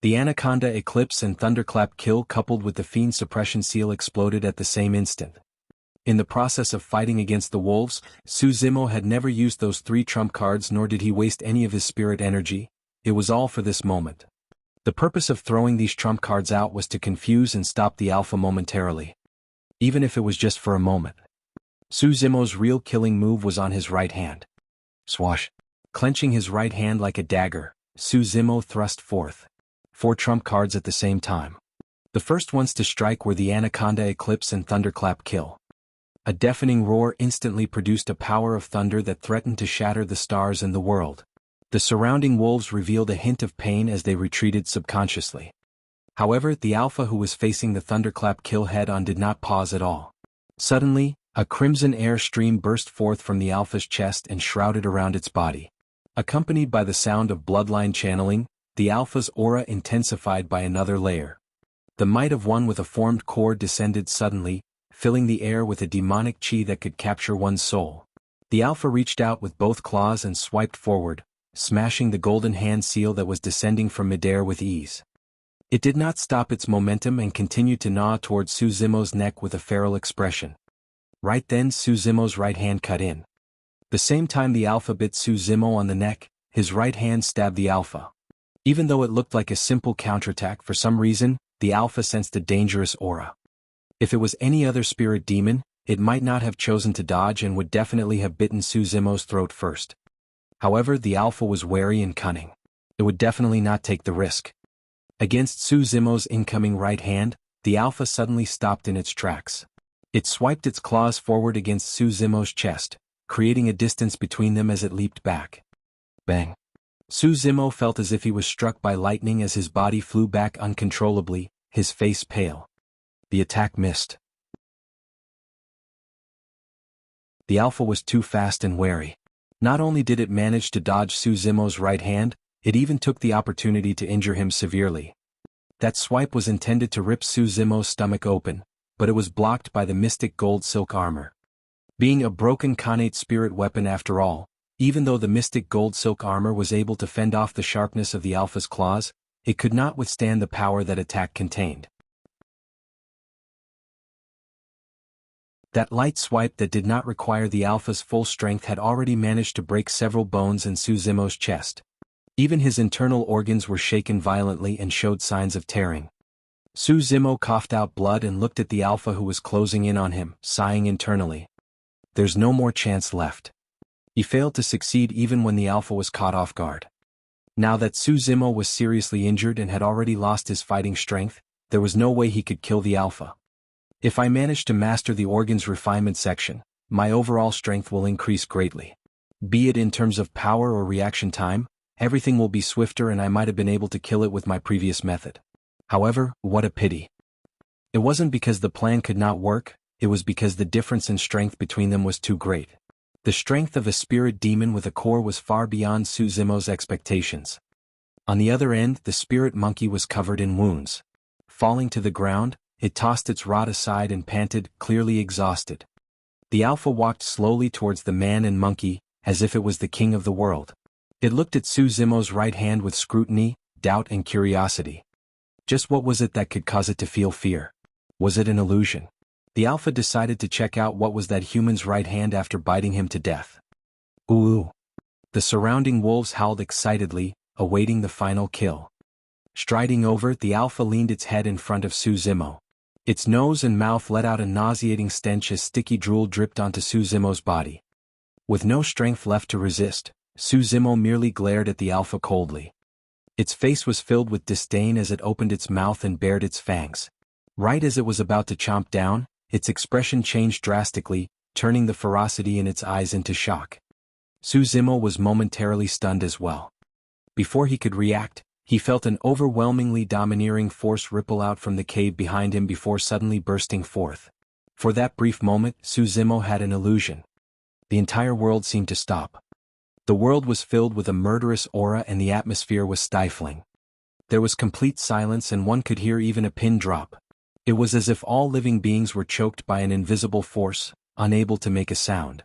The anaconda eclipse and thunderclap kill coupled with the fiend suppression seal exploded at the same instant. In the process of fighting against the wolves, Su Zimo had never used those 3 trump cards nor did he waste any of his spirit energy. It was all for this moment. The purpose of throwing these trump cards out was to confuse and stop the alpha momentarily. Even if it was just for a moment. Su Zimo's real killing move was on his right hand. Swash. Clenching his right hand like a dagger, Su Zimo thrust forth 4 trump cards at the same time. The first ones to strike were the Anaconda Eclipse and Thunderclap Kill. A deafening roar instantly produced a power of thunder that threatened to shatter the stars and the world. The surrounding wolves revealed a hint of pain as they retreated subconsciously. However, the alpha who was facing the Thunderclap Kill head-on did not pause at all. Suddenly, a crimson air stream burst forth from the alpha's chest and shrouded around its body. Accompanied by the sound of bloodline channeling, the alpha's aura intensified by another layer. The might of one with a formed core descended suddenly, filling the air with a demonic chi that could capture one's soul. The alpha reached out with both claws and swiped forward, smashing the golden hand seal that was descending from midair with ease. It did not stop its momentum and continued to gnaw towards Su Zimo's neck with a feral expression. Right then Su Zimo's right hand cut in. The same time the alpha bit Su Zimo on the neck, his right hand stabbed the alpha. Even though it looked like a simple counterattack, for some reason, the alpha sensed a dangerous aura. If it was any other spirit demon, it might not have chosen to dodge and would definitely have bitten Su Zimo's throat first. However, the alpha was wary and cunning. It would definitely not take the risk. Against Su Zimo's incoming right hand, the alpha suddenly stopped in its tracks. It swiped its claws forward against Su Zimo's chest, creating a distance between them as it leaped back. Bang! Su Zimo felt as if he was struck by lightning as his body flew back uncontrollably, his face pale. The attack missed. The alpha was too fast and wary. Not only did it manage to dodge Su Zimo's right hand, it even took the opportunity to injure him severely. That swipe was intended to rip Su Zimo's stomach open, but it was blocked by the mystic gold silk armor. Being a broken Khanate spirit weapon after all, even though the mystic gold silk armor was able to fend off the sharpness of the alpha's claws, it could not withstand the power that attack contained. That light swipe that did not require the alpha's full strength had already managed to break several bones in Su Zimo's chest. Even his internal organs were shaken violently and showed signs of tearing. Su Zimo coughed out blood and looked at the alpha who was closing in on him, sighing internally. There's no more chance left. He failed to succeed even when the alpha was caught off guard. Now that Su Zimo was seriously injured and had already lost his fighting strength, there was no way he could kill the alpha. If I manage to master the organs refinement section, my overall strength will increase greatly. Be it in terms of power or reaction time, everything will be swifter and I might have been able to kill it with my previous method. However, what a pity. It wasn't because the plan could not work, it was because the difference in strength between them was too great. The strength of a spirit demon with a core was far beyond Su Zimo's expectations. On the other end, the spirit monkey was covered in wounds. Falling to the ground, it tossed its rod aside and panted, clearly exhausted. The alpha walked slowly towards the man and monkey, as if it was the king of the world. It looked at Su Zimo's right hand with scrutiny, doubt and curiosity. Just what was it that could cause it to feel fear? Was it an illusion? The alpha decided to check out what was that human's right hand after biting him to death. Ooh! The surrounding wolves howled excitedly, awaiting the final kill. Striding over, the alpha leaned its head in front of Su Zimo. Its nose and mouth let out a nauseating stench as sticky drool dripped onto Su Zimo's body. With no strength left to resist, Su Zimo merely glared at the alpha coldly. Its face was filled with disdain as it opened its mouth and bared its fangs. Right as it was about to chomp down, its expression changed drastically, turning the ferocity in its eyes into shock. Su Zimo was momentarily stunned as well. Before he could react, he felt an overwhelmingly domineering force ripple out from the cave behind him before suddenly bursting forth. For that brief moment, Su Zimo had an illusion. The entire world seemed to stop. The world was filled with a murderous aura and the atmosphere was stifling. There was complete silence and one could hear even a pin drop. It was as if all living beings were choked by an invisible force, unable to make a sound.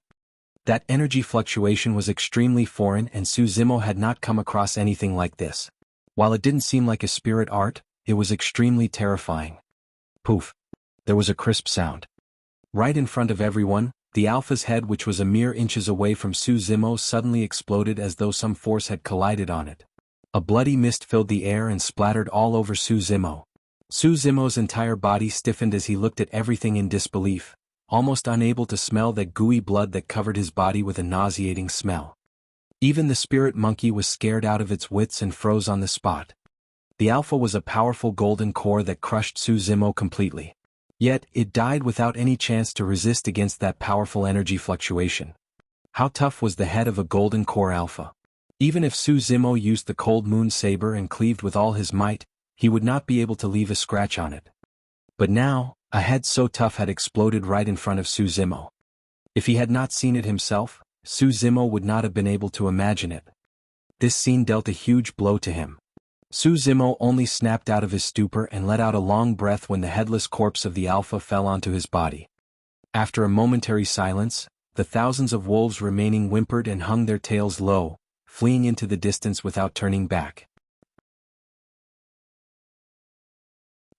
That energy fluctuation was extremely foreign and Su Zimo had not come across anything like this. While it didn't seem like a spirit art, it was extremely terrifying. Poof! There was a crisp sound. Right in front of everyone, the alpha's head, which was a mere inches away from Su Zimo, suddenly exploded as though some force had collided on it. A bloody mist filled the air and splattered all over Su Zimo. Su Zimo's entire body stiffened as he looked at everything in disbelief, almost unable to smell that gooey blood that covered his body with a nauseating smell. Even the spirit monkey was scared out of its wits and froze on the spot. The alpha was a powerful golden core that crushed Su Zimo completely. Yet, it died without any chance to resist against that powerful energy fluctuation. How tough was the head of a golden core alpha? Even if Su Zimo used the cold moon saber and cleaved with all his might, he would not be able to leave a scratch on it. But now, a head so tough had exploded right in front of Su Zimo. If he had not seen it himself, Su Zimo would not have been able to imagine it. This scene dealt a huge blow to him. Su Zimo only snapped out of his stupor and let out a long breath when the headless corpse of the alpha fell onto his body. After a momentary silence, the thousands of wolves remaining whimpered and hung their tails low, fleeing into the distance without turning back.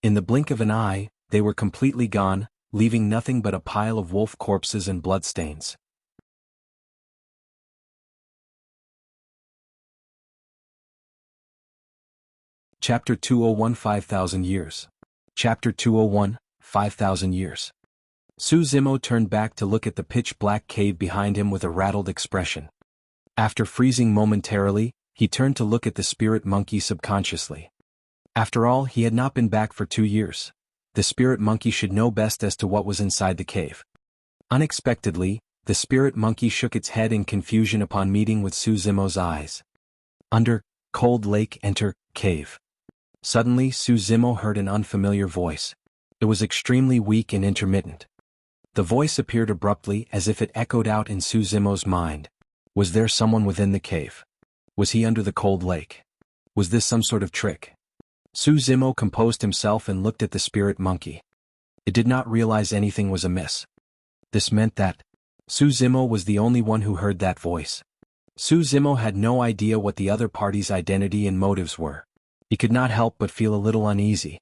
In the blink of an eye, they were completely gone, leaving nothing but a pile of wolf corpses and bloodstains. Chapter 201 5,000 Years. Chapter 201, 5,000 Years. Su Zimo turned back to look at the pitch-black cave behind him with a rattled expression. After freezing momentarily, he turned to look at the spirit monkey subconsciously. After all, he had not been back for 2 years. The spirit monkey should know best as to what was inside the cave. Unexpectedly, the spirit monkey shook its head in confusion upon meeting with Su Zimo's eyes. Under, cold lake, enter, cave. Suddenly Su Zimo heard an unfamiliar voice. It was extremely weak and intermittent. The voice appeared abruptly as if it echoed out in Su Zimo's mind. Was there someone within the cave? Was he under the cold lake? Was this some sort of trick? Su Zimo composed himself and looked at the spirit monkey. It did not realize anything was amiss. This meant that Su Zimo was the only one who heard that voice. Su Zimo had no idea what the other party's identity and motives were. He could not help but feel a little uneasy.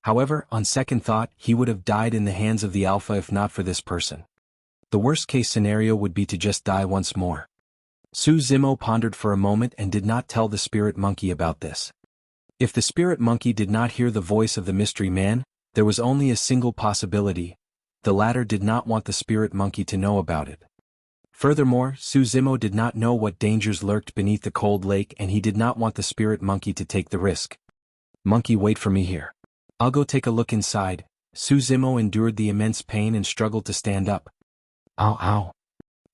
However, on second thought, he would have died in the hands of the alpha if not for this person. The worst-case scenario would be to just die once more. Su Zimo pondered for a moment and did not tell the spirit monkey about this. If the spirit monkey did not hear the voice of the mystery man, there was only a single possibility. The latter did not want the spirit monkey to know about it. Furthermore, Su Zimo did not know what dangers lurked beneath the cold lake and he did not want the spirit monkey to take the risk. Monkey, wait for me here. I'll go take a look inside. Su Zimo endured the immense pain and struggled to stand up. Ow, ow.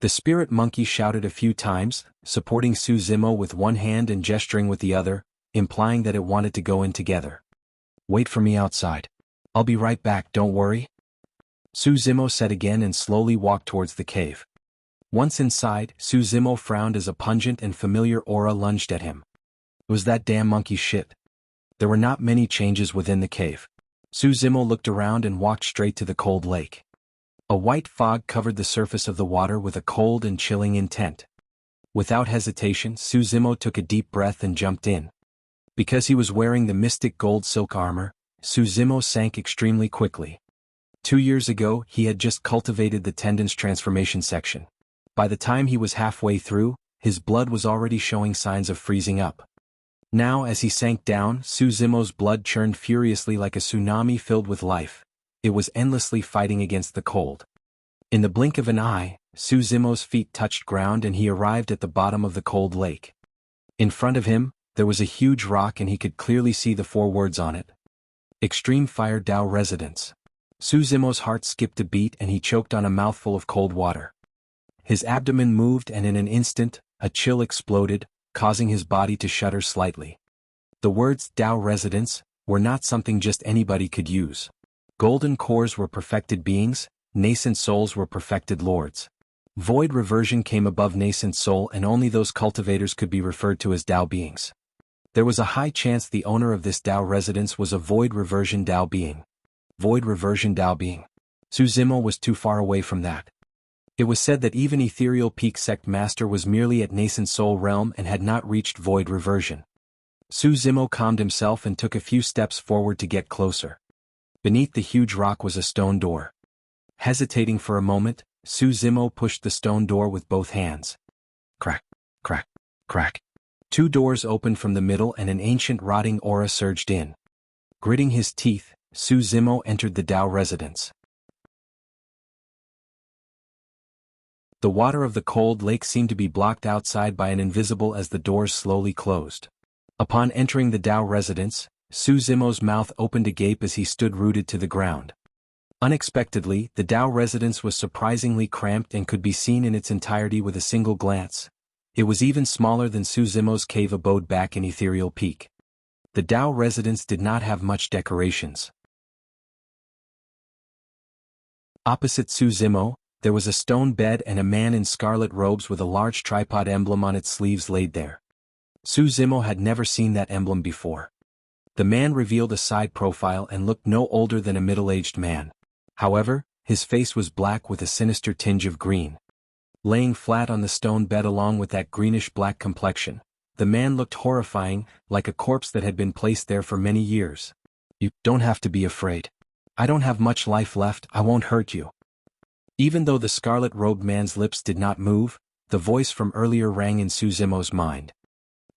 The spirit monkey shouted a few times, supporting Su Zimo with one hand and gesturing with the other, implying that it wanted to go in together. Wait for me outside. I'll be right back, don't worry. Su Zimo said again and slowly walked towards the cave. Once inside, Su Zimo frowned as a pungent and familiar aura lunged at him. It was that damn monkey shit. There were not many changes within the cave. Su Zimo looked around and walked straight to the cold lake. A white fog covered the surface of the water with a cold and chilling intent. Without hesitation, Su Zimo took a deep breath and jumped in. Because he was wearing the mystic gold silk armor, Su Zimo sank extremely quickly. 2 years ago, he had just cultivated the tendon's transformation section. By the time he was halfway through, his blood was already showing signs of freezing up. Now as he sank down, Su Zimo's blood churned furiously like a tsunami filled with life. It was endlessly fighting against the cold. In the blink of an eye, Su Zimo's feet touched ground and he arrived at the bottom of the cold lake. In front of him, there was a huge rock and he could clearly see the 4 words on it. Extreme Fire Dao Residence. Su Zimo's heart skipped a beat and he choked on a mouthful of cold water. His abdomen moved and in an instant, a chill exploded, causing his body to shudder slightly. The words Dao Residence were not something just anybody could use. Golden cores were perfected beings, nascent souls were perfected lords. Void reversion came above nascent soul and only those cultivators could be referred to as Dao beings. There was a high chance the owner of this Dao residence was a void reversion Dao being. Void reversion Dao being. Su Zimo was too far away from that. It was said that even Ethereal Peak Sect Master was merely at nascent soul realm and had not reached void reversion. Su Zimo calmed himself and took a few steps forward to get closer. Beneath the huge rock was a stone door. Hesitating for a moment, Su Zimo pushed the stone door with both hands. Crack, crack, crack. Two doors opened from the middle and an ancient rotting aura surged in. Gritting his teeth, Su Zimo entered the Dao residence. The water of the cold lake seemed to be blocked outside by an invisible as the doors slowly closed. Upon entering the Dao residence, Su Zimo's mouth opened agape as he stood rooted to the ground. Unexpectedly, the Dao residence was surprisingly cramped and could be seen in its entirety with a single glance. It was even smaller than Su Zimo's cave abode back in Ethereal Peak. The Dao residence did not have much decorations. Opposite Su Zimo, there was a stone bed and a man in scarlet robes with a large tripod emblem on its sleeves laid there. Su Zimo had never seen that emblem before. The man revealed a side profile and looked no older than a middle-aged man. However, his face was black with a sinister tinge of green. Laying flat on the stone bed along with that greenish-black complexion, the man looked horrifying, like a corpse that had been placed there for many years. "You don't have to be afraid. I don't have much life left, I won't hurt you." Even though the scarlet-robed man's lips did not move, the voice from earlier rang in Su Zimo's mind.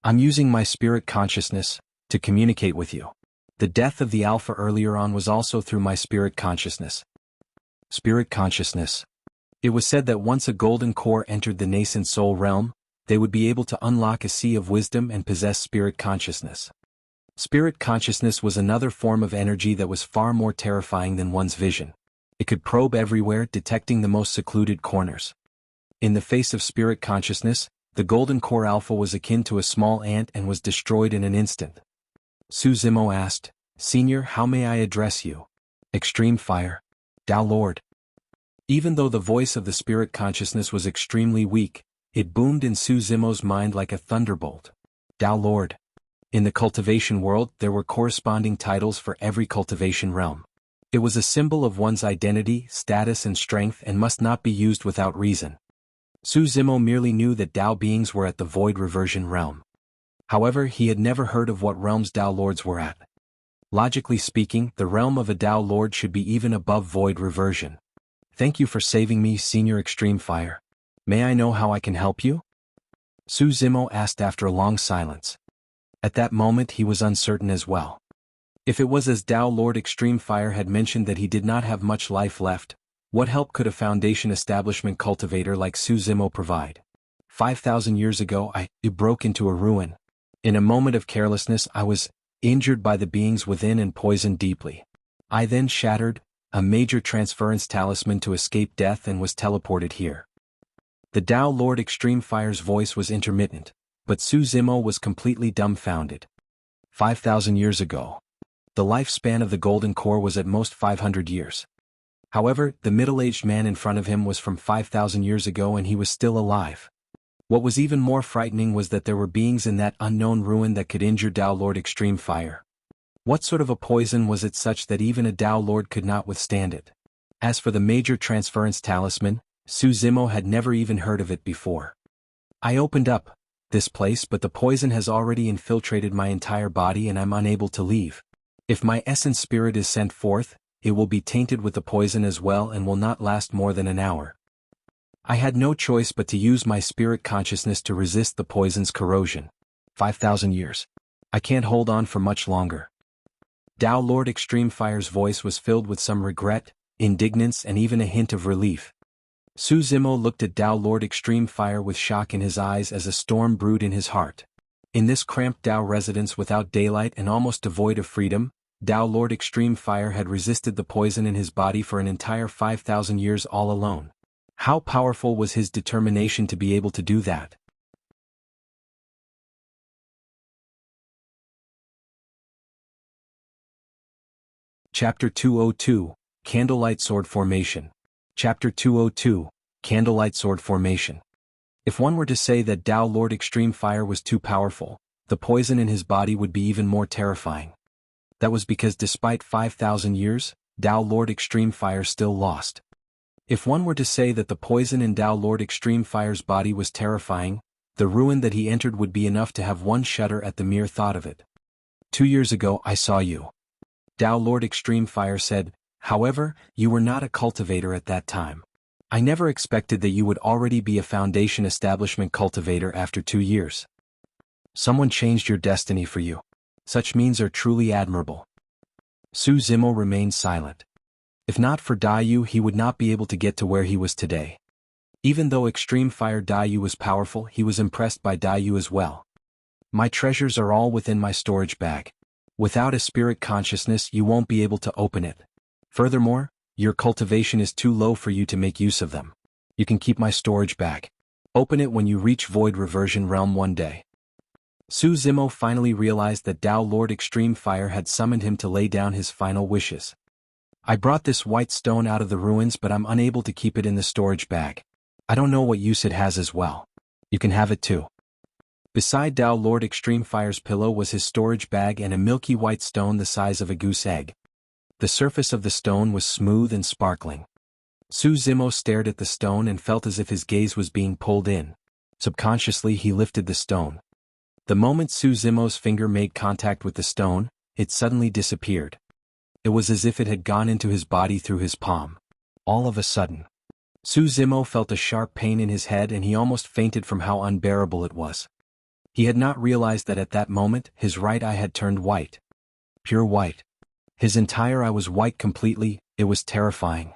"I'm using my spirit consciousness to communicate with you. The death of the Alpha earlier on was also through my spirit consciousness." Spirit consciousness. It was said that once a golden core entered the nascent soul realm, they would be able to unlock a sea of wisdom and possess spirit consciousness. Spirit consciousness was another form of energy that was far more terrifying than one's vision. It could probe everywhere, detecting the most secluded corners. In the face of spirit consciousness, the golden core Alpha was akin to a small ant and was destroyed in an instant. Su Zimo asked, "Senior, how may I address you?" "Extreme Fire. Dao Lord." Even though the voice of the spirit consciousness was extremely weak, it boomed in Su Zimo's mind like a thunderbolt. Dao Lord. In the cultivation world, there were corresponding titles for every cultivation realm. It was a symbol of one's identity, status and strength and must not be used without reason. Su Zimo merely knew that Dao beings were at the void reversion realm. However, he had never heard of what realms Dao Lords were at. Logically speaking, the realm of a Dao Lord should be even above void reversion. "Thank you for saving me, Senior Extreme Fire. May I know how I can help you?" Su Zimo asked after a long silence. At that moment he was uncertain as well. If it was as Dao Lord Extreme Fire had mentioned that he did not have much life left, what help could a foundation establishment cultivator like Su Zimo provide? 5,000 years ago I broke into a ruin. In a moment of carelessness I was injured by the beings within and poisoned deeply. I then shattered a major transference talisman to escape death and was teleported here. The Dao Lord Extreme Fire's voice was intermittent, but Su Zimo was completely dumbfounded. 5,000 years ago. The lifespan of the Golden Core was at most 500 years. However, the middle-aged man in front of him was from 5,000 years ago and he was still alive. What was even more frightening was that there were beings in that unknown ruin that could injure Dao Lord Extreme Fire. What sort of a poison was it such that even a Dao Lord could not withstand it? As for the major transference talisman, Su Zimo had never even heard of it before. "I opened up this place, but the poison has already infiltrated my entire body and I'm unable to leave. If my essence spirit is sent forth, it will be tainted with the poison as well and will not last more than an hour. I had no choice but to use my spirit consciousness to resist the poison's corrosion. 5,000 years. I can't hold on for much longer." Dao Lord Extreme Fire's voice was filled with some regret, indignance and even a hint of relief. Su Zimo looked at Dao Lord Extreme Fire with shock in his eyes as a storm brewed in his heart. In this cramped Dao residence without daylight and almost devoid of freedom, Dao Lord Extreme Fire had resisted the poison in his body for an entire 5,000 years all alone. How powerful was his determination to be able to do that? Chapter 202, Candlelight Sword Formation. Chapter 202, Candlelight Sword Formation. If one were to say that Dao Lord Extreme Fire was too powerful, the poison in his body would be even more terrifying. That was because despite 5,000 years, Dao Lord Extreme Fire still lost. If one were to say that the poison in Dao Lord Extreme Fire's body was terrifying, the ruin that he entered would be enough to have one shudder at the mere thought of it. 2 years ago I saw you. Dao Lord Extreme Fire said, however, you were not a cultivator at that time. I never expected that you would already be a foundation establishment cultivator after 2 years. Someone changed your destiny for you. Such means are truly admirable. Su Zimo remained silent. If not for Dayu, he would not be able to get to where he was today. Even though Extreme Fire Dayu was powerful, he was impressed by Dayu as well. My treasures are all within my storage bag. Without a spirit consciousness, you won't be able to open it. Furthermore, your cultivation is too low for you to make use of them. You can keep my storage bag. Open it when you reach Void Reversion Realm one day. Su Zimo finally realized that Tao Lord Extreme Fire had summoned him to lay down his final wishes. I brought this white stone out of the ruins, but I'm unable to keep it in the storage bag. I don't know what use it has as well. You can have it too. Beside Tao Lord Extreme Fire's pillow was his storage bag and a milky white stone the size of a goose egg. The surface of the stone was smooth and sparkling. Su Zimo stared at the stone and felt as if his gaze was being pulled in. Subconsciously he lifted the stone. The moment Su Zimo's finger made contact with the stone, it suddenly disappeared. It was as if it had gone into his body through his palm. All of a sudden, Su Zimo felt a sharp pain in his head and he almost fainted from how unbearable it was. He had not realized that at that moment his right eye had turned white. Pure white. His entire eye was white completely. It was terrifying.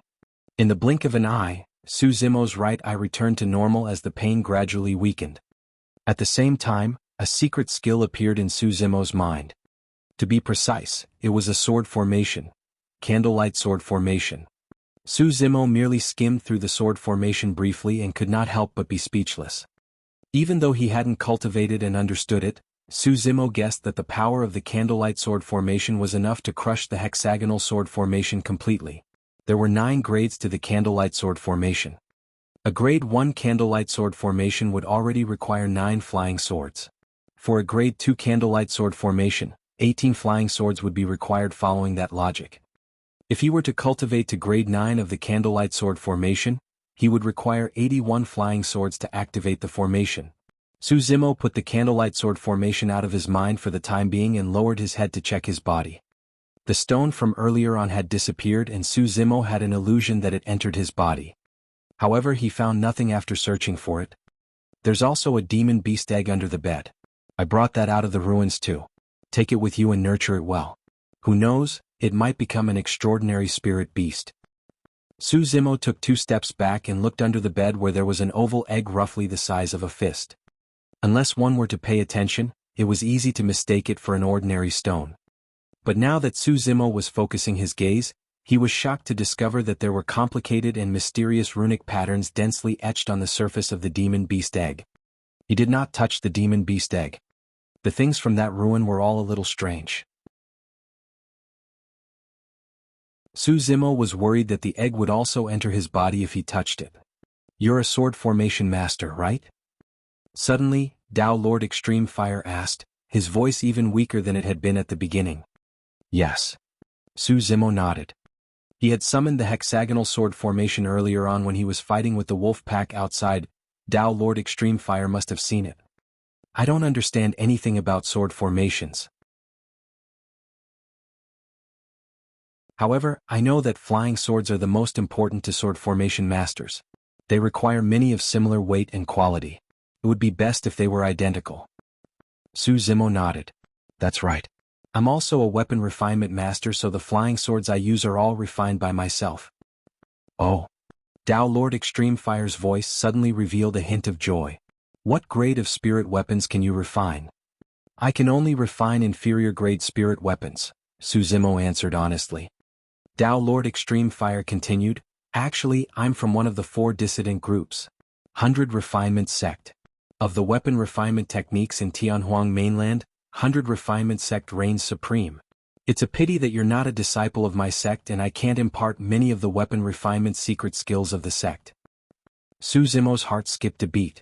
In the blink of an eye, Su Zimo's right eye returned to normal as the pain gradually weakened. At the same time, a secret skill appeared in Su Zimo's mind. To be precise, it was a sword formation. Candlelight sword formation. Su Zimo merely skimmed through the sword formation briefly and could not help but be speechless. Even though he hadn't cultivated and understood it, Su Zimo guessed that the power of the candlelight sword formation was enough to crush the hexagonal sword formation completely. There were 9 grades to the candlelight sword formation. A grade 1 candlelight sword formation would already require 9 flying swords. For a grade 2 candlelight sword formation, 18 flying swords would be required following that logic. If he were to cultivate to grade 9 of the candlelight sword formation, he would require 81 flying swords to activate the formation. Su Zimo put the candlelight sword formation out of his mind for the time being and lowered his head to check his body. The stone from earlier on had disappeared and Su Zimo had an illusion that it entered his body. However, he found nothing after searching for it. There's also a demon beast egg under the bed. I brought that out of the ruins too. Take it with you and nurture it well. Who knows, it might become an extraordinary spirit beast. Su Zimo took 2 steps back and looked under the bed where there was an oval egg roughly the size of a fist. Unless one were to pay attention, it was easy to mistake it for an ordinary stone. But now that Su Zimo was focusing his gaze, he was shocked to discover that there were complicated and mysterious runic patterns densely etched on the surface of the demon beast egg. He did not touch the demon beast egg. The things from that ruin were all a little strange. Su Zimo was worried that the egg would also enter his body if he touched it. You're a sword formation master, right? Suddenly, Tao Lord Extreme Fire asked, his voice even weaker than it had been at the beginning. Yes. Su Zimo nodded. He had summoned the hexagonal sword formation earlier on when he was fighting with the wolf pack outside. Tao Lord Extreme Fire must have seen it. I don't understand anything about sword formations. However, I know that flying swords are the most important to sword formation masters. They require many of similar weight and quality. It would be best if they were identical. Su Zimo nodded. That's right. I'm also a weapon refinement master, so the flying swords I use are all refined by myself. Oh. Tao Lord Extreme Fire's voice suddenly revealed a hint of joy. What grade of spirit weapons can you refine? I can only refine inferior grade spirit weapons, Su Zimo answered honestly. Tao Lord Extreme Fire continued, actually, I'm from one of the 4 dissident groups. 100 Refinement Sect. Of the weapon refinement techniques in Tianhuang mainland, 100 Refinement Sect reigns supreme. It's a pity that you're not a disciple of my sect and I can't impart many of the weapon refinement secret skills of the sect. Su Zimo's heart skipped a beat.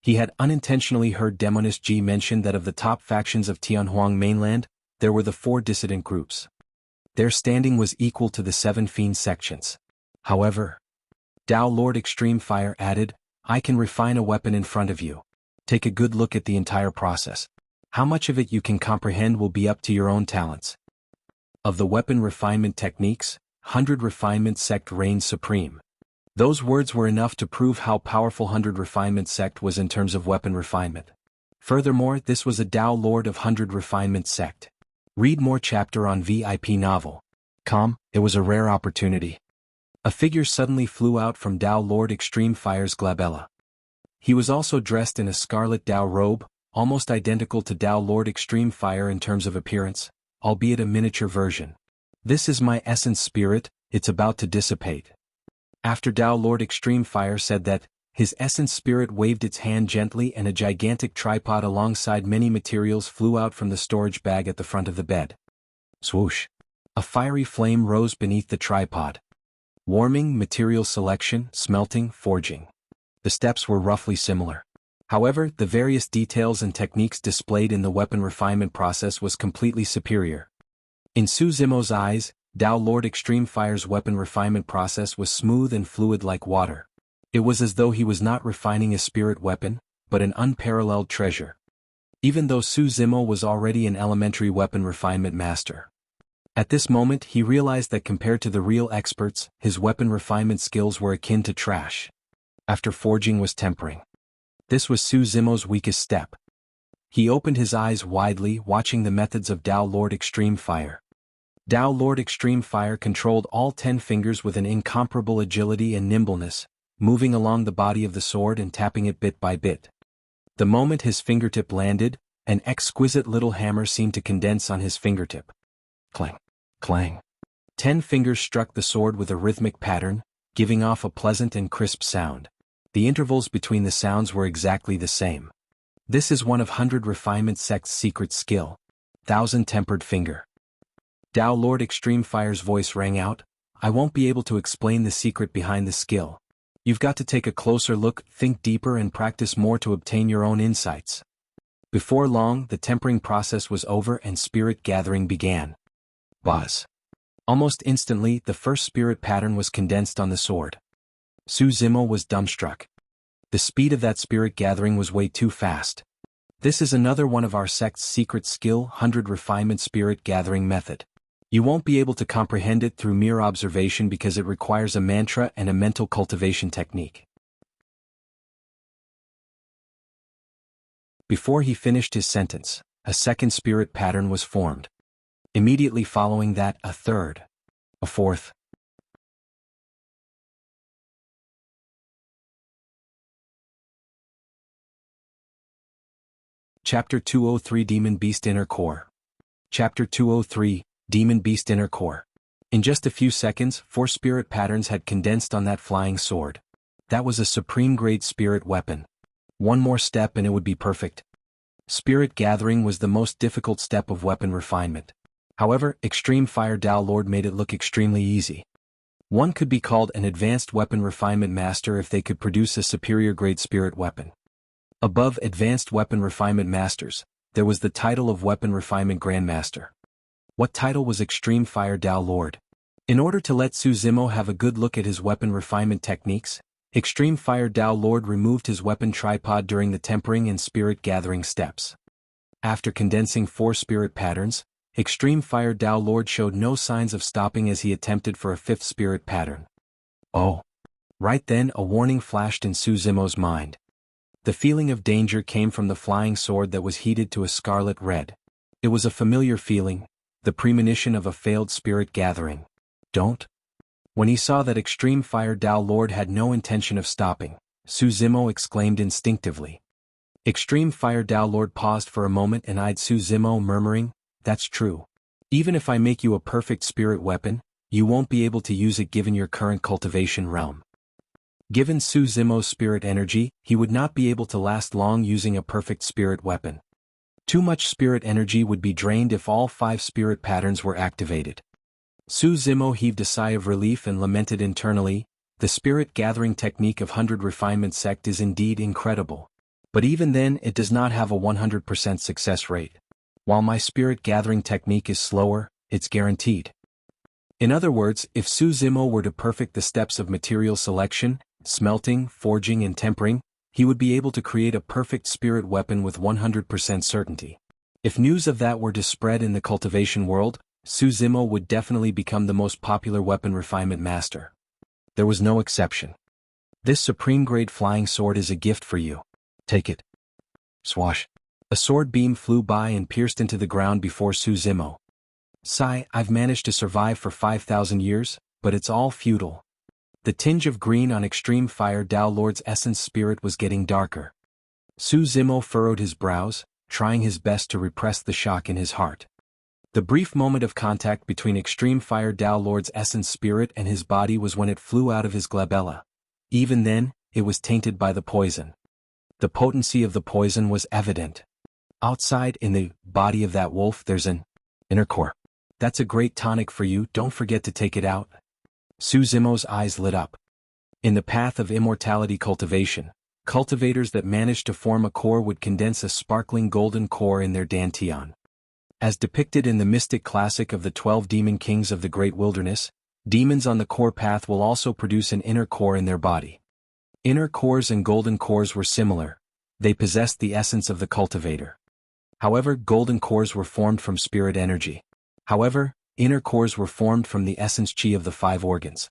He had unintentionally heard Demonist Ji mention that of the top factions of Tianhuang mainland, there were the 4 dissident groups. Their standing was equal to the 7 fiend sections. However, Tao Lord Extreme Fire added, I can refine a weapon in front of you. Take a good look at the entire process. How much of it you can comprehend will be up to your own talents. Of the weapon refinement techniques, 100 Refinement Sect reigns supreme. Those words were enough to prove how powerful 100 Refinement Sect was in terms of weapon refinement. Furthermore, this was a Dao Lord of 100 Refinement sect. Read more chapter on VIP novel. It was a rare opportunity. A figure suddenly flew out from Dao Lord Extreme Fire's glabella. He was also dressed in a scarlet Dao robe, almost identical to Dao Lord Extreme Fire in terms of appearance, albeit a miniature version. This is my essence spirit, it's about to dissipate. After Dao Lord Extreme Fire said that, his essence spirit waved its hand gently and a gigantic tripod alongside many materials flew out from the storage bag at the front of the bed. Swoosh! A fiery flame rose beneath the tripod. Warming, material selection, smelting, forging. The steps were roughly similar. However, the various details and techniques displayed in the weapon refinement process was completely superior. In Su Zimo's eyes, Dao Lord Extreme Fire's weapon refinement process was smooth and fluid like water. It was as though he was not refining a spirit weapon, but an unparalleled treasure. Even though Su Zimo was already an elementary weapon refinement master. At this moment he realized that compared to the real experts, his weapon refinement skills were akin to trash. After forging was tempering. This was Su Zimo's weakest step. He opened his eyes widely, watching the methods of Dao Lord Extreme Fire. Dao Lord Extreme Fire controlled all 10 fingers with an incomparable agility and nimbleness, moving along the body of the sword and tapping it bit by bit. The moment his fingertip landed, an exquisite little hammer seemed to condense on his fingertip. Clang! Clang! 10 fingers struck the sword with a rhythmic pattern, giving off a pleasant and crisp sound. The intervals between the sounds were exactly the same. This is one of 100 Refinement Sect's secret skill. 1000-tempered finger. Dao Lord Extreme Fire's voice rang out, I won't be able to explain the secret behind the skill. You've got to take a closer look, think deeper and practice more to obtain your own insights. Before long, the tempering process was over and spirit gathering began. Buzz. Almost instantly, the first spirit pattern was condensed on the sword. Su Zimo was dumbstruck. The speed of that spirit gathering was way too fast. This is another one of our sect's secret skill, 100 Refinement Spirit Gathering Method. You won't be able to comprehend it through mere observation because it requires a mantra and a mental cultivation technique. Before he finished his sentence, a second spirit pattern was formed. Immediately following that, a third. A fourth. Chapter 203 Demon Beast Inner Core. Chapter 203 Demon Beast Inner Core. In just a few seconds, 4 spirit patterns had condensed on that flying sword. That was a supreme-grade spirit weapon. One more step and it would be perfect. Spirit gathering was the most difficult step of weapon refinement. However, Extreme Fire Dao Lord made it look extremely easy. One could be called an advanced weapon refinement master if they could produce a superior-grade spirit weapon. Above Advanced Weapon Refinement Masters, there was the title of Weapon Refinement Grandmaster. What title was Extreme Fire Dao Lord? In order to let Su Zimo have a good look at his weapon refinement techniques, Extreme Fire Dao Lord removed his weapon tripod during the tempering and spirit gathering steps. After condensing 4 spirit patterns, Extreme Fire Dao Lord showed no signs of stopping as he attempted for a 5th spirit pattern. Oh! Right then a warning flashed in Su Zimo's mind. The feeling of danger came from the flying sword that was heated to a scarlet red. It was a familiar feeling, the premonition of a failed spirit gathering. Don't. When he saw that Extreme Fire Dao Lord had no intention of stopping, Su Zimo exclaimed instinctively. Extreme Fire Dao Lord paused for a moment and eyed Su Zimo, murmuring, That's true. Even if I make you a perfect spirit weapon, you won't be able to use it given your current cultivation realm. Given Su Zimo's spirit energy, he would not be able to last long using a perfect spirit weapon. Too much spirit energy would be drained if all 5 spirit patterns were activated. Su Zimo heaved a sigh of relief and lamented internally, the spirit gathering technique of 100 Refinement Sect is indeed incredible. But even then it does not have a 100% success rate. While my spirit gathering technique is slower, it's guaranteed. In other words, if Su Zimo were to perfect the steps of material selection, smelting, forging and tempering, he would be able to create a perfect spirit weapon with 100% certainty. If news of that were to spread in the cultivation world, Su Zimo would definitely become the most popular weapon refinement master. There was no exception. This supreme grade flying sword is a gift for you. Take it. Swash. A sword beam flew by and pierced into the ground before Su Zimo. Sigh, I've managed to survive for 5,000 years, but it's all futile. The tinge of green on Extreme Fire Tao Lord's essence spirit was getting darker. Su Zimo furrowed his brows, trying his best to repress the shock in his heart. The brief moment of contact between Extreme Fire Tao Lord's essence spirit and his body was when it flew out of his glabella. Even then, it was tainted by the poison. The potency of the poison was evident. Outside, in the body of that wolf, there's an inner core. That's a great tonic for you, don't forget to take it out. Su Zimo's eyes lit up. In the path of immortality cultivation, cultivators that managed to form a core would condense a sparkling golden core in their dantian. As depicted in the mystic classic of the 12 demon kings of the great wilderness, demons on the core path will also produce an inner core in their body. Inner cores and golden cores were similar. They possessed the essence of the cultivator. However, golden cores were formed from spirit energy. However, inner cores were formed from the essence chi of the 5 organs.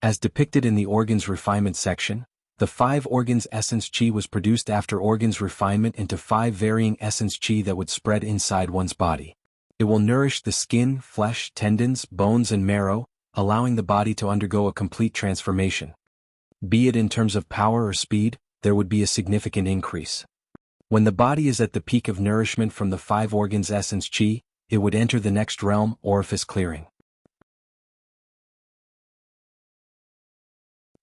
As depicted in the organs refinement section, the 5 organs essence chi was produced after organs refinement into 5 varying essence chi that would spread inside one's body. It will nourish the skin, flesh, tendons, bones and marrow, allowing the body to undergo a complete transformation. Be it in terms of power or speed, there would be a significant increase. When the body is at the peak of nourishment from the 5 organs essence chi, it would enter the next realm, orifice clearing.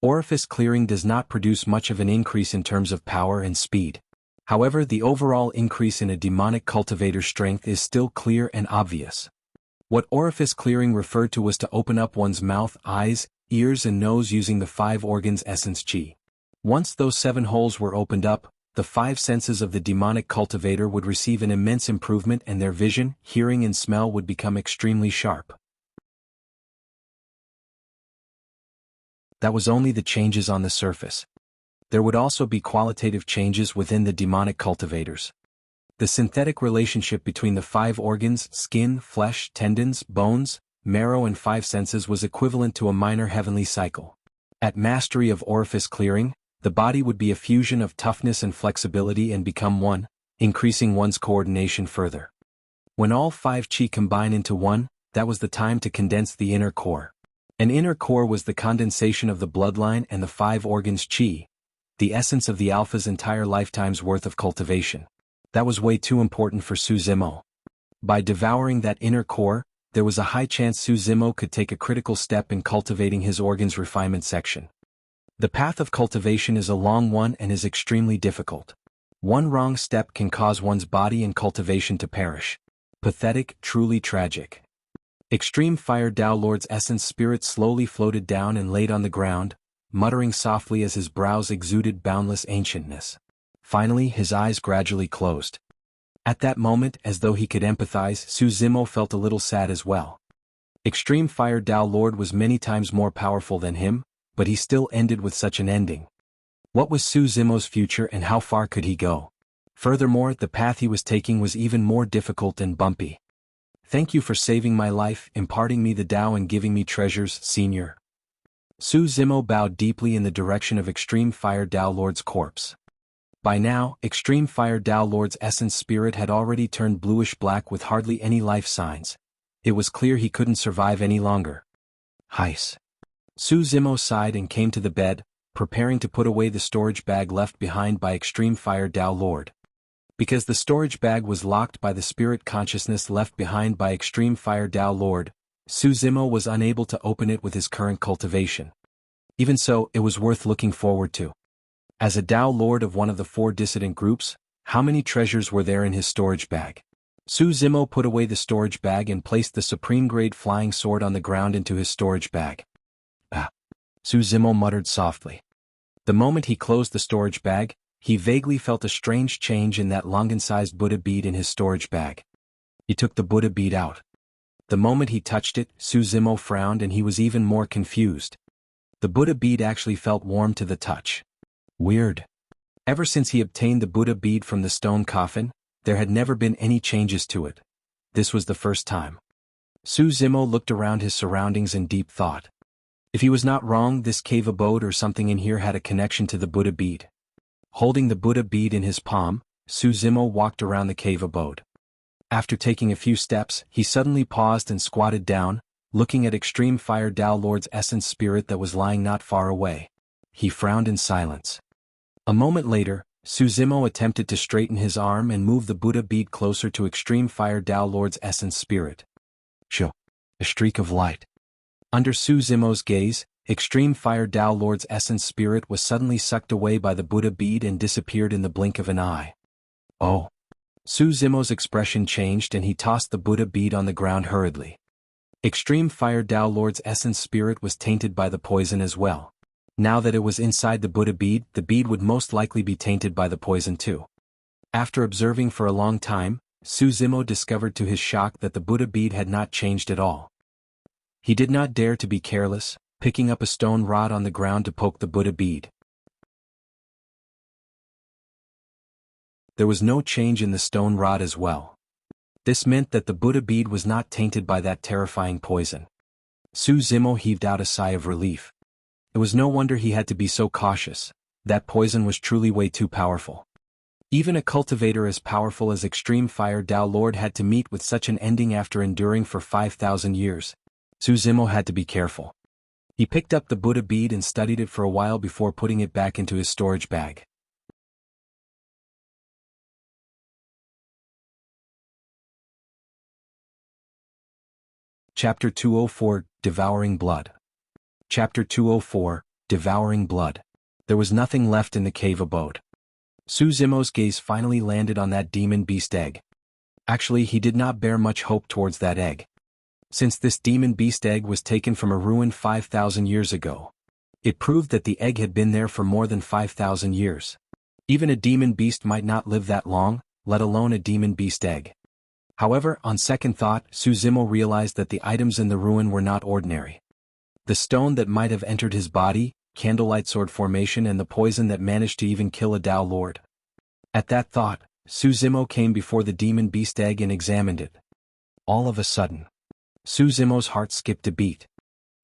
Orifice clearing does not produce much of an increase in terms of power and speed. However, the overall increase in a demonic cultivator's strength is still clear and obvious. What orifice clearing referred to was to open up one's mouth, eyes, ears and nose using the 5 organs essence chi. Once those 7 holes were opened up, the 5 senses of the demonic cultivator would receive an immense improvement and their vision, hearing and smell would become extremely sharp. That was only the changes on the surface. There would also be qualitative changes within the demonic cultivators. The synthetic relationship between the 5 organs, skin, flesh, tendons, bones, marrow and 5 senses was equivalent to a minor heavenly cycle. At mastery of orifice clearing, the body would be a fusion of toughness and flexibility and become one, increasing one's coordination further. When all 5 chi combine into one, that was the time to condense the inner core. An inner core was the condensation of the bloodline and the 5 organs chi, the essence of the alpha's entire lifetime's worth of cultivation. That was way too important for Su Zimo. By devouring that inner core, there was a high chance Su Zimo could take a critical step in cultivating his organs refinement section. The path of cultivation is a long one and is extremely difficult. One wrong step can cause one's body and cultivation to perish. Pathetic, truly tragic. Extreme Fire Tao Lord's essence spirit slowly floated down and laid on the ground, muttering softly as his brows exuded boundless ancientness. Finally, his eyes gradually closed. At that moment, as though he could empathize, Su Zimo felt a little sad as well. Extreme Fire Tao Lord was many times more powerful than him, but he still ended with such an ending. What was Su Zimo's future and how far could he go? Furthermore, the path he was taking was even more difficult and bumpy. Thank you for saving my life, imparting me the Tao and giving me treasures, Senior. Su Zimo bowed deeply in the direction of Extreme Fire Tao Lord's corpse. By now, Extreme Fire Tao Lord's essence spirit had already turned bluish-black with hardly any life signs. It was clear he couldn't survive any longer. Heis. Su Zimo sighed and came to the bed, preparing to put away the storage bag left behind by Extreme Fire Tao Lord. Because the storage bag was locked by the spirit consciousness left behind by Extreme Fire Tao Lord, Su Zimo was unable to open it with his current cultivation. Even so, it was worth looking forward to. As a Tao Lord of one of the 4 dissident groups, how many treasures were there in his storage bag? Su Zimo put away the storage bag and placed the supreme-grade flying sword on the ground into his storage bag. Ah! Su Zimo muttered softly. The moment he closed the storage bag, he vaguely felt a strange change in that Longan-sized Buddha bead in his storage bag. He took the Buddha bead out. The moment he touched it, Su Zimo frowned and he was even more confused. The Buddha bead actually felt warm to the touch. Weird. Ever since he obtained the Buddha bead from the stone coffin, there had never been any changes to it. This was the first time. Su Zimo looked around his surroundings in deep thought. If he was not wrong, this cave abode or something in here had a connection to the Buddha bead. Holding the Buddha bead in his palm, Su Zimo walked around the cave abode. After taking a few steps, he suddenly paused and squatted down, looking at Extreme Fire Tao Lord's essence spirit that was lying not far away. He frowned in silence. A moment later, Su Zimo attempted to straighten his arm and move the Buddha bead closer to Extreme Fire Tao Lord's essence spirit. Shoo! A streak of light. Under Su Zimo's gaze, Extreme Fire Tao Lord's essence spirit was suddenly sucked away by the Buddha bead and disappeared in the blink of an eye. Oh! Su Zimo's expression changed and he tossed the Buddha bead on the ground hurriedly. Extreme Fire Tao Lord's essence spirit was tainted by the poison as well. Now that it was inside the Buddha bead, the bead would most likely be tainted by the poison too. After observing for a long time, Su Zimo discovered to his shock that the Buddha bead had not changed at all. He did not dare to be careless, picking up a stone rod on the ground to poke the Buddha bead. There was no change in the stone rod as well. This meant that the Buddha bead was not tainted by that terrifying poison. Su Zimo heaved out a sigh of relief. It was no wonder he had to be so cautious. That poison was truly way too powerful. Even a cultivator as powerful as Extreme Fire Tao Lord had to meet with such an ending after enduring for 5,000 years. Su Zimo had to be careful. He picked up the Buddha bead and studied it for a while before putting it back into his storage bag. Chapter 204, Devouring Blood. Chapter 204, Devouring Blood. There was nothing left in the cave abode. Su Zimo's gaze finally landed on that demon beast egg. Actually, he did not bear much hope towards that egg. Since this demon beast egg was taken from a ruin 5,000 years ago, it proved that the egg had been there for more than 5,000 years. Even a demon beast might not live that long, let alone a demon beast egg. However, on second thought, Su Zimo realized that the items in the ruin were not ordinary. The stone that might have entered his body, candlelight sword formation, and the poison that managed to even kill a Tao Lord. At that thought, Su Zimo came before the demon beast egg and examined it. All of a sudden, Su Zimo's heart skipped a beat.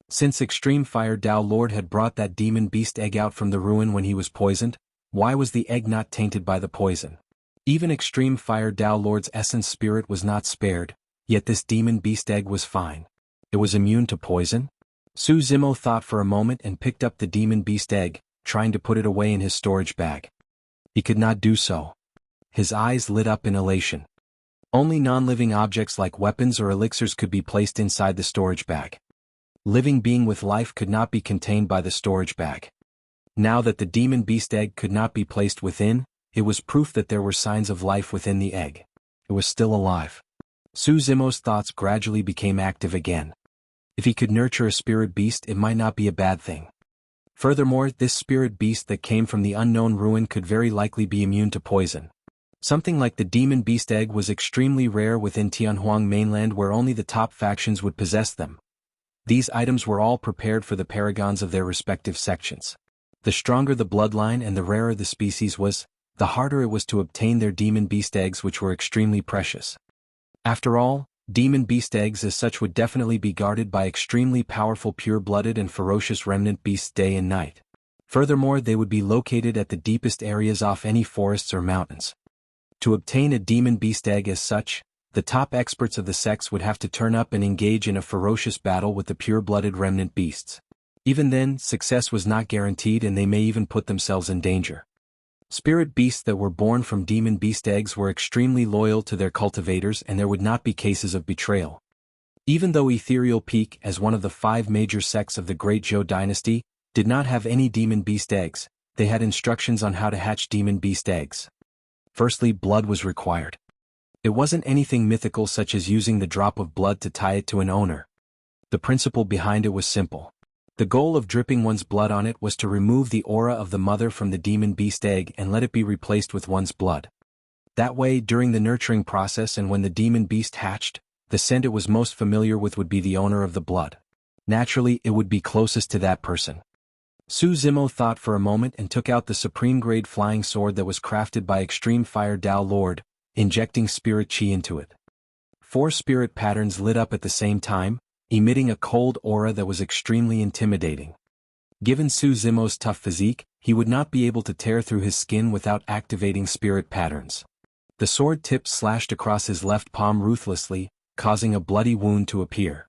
Since Extreme Fire Tao Lord had brought that demon beast egg out from the ruin when he was poisoned, why was the egg not tainted by the poison? Even Extreme Fire Tao Lord's essence spirit was not spared, yet this demon beast egg was fine. It was immune to poison? Su Zimo thought for a moment and picked up the demon beast egg, trying to put it away in his storage bag. He could not do so. His eyes lit up in elation. Only non-living objects like weapons or elixirs could be placed inside the storage bag. Living being with life could not be contained by the storage bag. Now that the demon beast egg could not be placed within, it was proof that there were signs of life within the egg. It was still alive. Su Zimo's thoughts gradually became active again. If he could nurture a spirit beast, it might not be a bad thing. Furthermore, this spirit beast that came from the unknown ruin could very likely be immune to poison. Something like the demon beast egg was extremely rare within Tianhuang mainland, where only the top factions would possess them. These items were all prepared for the paragons of their respective sections. The stronger the bloodline and the rarer the species was, the harder it was to obtain their demon beast eggs, which were extremely precious. After all, demon beast eggs as such would definitely be guarded by extremely powerful pure-blooded and ferocious remnant beasts day and night. Furthermore, they would be located at the deepest areas off any forests or mountains. To obtain a demon beast egg as such, the top experts of the sects would have to turn up and engage in a ferocious battle with the pure-blooded remnant beasts. Even then, success was not guaranteed and they may even put themselves in danger. Spirit beasts that were born from demon beast eggs were extremely loyal to their cultivators, and there would not be cases of betrayal. Even though Ethereal Peak, as one of the 5 major sects of the Great Zhou dynasty, did not have any demon beast eggs, they had instructions on how to hatch demon beast eggs. Firstly, blood was required. It wasn't anything mythical such as using the drop of blood to tie it to an owner. The principle behind it was simple. The goal of dripping one's blood on it was to remove the aura of the mother from the demon beast egg and let it be replaced with one's blood. That way, during the nurturing process and when the demon beast hatched, the scent it was most familiar with would be the owner of the blood. Naturally, it would be closest to that person. Su Zimo thought for a moment and took out the supreme-grade flying sword that was crafted by Extreme Fire Tao Lord, injecting spirit chi into it. 4 spirit patterns lit up at the same time, emitting a cold aura that was extremely intimidating. Given Su Zimo's tough physique, he would not be able to tear through his skin without activating spirit patterns. The sword tip slashed across his left palm ruthlessly, causing a bloody wound to appear.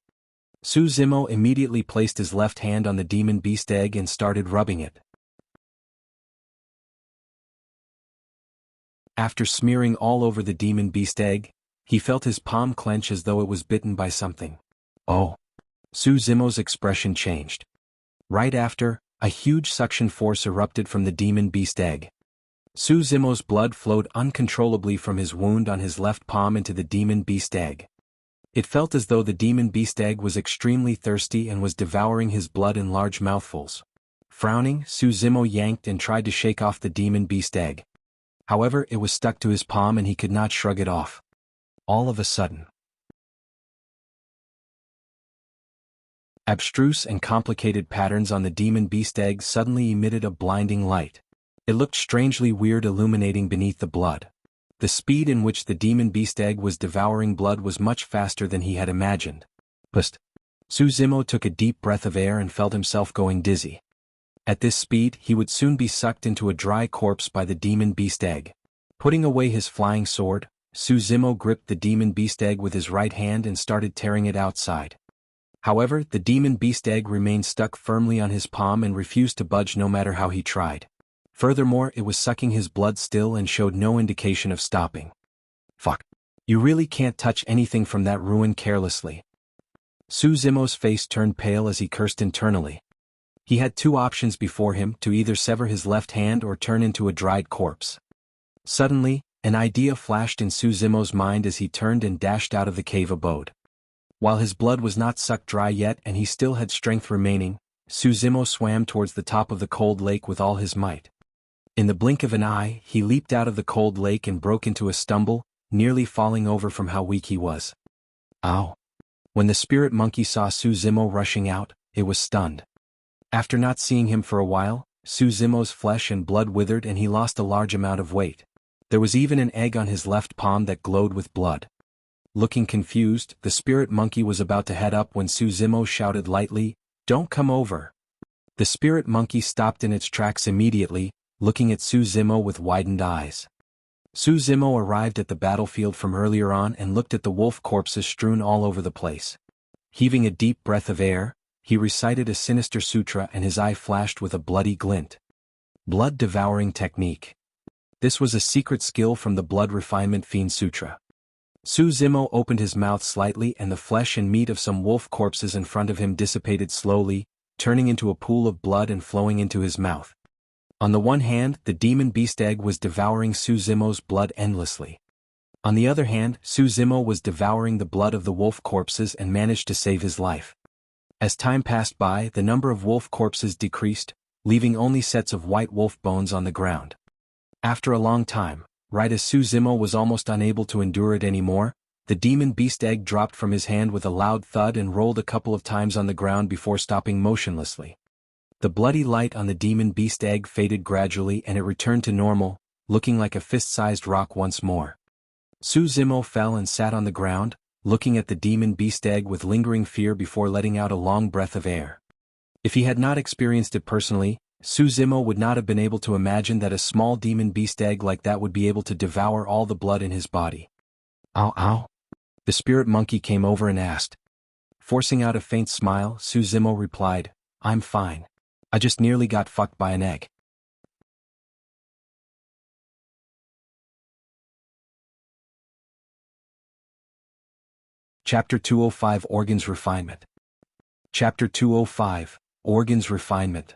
Su Zimo immediately placed his left hand on the demon beast egg and started rubbing it. After smearing all over the demon beast egg, he felt his palm clench as though it was bitten by something. Oh! Su Zimo's expression changed. Right after, a huge suction force erupted from the demon beast egg. Su Zimo's blood flowed uncontrollably from his wound on his left palm into the demon beast egg. It felt as though the demon beast egg was extremely thirsty and was devouring his blood in large mouthfuls. Frowning, Su Zimo yanked and tried to shake off the demon beast egg. However, it was stuck to his palm and he could not shrug it off. All of a sudden, abstruse and complicated patterns on the demon beast egg suddenly emitted a blinding light. It looked strangely weird, illuminating beneath the blood. The speed in which the demon beast egg was devouring blood was much faster than he had imagined. But Su Zimo took a deep breath of air and felt himself going dizzy. At this speed, he would soon be sucked into a dry corpse by the demon beast egg. Putting away his flying sword, Su Zimo gripped the demon beast egg with his right hand and started tearing it outside. However, the demon beast egg remained stuck firmly on his palm and refused to budge no matter how he tried. Furthermore, it was sucking his blood still and showed no indication of stopping. Fuck. You really can't touch anything from that ruin carelessly. Su Zimo's face turned pale as he cursed internally. He had two options before him: to either sever his left hand or turn into a dried corpse. Suddenly, an idea flashed in Su Zimo's mind as he turned and dashed out of the cave abode. While his blood was not sucked dry yet and he still had strength remaining, Su Zimo swam towards the top of the cold lake with all his might. In the blink of an eye, he leaped out of the cold lake and broke into a stumble, nearly falling over from how weak he was. Ow! When the spirit monkey saw Su Zimo rushing out, it was stunned. After not seeing him for a while, Su Zimo's flesh and blood withered and he lost a large amount of weight. There was even an egg on his left palm that glowed with blood. Looking confused, the spirit monkey was about to head up when Su Zimo shouted lightly, "Don't come over." The spirit monkey stopped in its tracks immediately, looking at Su Zimo with widened eyes. Su Zimo arrived at the battlefield from earlier on and looked at the wolf corpses strewn all over the place. Heaving a deep breath of air, he recited a sinister sutra and his eye flashed with a bloody glint. Blood-devouring technique. This was a secret skill from the Blood Refinement Fiend Sutra. Su Zimo opened his mouth slightly and the flesh and meat of some wolf corpses in front of him dissipated slowly, turning into a pool of blood and flowing into his mouth. On the one hand, the demon beast egg was devouring Su Zimo's blood endlessly. On the other hand, Su Zimo was devouring the blood of the wolf corpses and managed to save his life. As time passed by, the number of wolf corpses decreased, leaving only sets of white wolf bones on the ground. After a long time, right as Su Zimo was almost unable to endure it anymore, the demon beast egg dropped from his hand with a loud thud and rolled a couple of times on the ground before stopping motionlessly. The bloody light on the demon beast egg faded gradually and it returned to normal, looking like a fist-sized rock once more. Su Zimo fell and sat on the ground, looking at the demon beast egg with lingering fear before letting out a long breath of air. If he had not experienced it personally, Su Zimo would not have been able to imagine that a small demon beast egg like that would be able to devour all the blood in his body. Ow, ow. The spirit monkey came over and asked. Forcing out a faint smile, Su Zimo replied, "I'm fine. I just nearly got fucked by an egg." Chapter 205 Organs Refinement. Chapter 205 Organs Refinement.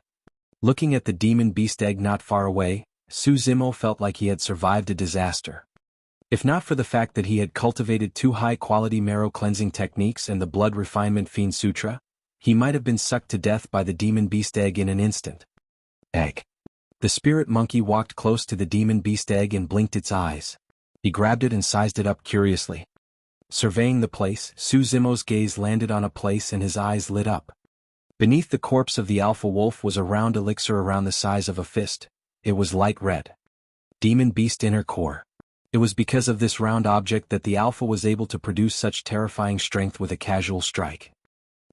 Looking at the demon beast egg not far away, Su Zimo felt like he had survived a disaster. If not for the fact that he had cultivated two high-quality marrow cleansing techniques and the Blood Refinement Fiend Sutra, he might have been sucked to death by the demon beast egg in an instant. Egg. The spirit monkey walked close to the demon beast egg and blinked its eyes. He grabbed it and sized it up curiously. Surveying the place, Su Zimo's gaze landed on a place and his eyes lit up. Beneath the corpse of the alpha wolf was a round elixir around the size of a fist. It was light red. Demon beast inner core. It was because of this round object that the alpha was able to produce such terrifying strength with a casual strike.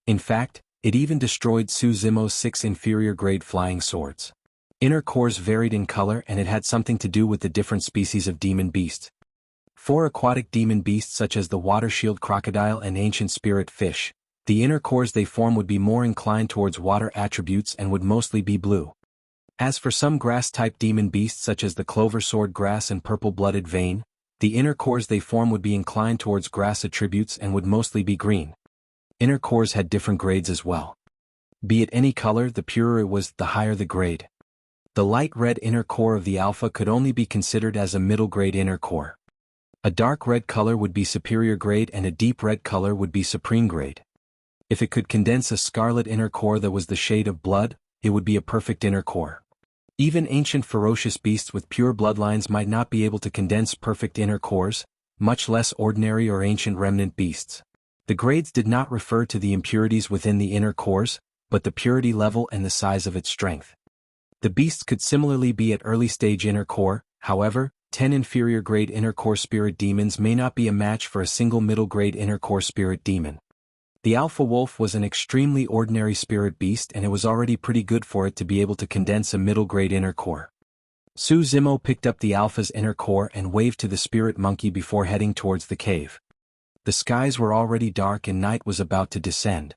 In fact, it even destroyed Su Zimo's 6 inferior-grade flying swords. Inner cores varied in color and it had something to do with the different species of demon beasts. 4 aquatic demon beasts such as the water-shield crocodile and ancient spirit fish. The inner cores they form would be more inclined towards water attributes and would mostly be blue. As for some grass-type demon beasts such as the clover sword grass and purple-blooded vein, the inner cores they form would be inclined towards grass attributes and would mostly be green. Inner cores had different grades as well. Be it any color, the purer it was, the higher the grade. The light red inner core of the alpha could only be considered as a middle-grade inner core. A dark red color would be superior grade and a deep red color would be supreme grade. If it could condense a scarlet inner core that was the shade of blood, it would be a perfect inner core. Even ancient ferocious beasts with pure bloodlines might not be able to condense perfect inner cores, much less ordinary or ancient remnant beasts. The grades did not refer to the impurities within the inner cores, but the purity level and the size of its strength. The beasts could similarly be at early stage inner core, however, 10 inferior grade inner core spirit demons may not be a match for a single middle grade inner core spirit demon. The alpha wolf was an extremely ordinary spirit beast and it was already pretty good for it to be able to condense a middle grade inner core. Su Zimo picked up the alpha's inner core and waved to the spirit monkey before heading towards the cave. The skies were already dark and night was about to descend.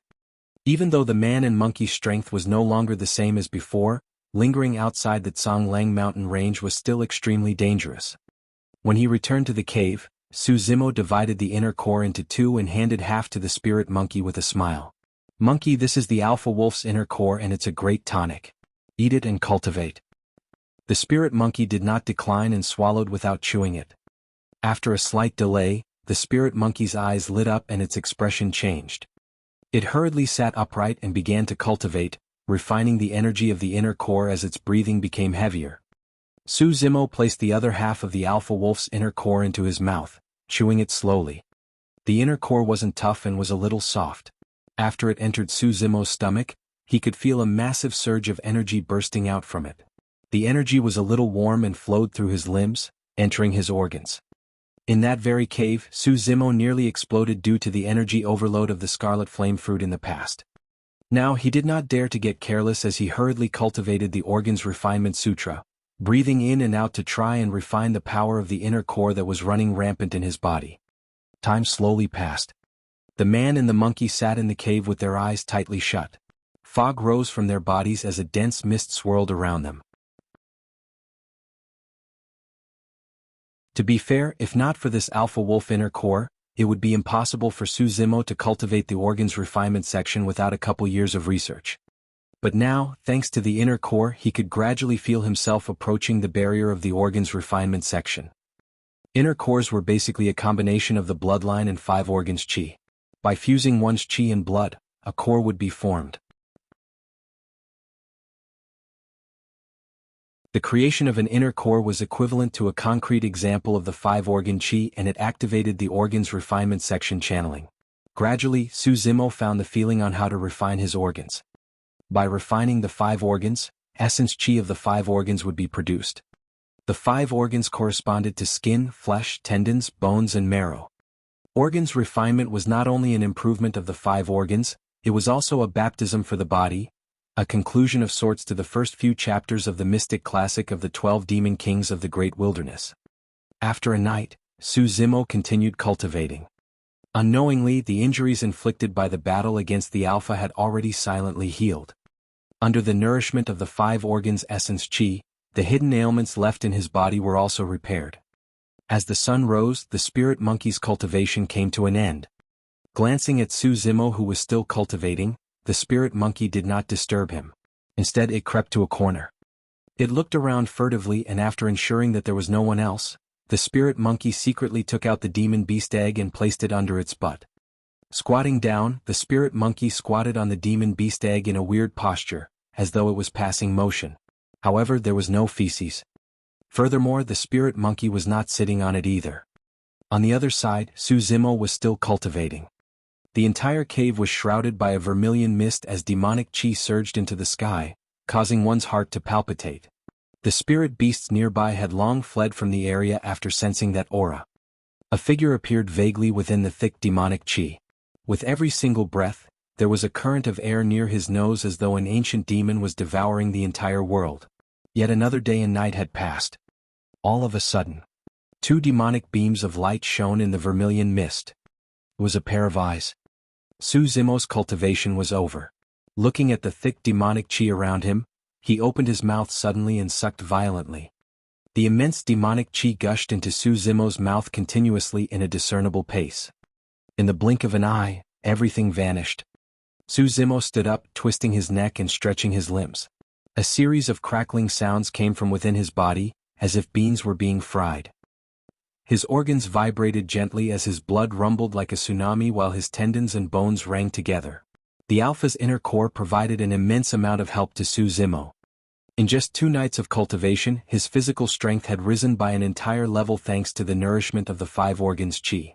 Even though the man and monkey's strength was no longer the same as before, lingering outside the Tsonglang mountain range was still extremely dangerous. When he returned to the cave, Su Zimo divided the inner core into 2 and handed half to the spirit monkey with a smile. Monkey, this is the alpha wolf's inner core and it's a great tonic. Eat it and cultivate. The spirit monkey did not decline and swallowed without chewing it. After a slight delay, the spirit monkey's eyes lit up and its expression changed. It hurriedly sat upright and began to cultivate, refining the energy of the inner core as its breathing became heavier. Su Zimo placed the other half of the alpha wolf's inner core into his mouth, chewing it slowly. The inner core wasn't tough and was a little soft. After it entered Su Zimo's stomach, he could feel a massive surge of energy bursting out from it. The energy was a little warm and flowed through his limbs, entering his organs. In that very cave, Su Zimo nearly exploded due to the energy overload of the scarlet flame fruit in the past. Now he did not dare to get careless as he hurriedly cultivated the organ's refinement sutra, breathing in and out to try and refine the power of the inner core that was running rampant in his body. Time slowly passed. The man and the monkey sat in the cave with their eyes tightly shut. Fog rose from their bodies as a dense mist swirled around them. To be fair, if not for this alpha wolf inner core, it would be impossible for Su Zimo to cultivate the organ's refinement section without a couple years of research. But now, thanks to the inner core, he could gradually feel himself approaching the barrier of the organ's refinement section. Inner cores were basically a combination of the bloodline and 5 organs chi. By fusing one's chi and blood, a core would be formed. The creation of an inner core was equivalent to a concrete example of the 5-organ chi and it activated the organ's refinement section channeling. Gradually, Su Zimo found the feeling on how to refine his organs. By refining the 5 organs, essence chi of the 5 organs would be produced. The 5 organs corresponded to skin, flesh, tendons, bones and marrow. Organs refinement was not only an improvement of the 5 organs, it was also a baptism for the body, a conclusion of sorts to the first few chapters of the mystic classic of the 12 demon kings of the great wilderness. After a night, Su Zimo continued cultivating. Unknowingly, the injuries inflicted by the battle against the Alpha had already silently healed. Under the nourishment of the 5 organs' essence chi, the hidden ailments left in his body were also repaired. As the sun rose, the spirit monkey's cultivation came to an end. Glancing at Su Zimo, who was still cultivating, the spirit monkey did not disturb him. Instead, it crept to a corner. It looked around furtively, and after ensuring that there was no one else, the spirit monkey secretly took out the demon beast egg and placed it under its butt. Squatting down, the spirit monkey squatted on the demon beast egg in a weird posture, as though it was passing motion. However, there was no feces. Furthermore, the spirit monkey was not sitting on it either. On the other side, Su Zimo was still cultivating. The entire cave was shrouded by a vermilion mist as demonic chi surged into the sky, causing one's heart to palpitate. The spirit beasts nearby had long fled from the area after sensing that aura. A figure appeared vaguely within the thick demonic chi. With every single breath, there was a current of air near his nose as though an ancient demon was devouring the entire world. Yet another day and night had passed. All of a sudden, Two demonic beams of light shone in the vermilion mist. It was a pair of eyes. Su Zimo's cultivation was over. Looking at the thick demonic qi around him, he opened his mouth suddenly and sucked violently. The immense demonic qi gushed into Su Zimo's mouth continuously in a discernible pace. In the blink of an eye, everything vanished. Su Zimo stood up, twisting his neck and stretching his limbs. A series of crackling sounds came from within his body, as if beans were being fried. His organs vibrated gently as his blood rumbled like a tsunami while his tendons and bones rang together. The Alpha's inner core provided an immense amount of help to Su Zimo. In just 2 nights of cultivation, his physical strength had risen by an entire level thanks to the nourishment of the 5 organs qi.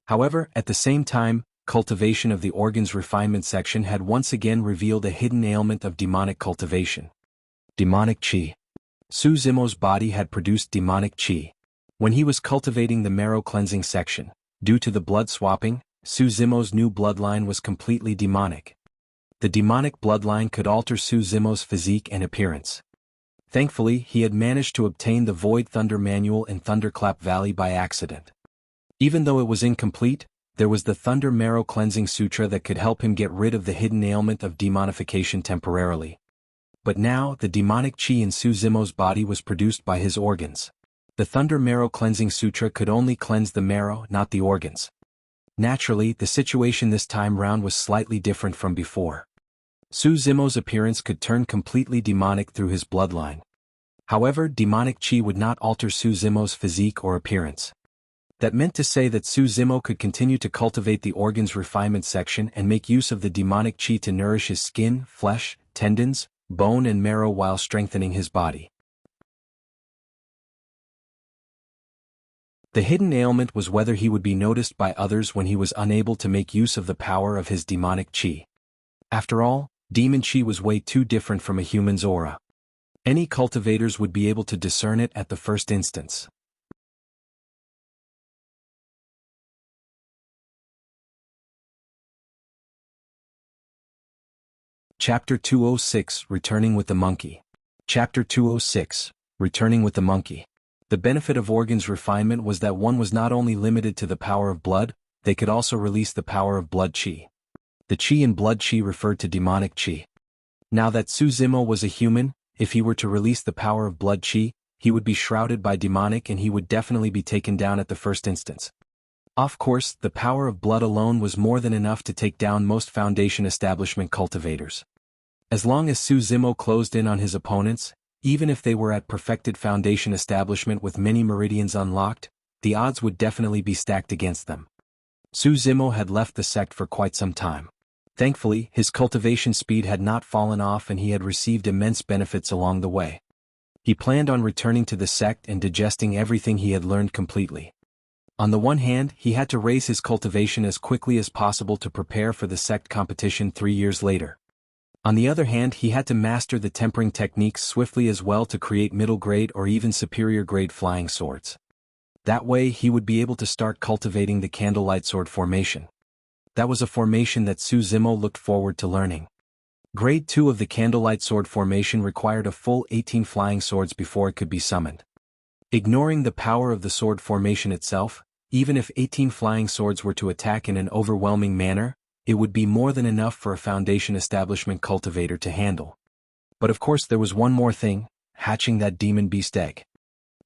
However, at the same time, cultivation of the organs refinement section had once again revealed a hidden ailment of demonic cultivation. Demonic qi. Su Zimo's body had produced demonic qi. When he was cultivating the marrow cleansing section, due to the blood swapping, Su Zimo's new bloodline was completely demonic. The demonic bloodline could alter Su Zimo's physique and appearance. Thankfully, he had managed to obtain the Void Thunder Manual in Thunderclap Valley by accident. Even though it was incomplete, there was the Thunder Marrow Cleansing Sutra that could help him get rid of the hidden ailment of demonification temporarily. But now, the demonic qi in Su Zimo's body was produced by his organs. The Thunder Marrow Cleansing Sutra could only cleanse the marrow, not the organs. Naturally, the situation this time round was slightly different from before. Su Zimo's appearance could turn completely demonic through his bloodline. However, demonic qi would not alter Su Zimo's physique or appearance. That meant to say that Su Zimo could continue to cultivate the organs refinement section and make use of the demonic qi to nourish his skin, flesh, tendons, bone and marrow while strengthening his body. The hidden ailment was whether he would be noticed by others when he was unable to make use of the power of his demonic qi. After all, demon qi was way too different from a human's aura. Any cultivators would be able to discern it at the first instance. Chapter 206 Returning with the Monkey. Chapter 206 Returning with the Monkey. The benefit of organs refinement was that one was not only limited to the power of blood, they could also release the power of blood qi. The qi in blood qi referred to demonic qi. Now that Su Zimo was a human, if he were to release the power of blood qi, he would be shrouded by demonic and he would definitely be taken down at the first instance. Of course, the power of blood alone was more than enough to take down most Foundation establishment cultivators. As long as Su Zimo closed in on his opponents, even if they were at perfected Foundation establishment with many meridians unlocked, the odds would definitely be stacked against them. Su Zimo had left the sect for quite some time. Thankfully, his cultivation speed had not fallen off and he had received immense benefits along the way. He planned on returning to the sect and digesting everything he had learned completely. On the one hand, he had to raise his cultivation as quickly as possible to prepare for the sect competition 3 years later. On the other hand, he had to master the tempering techniques swiftly as well to create middle-grade or even superior-grade flying swords. That way, he would be able to start cultivating the candlelight sword formation. That was a formation that Su Zimo looked forward to learning. Grade 2 of the candlelight sword formation required a full 18 flying swords before it could be summoned. Ignoring the power of the sword formation itself, even if 18 flying swords were to attack in an overwhelming manner, it would be more than enough for a Foundation establishment cultivator to handle. But of course there was one more thing, hatching that demon beast egg.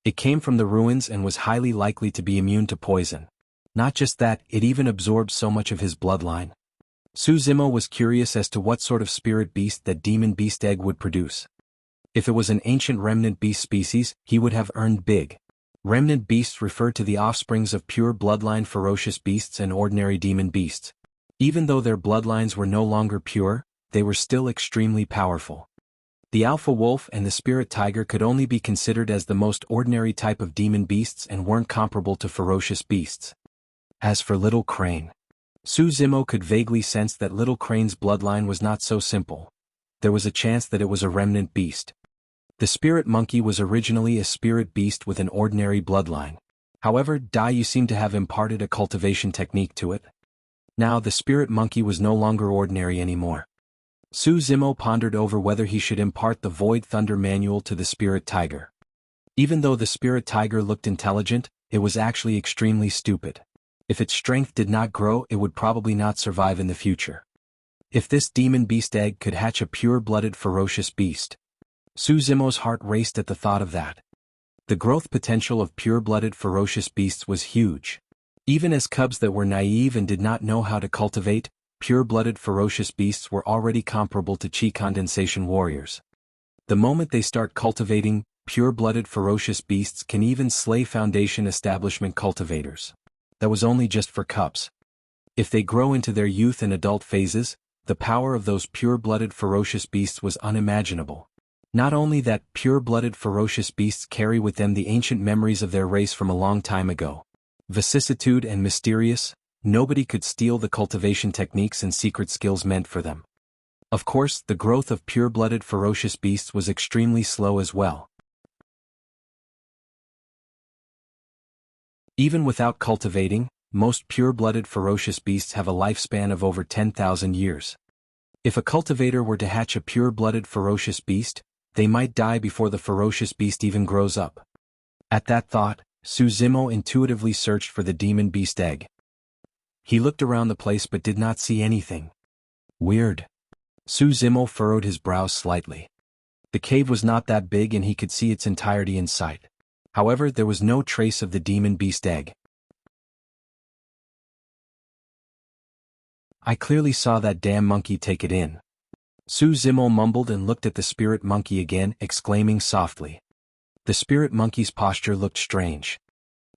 It came from the ruins and was highly likely to be immune to poison. Not just that, it even absorbed so much of his bloodline. Su Zimo was curious as to what sort of spirit beast that demon beast egg would produce. If it was an ancient remnant beast species, he would have earned big. Remnant beasts referred to the offsprings of pure bloodline ferocious beasts and ordinary demon beasts. Even though their bloodlines were no longer pure, they were still extremely powerful. The alpha wolf and the spirit tiger could only be considered as the most ordinary type of demon beasts and weren't comparable to ferocious beasts. As for Little Crane, Su Zimo could vaguely sense that Little Crane's bloodline was not so simple. There was a chance that it was a remnant beast. The spirit monkey was originally a spirit beast with an ordinary bloodline. However, you seem to have imparted a cultivation technique to it. Now the spirit monkey was no longer ordinary anymore. Su Zimo pondered over whether he should impart the Void Thunder Manual to the spirit tiger. Even though the spirit tiger looked intelligent, it was actually extremely stupid. If its strength did not grow, it would probably not survive in the future. If this demon beast egg could hatch a pure-blooded ferocious beast. Su Zimo's heart raced at the thought of that. The growth potential of pure-blooded ferocious beasts was huge. Even as cubs that were naive and did not know how to cultivate, pure-blooded ferocious beasts were already comparable to chi condensation warriors. The moment they start cultivating, pure-blooded ferocious beasts can even slay foundation establishment cultivators. That was only just for cubs. If they grow into their youth and adult phases, the power of those pure-blooded ferocious beasts was unimaginable. Not only that, pure-blooded ferocious beasts carry with them the ancient memories of their race from a long time ago. Vicissitude and mysterious, nobody could steal the cultivation techniques and secret skills meant for them. Of course, the growth of pure-blooded ferocious beasts was extremely slow as well. Even without cultivating, most pure-blooded ferocious beasts have a lifespan of over 10,000 years. If a cultivator were to hatch a pure-blooded ferocious beast, they might die before the ferocious beast even grows up. At that thought, Su Zimo intuitively searched for the demon beast egg. He looked around the place but did not see anything. Weird. Su Zimo furrowed his brows slightly. The cave was not that big and he could see its entirety in sight. However, there was no trace of the demon beast egg. I clearly saw that damn monkey take it in. Su Zimo mumbled and looked at the spirit monkey again, exclaiming softly. The spirit monkey's posture looked strange.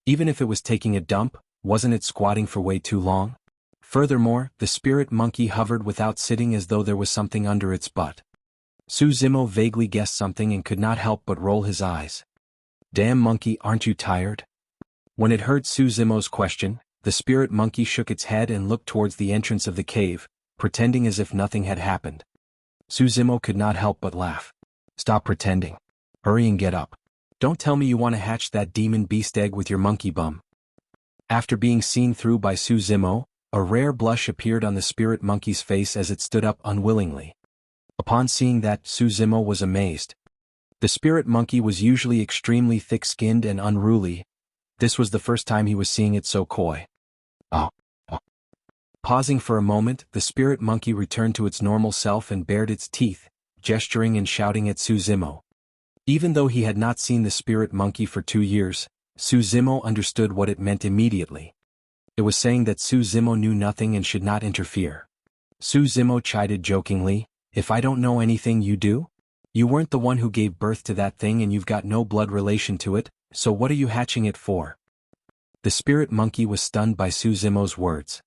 Even if it was taking a dump, wasn't it squatting for way too long? Furthermore, the spirit monkey hovered without sitting as though there was something under its butt. Su Zimo vaguely guessed something and could not help but roll his eyes. Damn monkey, aren't you tired? When it heard Su Zimo's question, the spirit monkey shook its head and looked towards the entrance of the cave, pretending as if nothing had happened. Su Zimo could not help but laugh. Stop pretending. Hurry and get up. Don't tell me you want to hatch that demon beast egg with your monkey bum. After being seen through by Su Zimo, a rare blush appeared on the spirit monkey's face as it stood up unwillingly. Upon seeing that, Su Zimo was amazed. The spirit monkey was usually extremely thick-skinned and unruly. This was the first time he was seeing it so coy. Oh. Pausing for a moment, the spirit monkey returned to its normal self and bared its teeth, gesturing and shouting at Su Zimo. Even though he had not seen the spirit monkey for 2 years, Su Zimo understood what it meant immediately. It was saying that Su Zimo knew nothing and should not interfere. Su Zimo chided jokingly, "If I don't know anything, you do? You weren't the one who gave birth to that thing and you've got no blood relation to it, so what are you hatching it for?" The spirit monkey was stunned by Su Zimo's words.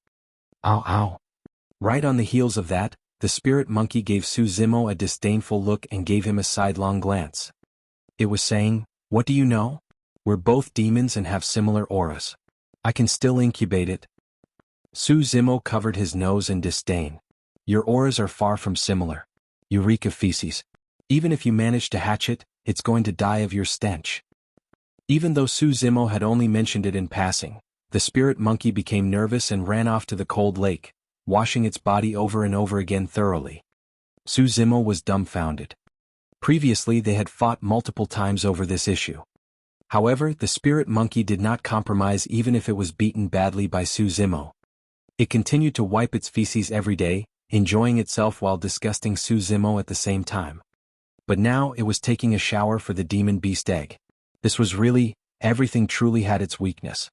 Ow ow. Right on the heels of that, the spirit monkey gave Su Zimo a disdainful look and gave him a sidelong glance. It was saying, "What do you know? We're both demons and have similar auras. I can still incubate it." Su Zimo covered his nose in disdain. "Your auras are far from similar. You reek of feces. Even if you manage to hatch it, it's going to die of your stench." Even though Su Zimo had only mentioned it in passing, the spirit monkey became nervous and ran off to the cold lake, washing its body over and over again thoroughly. Su Zimo was dumbfounded. Previously they had fought multiple times over this issue. However, the spirit monkey did not compromise even if it was beaten badly by Su Zimo. It continued to wipe its feces every day, enjoying itself while disgusting Su Zimo at the same time. But now it was taking a shower for the demon beast egg. This was really, everything truly had its weakness.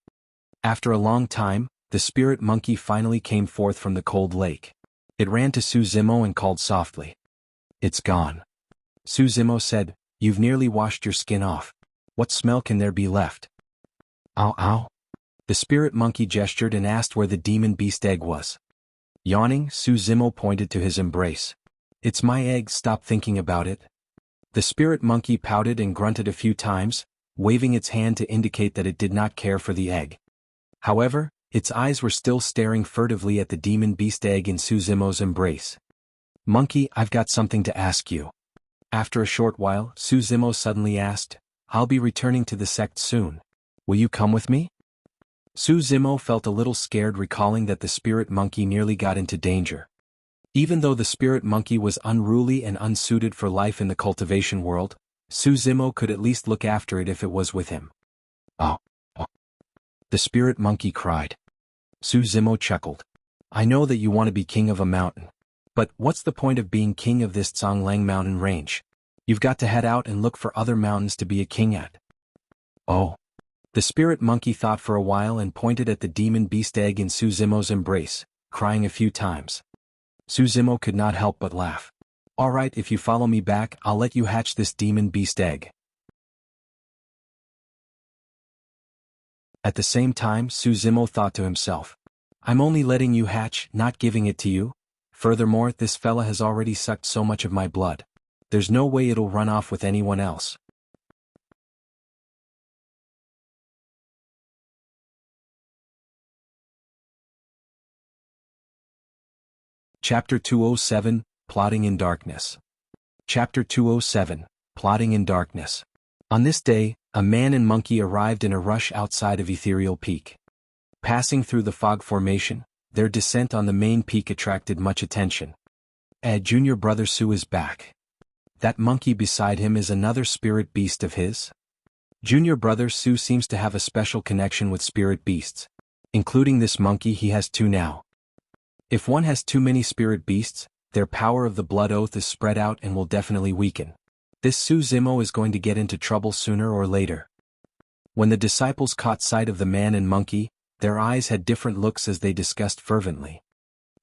After a long time, the spirit monkey finally came forth from the cold lake. It ran to Su Zimo and called softly. "It's gone." Su Zimo said, "You've nearly washed your skin off. What smell can there be left?" Ow ow. The spirit monkey gestured and asked where the demon beast egg was. Yawning, Su Zimo pointed to his embrace. "It's my egg, stop thinking about it." The spirit monkey pouted and grunted a few times, waving its hand to indicate that it did not care for the egg. However, its eyes were still staring furtively at the demon beast egg in Su Zimo's embrace. "Monkey, I've got something to ask you." After a short while, Su Zimo suddenly asked, "I'll be returning to the sect soon. Will you come with me?" Su Zimo felt a little scared recalling that the spirit monkey nearly got into danger. Even though the spirit monkey was unruly and unsuited for life in the cultivation world, Su Zimo could at least look after it if it was with him. Oh. The spirit monkey cried. Su Zimo chuckled. I know that you want to be king of a mountain. But what's the point of being king of this Zhonglang mountain range? You've got to head out and look for other mountains to be a king at. Oh. The spirit monkey thought for a while and pointed at the demon beast egg in Su Zimo's embrace, crying a few times. Su Zimo could not help but laugh. All right, if you follow me back, I'll let you hatch this demon beast egg. At the same time, Su Zimo thought to himself, I'm only letting you hatch, not giving it to you. Furthermore, this fella has already sucked so much of my blood. There's no way it'll run off with anyone else. Chapter 207, Plotting in Darkness. Chapter 207, Plotting in Darkness. On this day, a man and monkey arrived in a rush outside of Ethereal Peak. Passing through the fog formation, their descent on the main peak attracted much attention. Junior brother Su is back. That monkey beside him is another spirit beast of his? Junior brother Su seems to have a special connection with spirit beasts. Including this monkey, he has two now. If one has too many spirit beasts, their power of the blood oath is spread out and will definitely weaken. This Su Zimo is going to get into trouble sooner or later. When the disciples caught sight of the man and monkey, their eyes had different looks as they discussed fervently.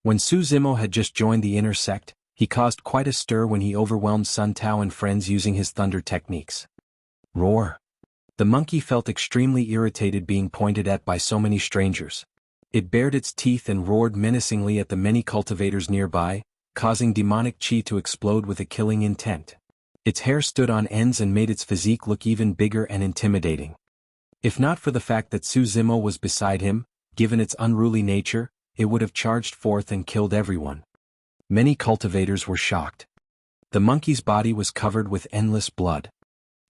When Su Zimo had just joined the inner sect, he caused quite a stir when he overwhelmed Sun Tao and friends using his thunder techniques. Roar! The monkey felt extremely irritated being pointed at by so many strangers. It bared its teeth and roared menacingly at the many cultivators nearby, causing demonic chi to explode with a killing intent. Its hair stood on ends and made its physique look even bigger and intimidating. If not for the fact that Su Zimo was beside him, given its unruly nature, it would have charged forth and killed everyone. Many cultivators were shocked. The monkey's body was covered with endless blood.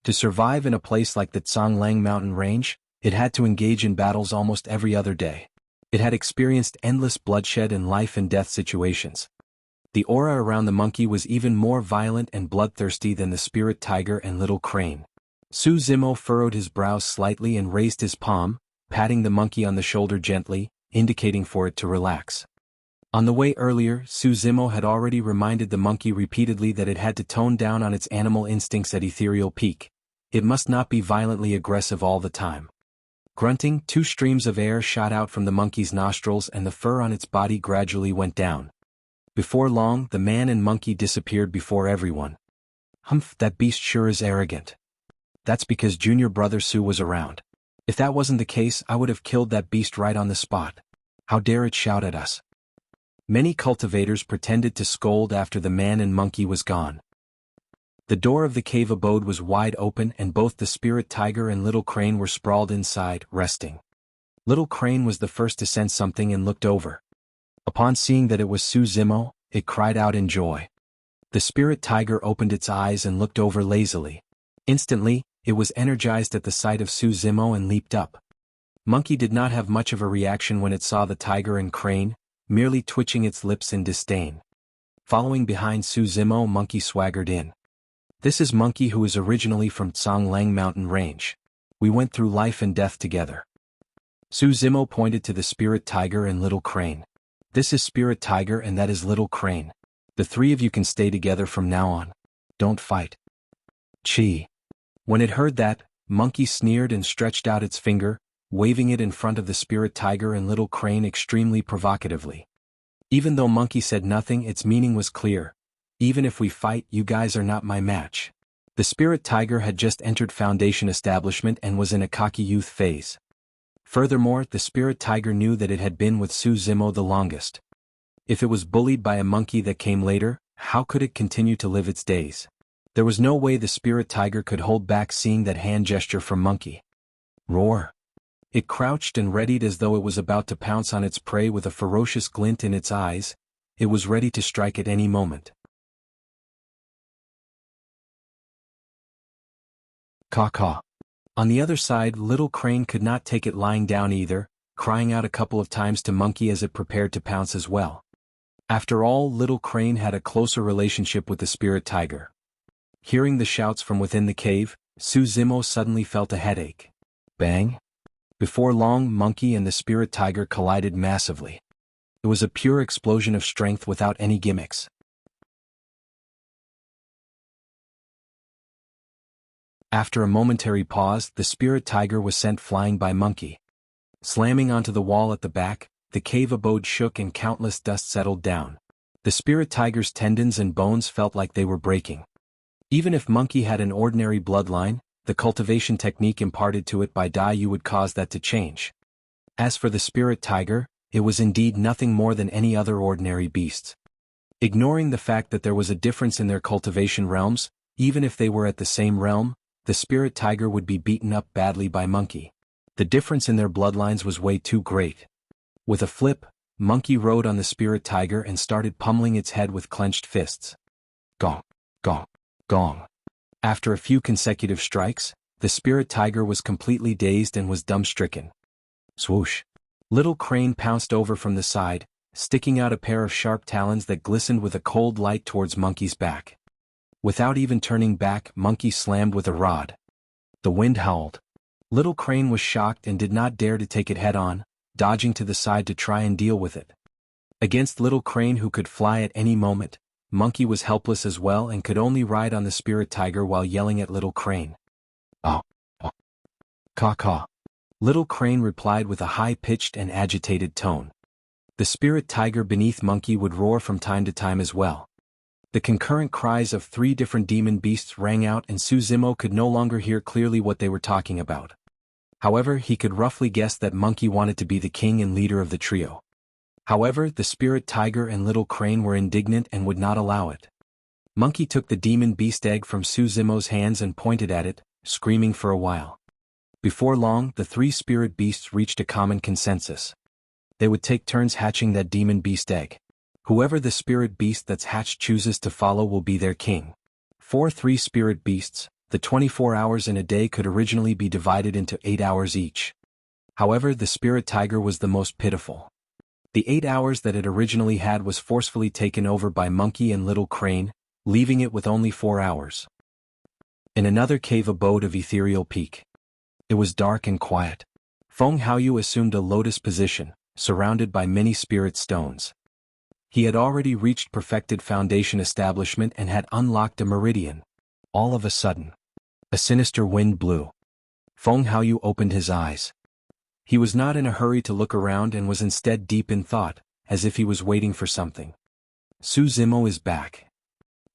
To survive in a place like the Zhonglang mountain range, it had to engage in battles almost every other day. It had experienced endless bloodshed and life and death situations. The aura around the monkey was even more violent and bloodthirsty than the spirit tiger and little crane. Su Zimo furrowed his brows slightly and raised his palm, patting the monkey on the shoulder gently, indicating for it to relax. On the way earlier, Su Zimo had already reminded the monkey repeatedly that it had to tone down on its animal instincts at Ethereal Peak. It must not be violently aggressive all the time. Grunting, 2 streams of air shot out from the monkey's nostrils and the fur on its body gradually went down. Before long, the man and monkey disappeared before everyone. Humph, that beast sure is arrogant. That's because junior brother Su was around. If that wasn't the case, I would have killed that beast right on the spot. How dare it shout at us? Many cultivators pretended to scold after the man and monkey was gone. The door of the cave abode was wide open and both the spirit tiger and little crane were sprawled inside, resting. Little crane was the first to sense something and looked over. Upon seeing that it was Su Zimo, it cried out in joy. The spirit tiger opened its eyes and looked over lazily. Instantly, it was energized at the sight of Su Zimo and leaped up. Monkey did not have much of a reaction when it saw the tiger and crane, merely twitching its lips in disdain. Following behind Su Zimo, monkey swaggered in. This is Monkey, who is originally from Zhonglang mountain range. We went through life and death together. Su Zimo pointed to the spirit tiger and little crane. This is spirit tiger and that is little crane. The 3 of you can stay together from now on. Don't fight. Chi. When it heard that, Monkey sneered and stretched out its finger, waving it in front of the spirit tiger and little crane extremely provocatively. Even though Monkey said nothing, its meaning was clear. Even if we fight, you guys are not my match. The spirit tiger had just entered Foundation establishment and was in a cocky youth phase. Furthermore, the spirit tiger knew that it had been with Su Zimo the longest. If it was bullied by a monkey that came later, how could it continue to live its days? There was no way the spirit tiger could hold back seeing that hand gesture from Monkey. Roar! It crouched and readied as though it was about to pounce on its prey with a ferocious glint in its eyes. It was ready to strike at any moment. Caw-caw. On the other side, little crane could not take it lying down either, crying out a couple of times to Monkey as it prepared to pounce as well. After all, little crane had a closer relationship with the spirit tiger. Hearing the shouts from within the cave, Su Zimo suddenly felt a headache. Bang! Before long, Monkey and the spirit tiger collided massively. It was a pure explosion of strength without any gimmicks. After a momentary pause, the spirit tiger was sent flying by Monkey. Slamming onto the wall at the back, the cave abode shook and countless dust settled down. The spirit tiger's tendons and bones felt like they were breaking. Even if Monkey had an ordinary bloodline, the cultivation technique imparted to it by Dai Yu would cause that to change. As for the spirit tiger, it was indeed nothing more than any other ordinary beast. Ignoring the fact that there was a difference in their cultivation realms, even if they were at the same realm, the spirit tiger would be beaten up badly by Monkey. The difference in their bloodlines was way too great. With a flip, Monkey rode on the spirit tiger and started pummeling its head with clenched fists. Gong, gong, gong. After a few consecutive strikes, the spirit tiger was completely dazed and was dumb-stricken. Swoosh. Little Crane pounced over from the side, sticking out a pair of sharp talons that glistened with a cold light towards Monkey's back. Without even turning back, Monkey slammed with a rod. The wind howled. Little Crane was shocked and did not dare to take it head-on, dodging to the side to try and deal with it. Against Little Crane, who could fly at any moment, Monkey was helpless as well and could only ride on the spirit tiger while yelling at Little Crane. Oh, oh. Caw-caw. Little Crane replied with a high-pitched and agitated tone. The spirit tiger beneath Monkey would roar from time to time as well. The concurrent cries of 3 different demon beasts rang out and Su Zimo could no longer hear clearly what they were talking about. However, he could roughly guess that Monkey wanted to be the king and leader of the trio. However, the spirit tiger and Little Crane were indignant and would not allow it. Monkey took the demon beast egg from Su Zimo's hands and pointed at it, screaming for a while. Before long, the 3 spirit beasts reached a common consensus. They would take turns hatching that demon beast egg. Whoever the spirit beast that's hatched chooses to follow will be their king. For 3 spirit beasts, the 24 hours in a day could originally be divided into 8 hours each. However, the spirit tiger was the most pitiful. The 8 hours that it originally had was forcefully taken over by Monkey and Little Crane, leaving it with only 4 hours. In another cave abode of Ethereal Peak. It was dark and quiet. Feng Haoyu assumed a lotus position, surrounded by many spirit stones. He had already reached perfected foundation establishment and had unlocked a meridian. All of a sudden, a sinister wind blew. Feng Haoyu opened his eyes. He was not in a hurry to look around and was instead deep in thought, as if he was waiting for something. Su Zimo is back.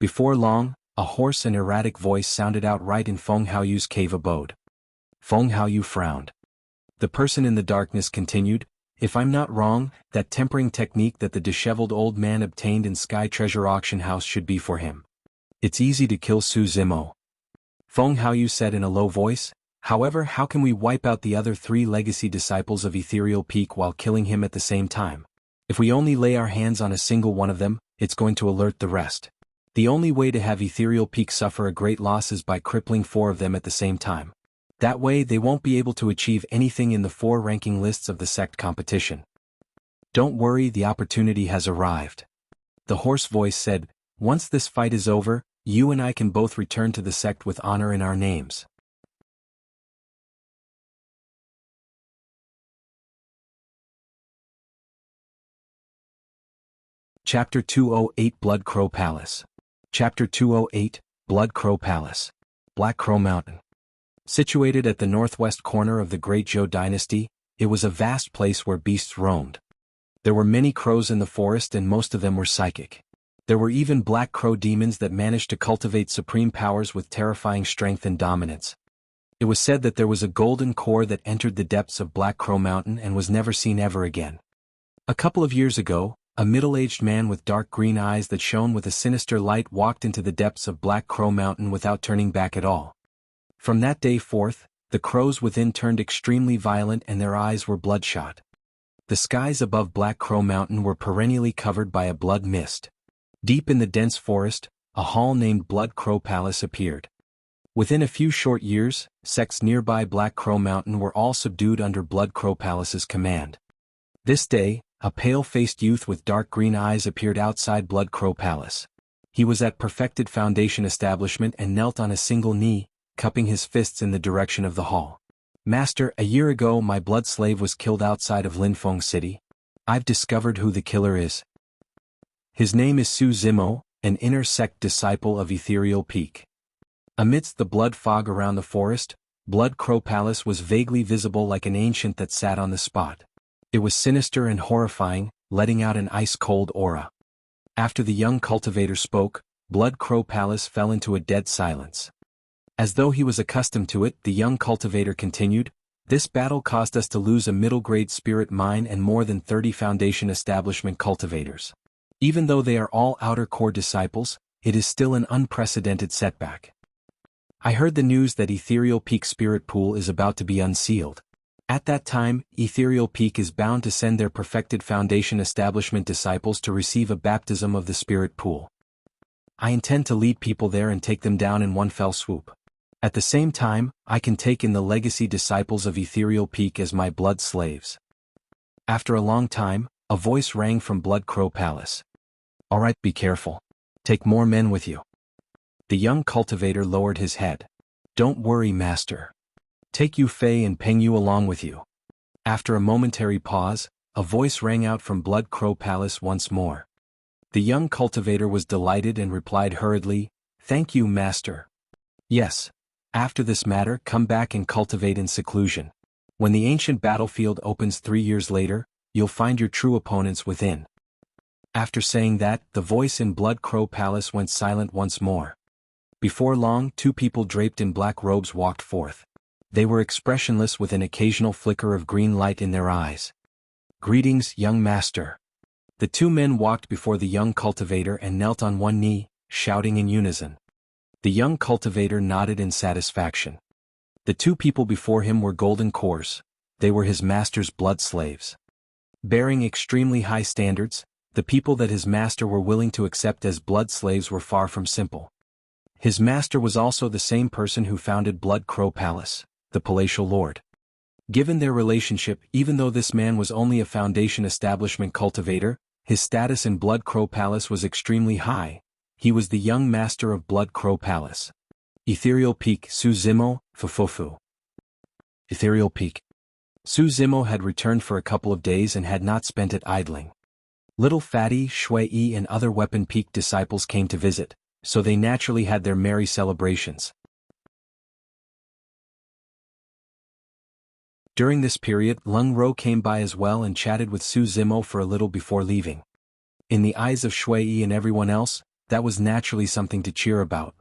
Before long, a hoarse and erratic voice sounded out right in Feng Haoyu's cave abode. Feng Haoyu frowned. The person in the darkness continued, "If I'm not wrong, that tempering technique that the disheveled old man obtained in Sky Treasure Auction House should be for him. It's easy to kill Su Zimo." Feng Haoyu said in a low voice, "However, how can we wipe out the other 3 legacy disciples of Ethereal Peak while killing him at the same time? If we only lay our hands on a single one of them, it's going to alert the rest. The only way to have Ethereal Peak suffer a great loss is by crippling 4 of them at the same time. That way they won't be able to achieve anything in the 4 ranking lists of the sect competition. Don't worry, the opportunity has arrived." The hoarse voice said, "Once this fight is over, you and I can both return to the sect with honor in our names." Chapter 208 Blood Crow Palace. Chapter 208 Blood Crow Palace. Black Crow Mountain. Situated at the northwest corner of the Great Zhou dynasty, it was a vast place where beasts roamed. There were many crows in the forest and most of them were psychic. There were even black crow demons that managed to cultivate supreme powers with terrifying strength and dominance. It was said that there was a golden core that entered the depths of Black Crow Mountain and was never seen ever again. A couple of years ago, a middle-aged man with dark green eyes that shone with a sinister light walked into the depths of Black Crow Mountain without turning back at all. From that day forth, the crows within turned extremely violent and their eyes were bloodshot. The skies above Black Crow Mountain were perennially covered by a blood mist. Deep in the dense forest, a hall named Blood Crow Palace appeared. Within a few short years, sects nearby Black Crow Mountain were all subdued under Blood Crow Palace's command. This day, a pale-faced youth with dark green eyes appeared outside Blood Crow Palace. He was at perfected foundation establishment and knelt on a single knee, cupping his fists in the direction of the hall. Master, a year ago my blood slave was killed outside of Linfeng City. I've discovered who the killer is. His name is Su Zimo, an inner sect disciple of Ethereal Peak. Amidst the blood fog around the forest, Blood Crow Palace was vaguely visible like an ancient that sat on the spot. It was sinister and horrifying, letting out an ice-cold aura. After the young cultivator spoke, Blood Crow Palace fell into a dead silence. As though he was accustomed to it, the young cultivator continued, "This battle caused us to lose a middle-grade spirit mine and more than 30 Foundation establishment cultivators. Even though they are all outer core disciples, it is still an unprecedented setback. I heard the news that Ethereal Peak Spirit Pool is about to be unsealed. At that time, Ethereal Peak is bound to send their perfected Foundation establishment disciples to receive a baptism of the Spirit Pool. I intend to lead people there and take them down in one fell swoop. At the same time, I can take in the legacy disciples of Ethereal Peak as my blood slaves." After a long time, a voice rang from Blood Crow Palace. "All right, be careful. Take more men with you." The young cultivator lowered his head. "Don't worry, Master. Take Yu Fei and Peng Yu along with you." After a momentary pause, a voice rang out from Blood Crow Palace once more. The young cultivator was delighted and replied hurriedly, "Thank you, Master. Yes. After this matter, come back and cultivate in seclusion. When the ancient battlefield opens 3 years later, you'll find your true opponents within." After saying that, the voice in Blood Crow Palace went silent once more. Before long, 2 people draped in black robes walked forth. They were expressionless with an occasional flicker of green light in their eyes. "Greetings, young master." The 2 men walked before the young cultivator and knelt on one knee, shouting in unison. The young cultivator nodded in satisfaction. The 2 people before him were golden cores. They were his master's blood slaves. Bearing extremely high standards, the people that his master were willing to accept as blood slaves were far from simple. His master was also the same person who founded Blood Crow Palace, the palatial lord. Given their relationship, even though this man was only a Foundation establishment cultivator, his status in Blood Crow Palace was extremely high. He was the young master of Blood Crow Palace. Ethereal Peak, Su Zimo, Fufofu. Ethereal Peak. Su Zimo had returned for a couple of days and had not spent it idling. Little Fatty, Shui Yi and other Weapon Peak disciples came to visit, so they naturally had their merry celebrations. During this period, Lung Ro came by as well and chatted with Su Zimo for a little before leaving. In the eyes of Shui Yi and everyone else, that was naturally something to cheer about.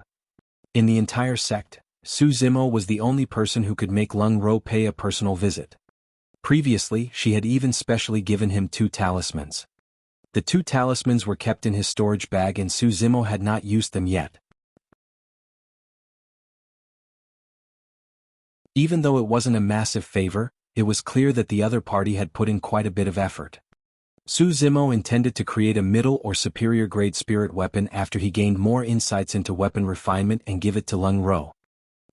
In the entire sect, Su Zimo was the only person who could make Lung Ro pay a personal visit. Previously, she had even specially given him 2 talismans. The 2 talismans were kept in his storage bag and Su Zimo had not used them yet. Even though it wasn't a massive favor, it was clear that the other party had put in quite a bit of effort. Su Zimo intended to create a middle or superior grade spirit weapon after he gained more insights into weapon refinement and give it to Lung Ro.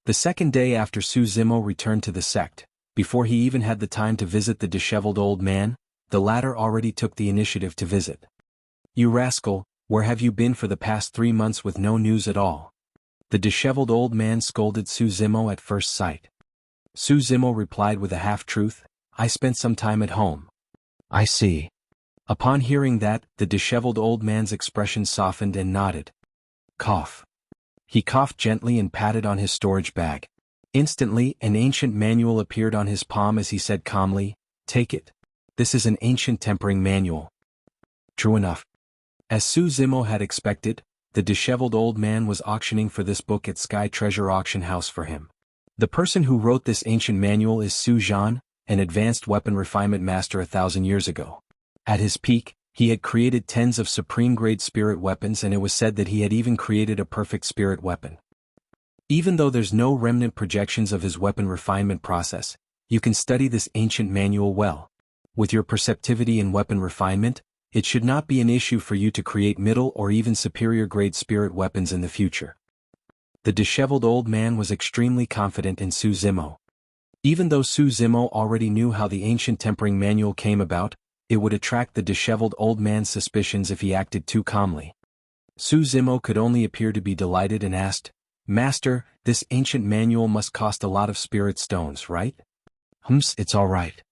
The second day after Su Zimo returned to the sect, before he even had the time to visit the disheveled old man, the latter already took the initiative to visit. "You rascal, where have you been for the past 3 months with no news at all?" The disheveled old man scolded Su Zimo at first sight. Su Zimo replied with a half-truth, "I spent some time at home." "I see." Upon hearing that, the disheveled old man's expression softened and nodded. Cough. He coughed gently and patted on his storage bag. Instantly, an ancient manual appeared on his palm as he said calmly, "Take it. This is an ancient tempering manual." True enough. As Su Zimo had expected, the disheveled old man was auctioning for this book at Sky Treasure Auction House for him. The person who wrote this ancient manual is Su Zhan, an advanced weapon refinement master 1,000 years ago. At his peak, he had created tens of supreme-grade spirit weapons and it was said that he had even created a perfect spirit weapon. Even though there's no remnant projections of his weapon refinement process, you can study this ancient manual well. With your perceptivity in weapon refinement, it should not be an issue for you to create middle or even superior-grade spirit weapons in the future. The disheveled old man was extremely confident in Su Zimo. Even though Su Zimo already knew how the ancient tempering manual came about, it would attract the disheveled old man's suspicions if he acted too calmly. Su Zimo could only appear to be delighted and asked, "Master, this ancient manual must cost a lot of spirit stones, right?" It's all right.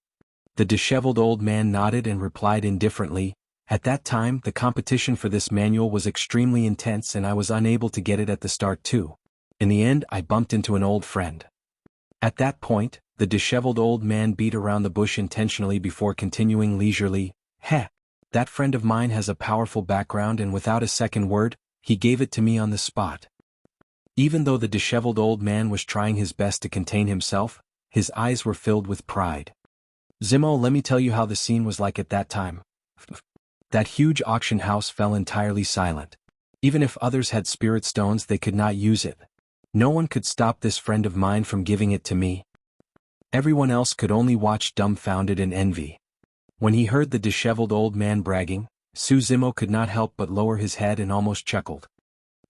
The disheveled old man nodded and replied indifferently, "At that time the competition for this manual was extremely intense and I was unable to get it at the start too. In the end I bumped into an old friend." At that point, the disheveled old man beat around the bush intentionally before continuing leisurely, "Heh, that friend of mine has a powerful background and without a second word, he gave it to me on the spot." Even though the disheveled old man was trying his best to contain himself, his eyes were filled with pride. "Zimo, let me tell you how the scene was like at that time." That huge auction house fell entirely silent. Even if others had spirit stones, they could not use it. No one could stop this friend of mine from giving it to me. Everyone else could only watch dumbfounded in envy. When he heard the disheveled old man bragging, Zimo could not help but lower his head and almost chuckled.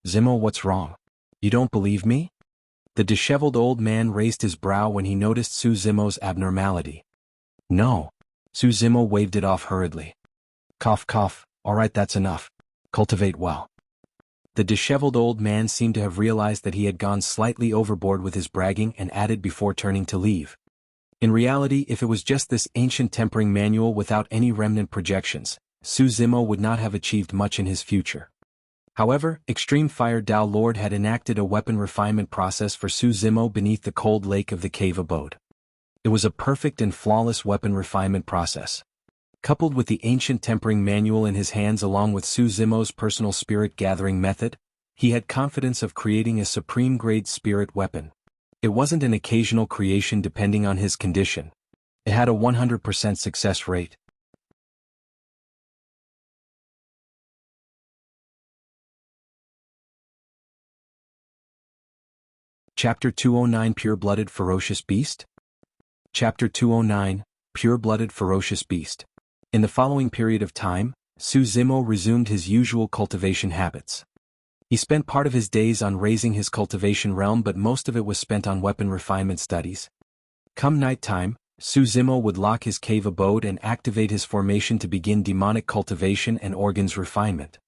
"Zimo, what's wrong? You don't believe me?" The disheveled old man raised his brow when he noticed Zimo's abnormality. "No." Zimo waved it off hurriedly. "Cough cough, all right, that's enough. Cultivate well." The disheveled old man seemed to have realized that he had gone slightly overboard with his bragging and added before turning to leave. In reality, if it was just this ancient tempering manual without any remnant projections, Zimo would not have achieved much in his future. However, Extreme Fire Tao Lord had enacted a weapon refinement process for Zimo beneath the cold lake of the cave abode. It was a perfect and flawless weapon refinement process. Coupled with the ancient tempering manual in his hands along with Zimo's personal spirit gathering method, he had confidence of creating a supreme-grade spirit weapon. It wasn't an occasional creation depending on his condition. It had a 100% success rate. Chapter 209 Pure-Blooded Ferocious Beast? Chapter 209 Pure-Blooded Ferocious Beast. In the following period of time, Zimo resumed his usual cultivation habits. He spent part of his days on raising his cultivation realm, but most of it was spent on weapon refinement studies. Come nighttime, Zimo would lock his cave abode and activate his formation to begin demonic cultivation and organs refinement.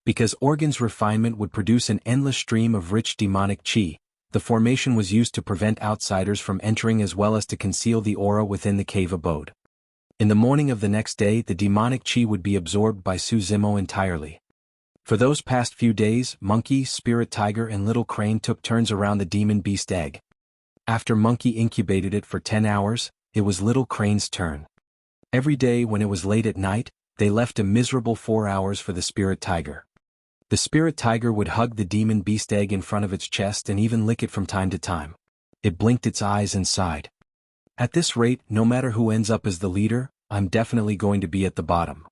Because organs refinement would produce an endless stream of rich demonic chi, the formation was used to prevent outsiders from entering as well as to conceal the aura within the cave abode. In the morning of the next day, the demonic chi would be absorbed by Zimo entirely. For those past few days, Monkey, Spirit Tiger and Little Crane took turns around the demon beast egg. After Monkey incubated it for 10 hours, it was Little Crane's turn. Every day when it was late at night, they left a miserable 4 hours for the Spirit Tiger. The Spirit Tiger would hug the demon beast egg in front of its chest and even lick it from time to time. It blinked its eyes and sighed. "At this rate, no matter who ends up as the leader, I'm definitely going to be at the bottom."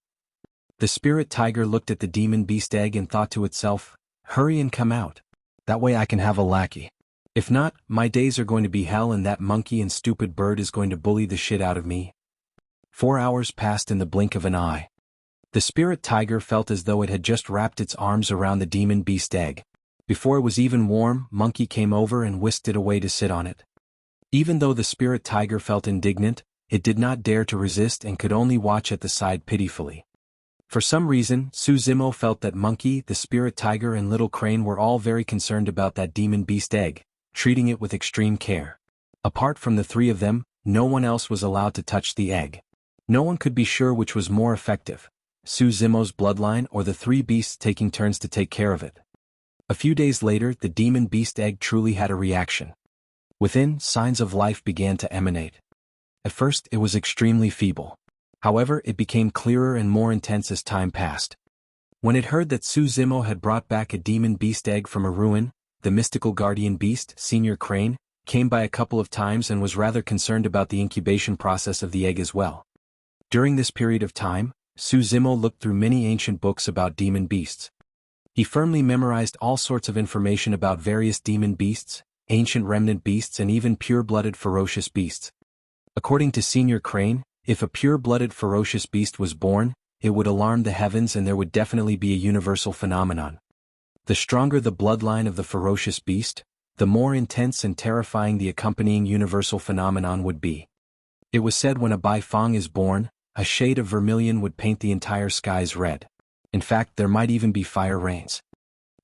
The Spirit Tiger looked at the demon beast egg and thought to itself, "Hurry and come out. That way I can have a lackey. If not, my days are going to be hell and that monkey and stupid bird is going to bully the shit out of me." 4 hours passed in the blink of an eye. The Spirit Tiger felt as though it had just wrapped its arms around the demon beast egg. Before it was even warm, Monkey came over and whisked it away to sit on it. Even though the Spirit Tiger felt indignant, it did not dare to resist and could only watch at the side pitifully. For some reason, Zimo felt that Monkey, the Spirit Tiger and Little Crane were all very concerned about that demon beast egg, treating it with extreme care. Apart from the three of them, no one else was allowed to touch the egg. No one could be sure which was more effective, Zimo's bloodline or the three beasts taking turns to take care of it. A few days later, the demon beast egg truly had a reaction. Within, signs of life began to emanate. At first, it was extremely feeble. However, it became clearer and more intense as time passed. When it heard that Zimo had brought back a demon beast egg from a ruin, the mystical guardian beast, Senior Crane, came by a couple of times and was rather concerned about the incubation process of the egg as well. During this period of time, Zimo looked through many ancient books about demon beasts. He firmly memorized all sorts of information about various demon beasts, ancient remnant beasts and even pure-blooded ferocious beasts. According to Senior Crane, if a pure-blooded ferocious beast was born, it would alarm the heavens and there would definitely be a universal phenomenon. The stronger the bloodline of the ferocious beast, the more intense and terrifying the accompanying universal phenomenon would be. It was said when a Bai Fong is born, a shade of vermilion would paint the entire skies red. In fact, there might even be fire rains.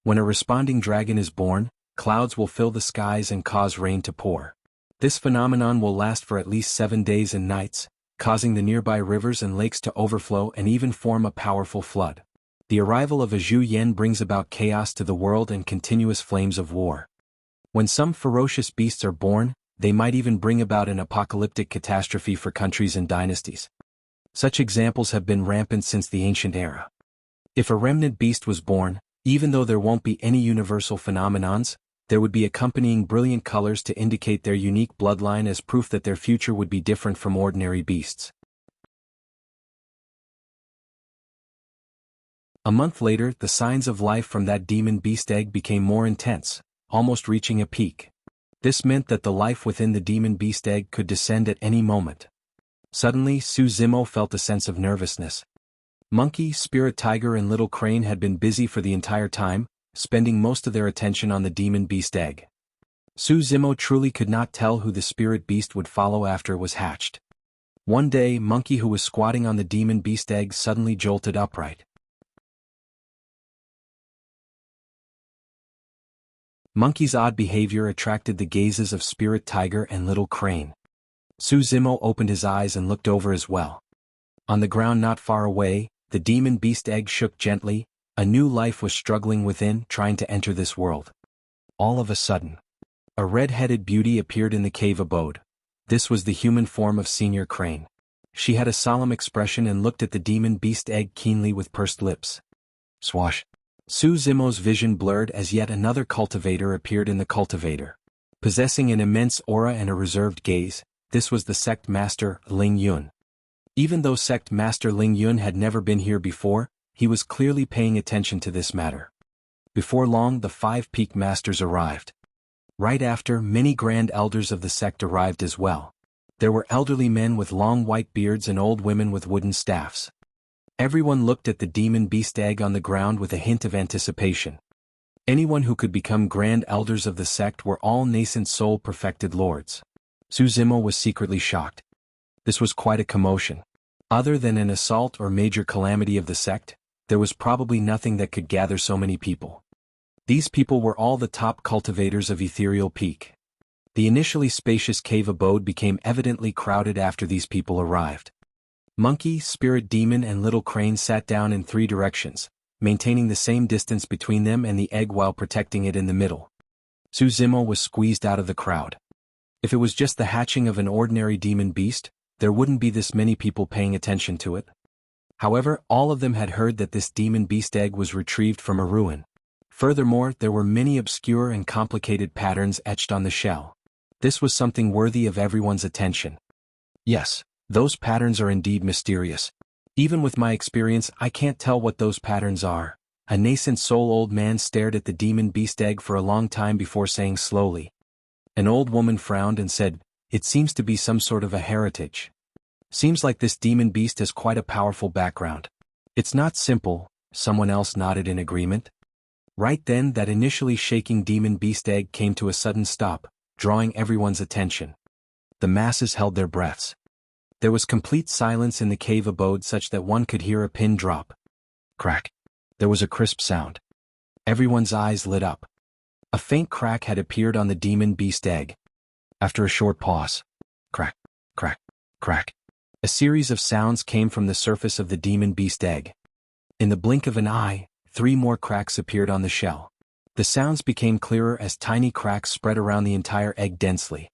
When a responding dragon is born, clouds will fill the skies and cause rain to pour. This phenomenon will last for at least 7 days and nights, causing the nearby rivers and lakes to overflow and even form a powerful flood. The arrival of a Zhu Yan brings about chaos to the world and continuous flames of war. When some ferocious beasts are born, they might even bring about an apocalyptic catastrophe for countries and dynasties. Such examples have been rampant since the ancient era. If a remnant beast was born, even though there won't be any universal phenomenons, there would be accompanying brilliant colors to indicate their unique bloodline as proof that their future would be different from ordinary beasts. A month later, the signs of life from that demon beast egg became more intense, almost reaching a peak. This meant that the life within the demon beast egg could descend at any moment. Suddenly, Su Zimo felt a sense of nervousness. Monkey, Spirit Tiger and Little Crane had been busy for the entire time, spending most of their attention on the demon beast egg. Su Zimo truly could not tell who the spirit beast would follow after it was hatched. One day, Monkey, who was squatting on the demon beast egg, suddenly jolted upright. Monkey's odd behavior attracted the gazes of Spirit Tiger and Little Crane. Su Zimo opened his eyes and looked over as well. On the ground not far away, the demon beast egg shook gently. A new life was struggling within, trying to enter this world. All of a sudden, a red-headed beauty appeared in the cave abode. This was the human form of Senior Crane. She had a solemn expression and looked at the demon beast egg keenly with pursed lips. Swash! Su Zimo's vision blurred as yet another cultivator appeared in the cultivator. Possessing an immense aura and a reserved gaze, this was the sect master, Ling Yun. Even though sect master Ling Yun had never been here before, he was clearly paying attention to this matter. Before long, the 5 peak masters arrived. Right after, many grand elders of the sect arrived as well. There were elderly men with long white beards and old women with wooden staffs. Everyone looked at the demon beast egg on the ground with a hint of anticipation. Anyone who could become grand elders of the sect were all nascent soul-perfected lords. Su Zimo was secretly shocked. This was quite a commotion. Other than an assault or major calamity of the sect, there was probably nothing that could gather so many people. These people were all the top cultivators of Ethereal Peak. The initially spacious cave abode became evidently crowded after these people arrived. Monkey, Spirit Demon and Little Crane sat down in 3 directions, maintaining the same distance between them and the egg while protecting it in the middle. Su Zimo was squeezed out of the crowd. If it was just the hatching of an ordinary demon beast, there wouldn't be this many people paying attention to it. However, all of them had heard that this demon beast egg was retrieved from a ruin. Furthermore, there were many obscure and complicated patterns etched on the shell. This was something worthy of everyone's attention. Yes, those patterns are indeed mysterious. Even with my experience, I can't tell what those patterns are. A nascent soul old man stared at the demon beast egg for a long time before saying slowly. An old woman frowned and said, "It seems to be some sort of a heritage. Seems like this demon beast has quite a powerful background. It's not simple." Someone else nodded in agreement. Right then, that initially shaking demon beast egg came to a sudden stop, drawing everyone's attention. The masses held their breaths. There was complete silence in the cave abode such that one could hear a pin drop. Crack. There was a crisp sound. Everyone's eyes lit up. A faint crack had appeared on the demon beast egg. After a short pause, crack, crack, crack. A series of sounds came from the surface of the demon beast egg. In the blink of an eye, 3 more cracks appeared on the shell. The sounds became clearer as tiny cracks spread around the entire egg densely.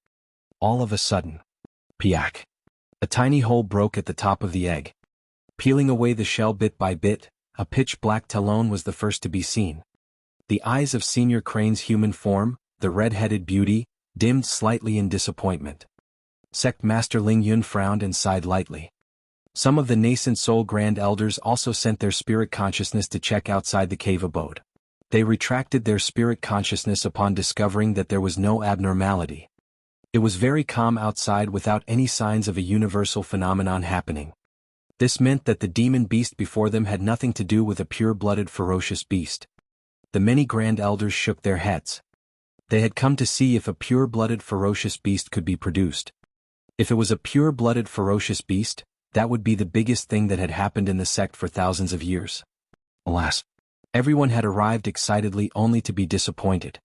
All of a sudden, piak! A tiny hole broke at the top of the egg. Peeling away the shell bit by bit, a pitch-black talon was the first to be seen. The eyes of Senior Crane's human form, the red-headed beauty, dimmed slightly in disappointment. Sect Master Ling Yun frowned and sighed lightly. Some of the nascent soul grand elders also sent their spirit consciousness to check outside the cave abode. They retracted their spirit consciousness upon discovering that there was no abnormality. It was very calm outside without any signs of a universal phenomenon happening. This meant that the demon beast before them had nothing to do with a pure-blooded ferocious beast. The many grand elders shook their heads. They had come to see if a pure-blooded ferocious beast could be produced. If it was a pure-blooded ferocious beast, that would be the biggest thing that had happened in the sect for thousands of years. Alas, everyone had arrived excitedly only to be disappointed.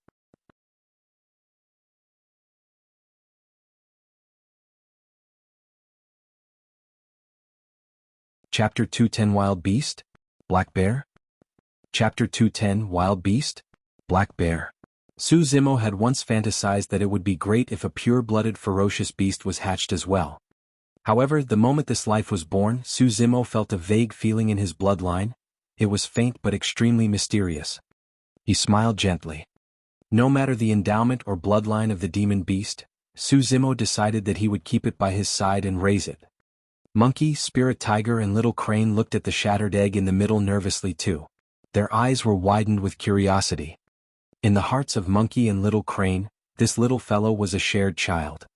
Chapter 210 Wild Beast? Black Bear? Chapter 210 Wild Beast? Black Bear. Su Zimo had once fantasized that it would be great if a pure-blooded ferocious beast was hatched as well. However, the moment this life was born, Su Zimo felt a vague feeling in his bloodline. It was faint but extremely mysterious. He smiled gently. No matter the endowment or bloodline of the demon beast, Su Zimo decided that he would keep it by his side and raise it. Monkey, Spirit Tiger and Little Crane looked at the shattered egg in the middle nervously too. Their eyes were widened with curiosity. In the hearts of Monkey and Little Crane, this little fellow was a shared child.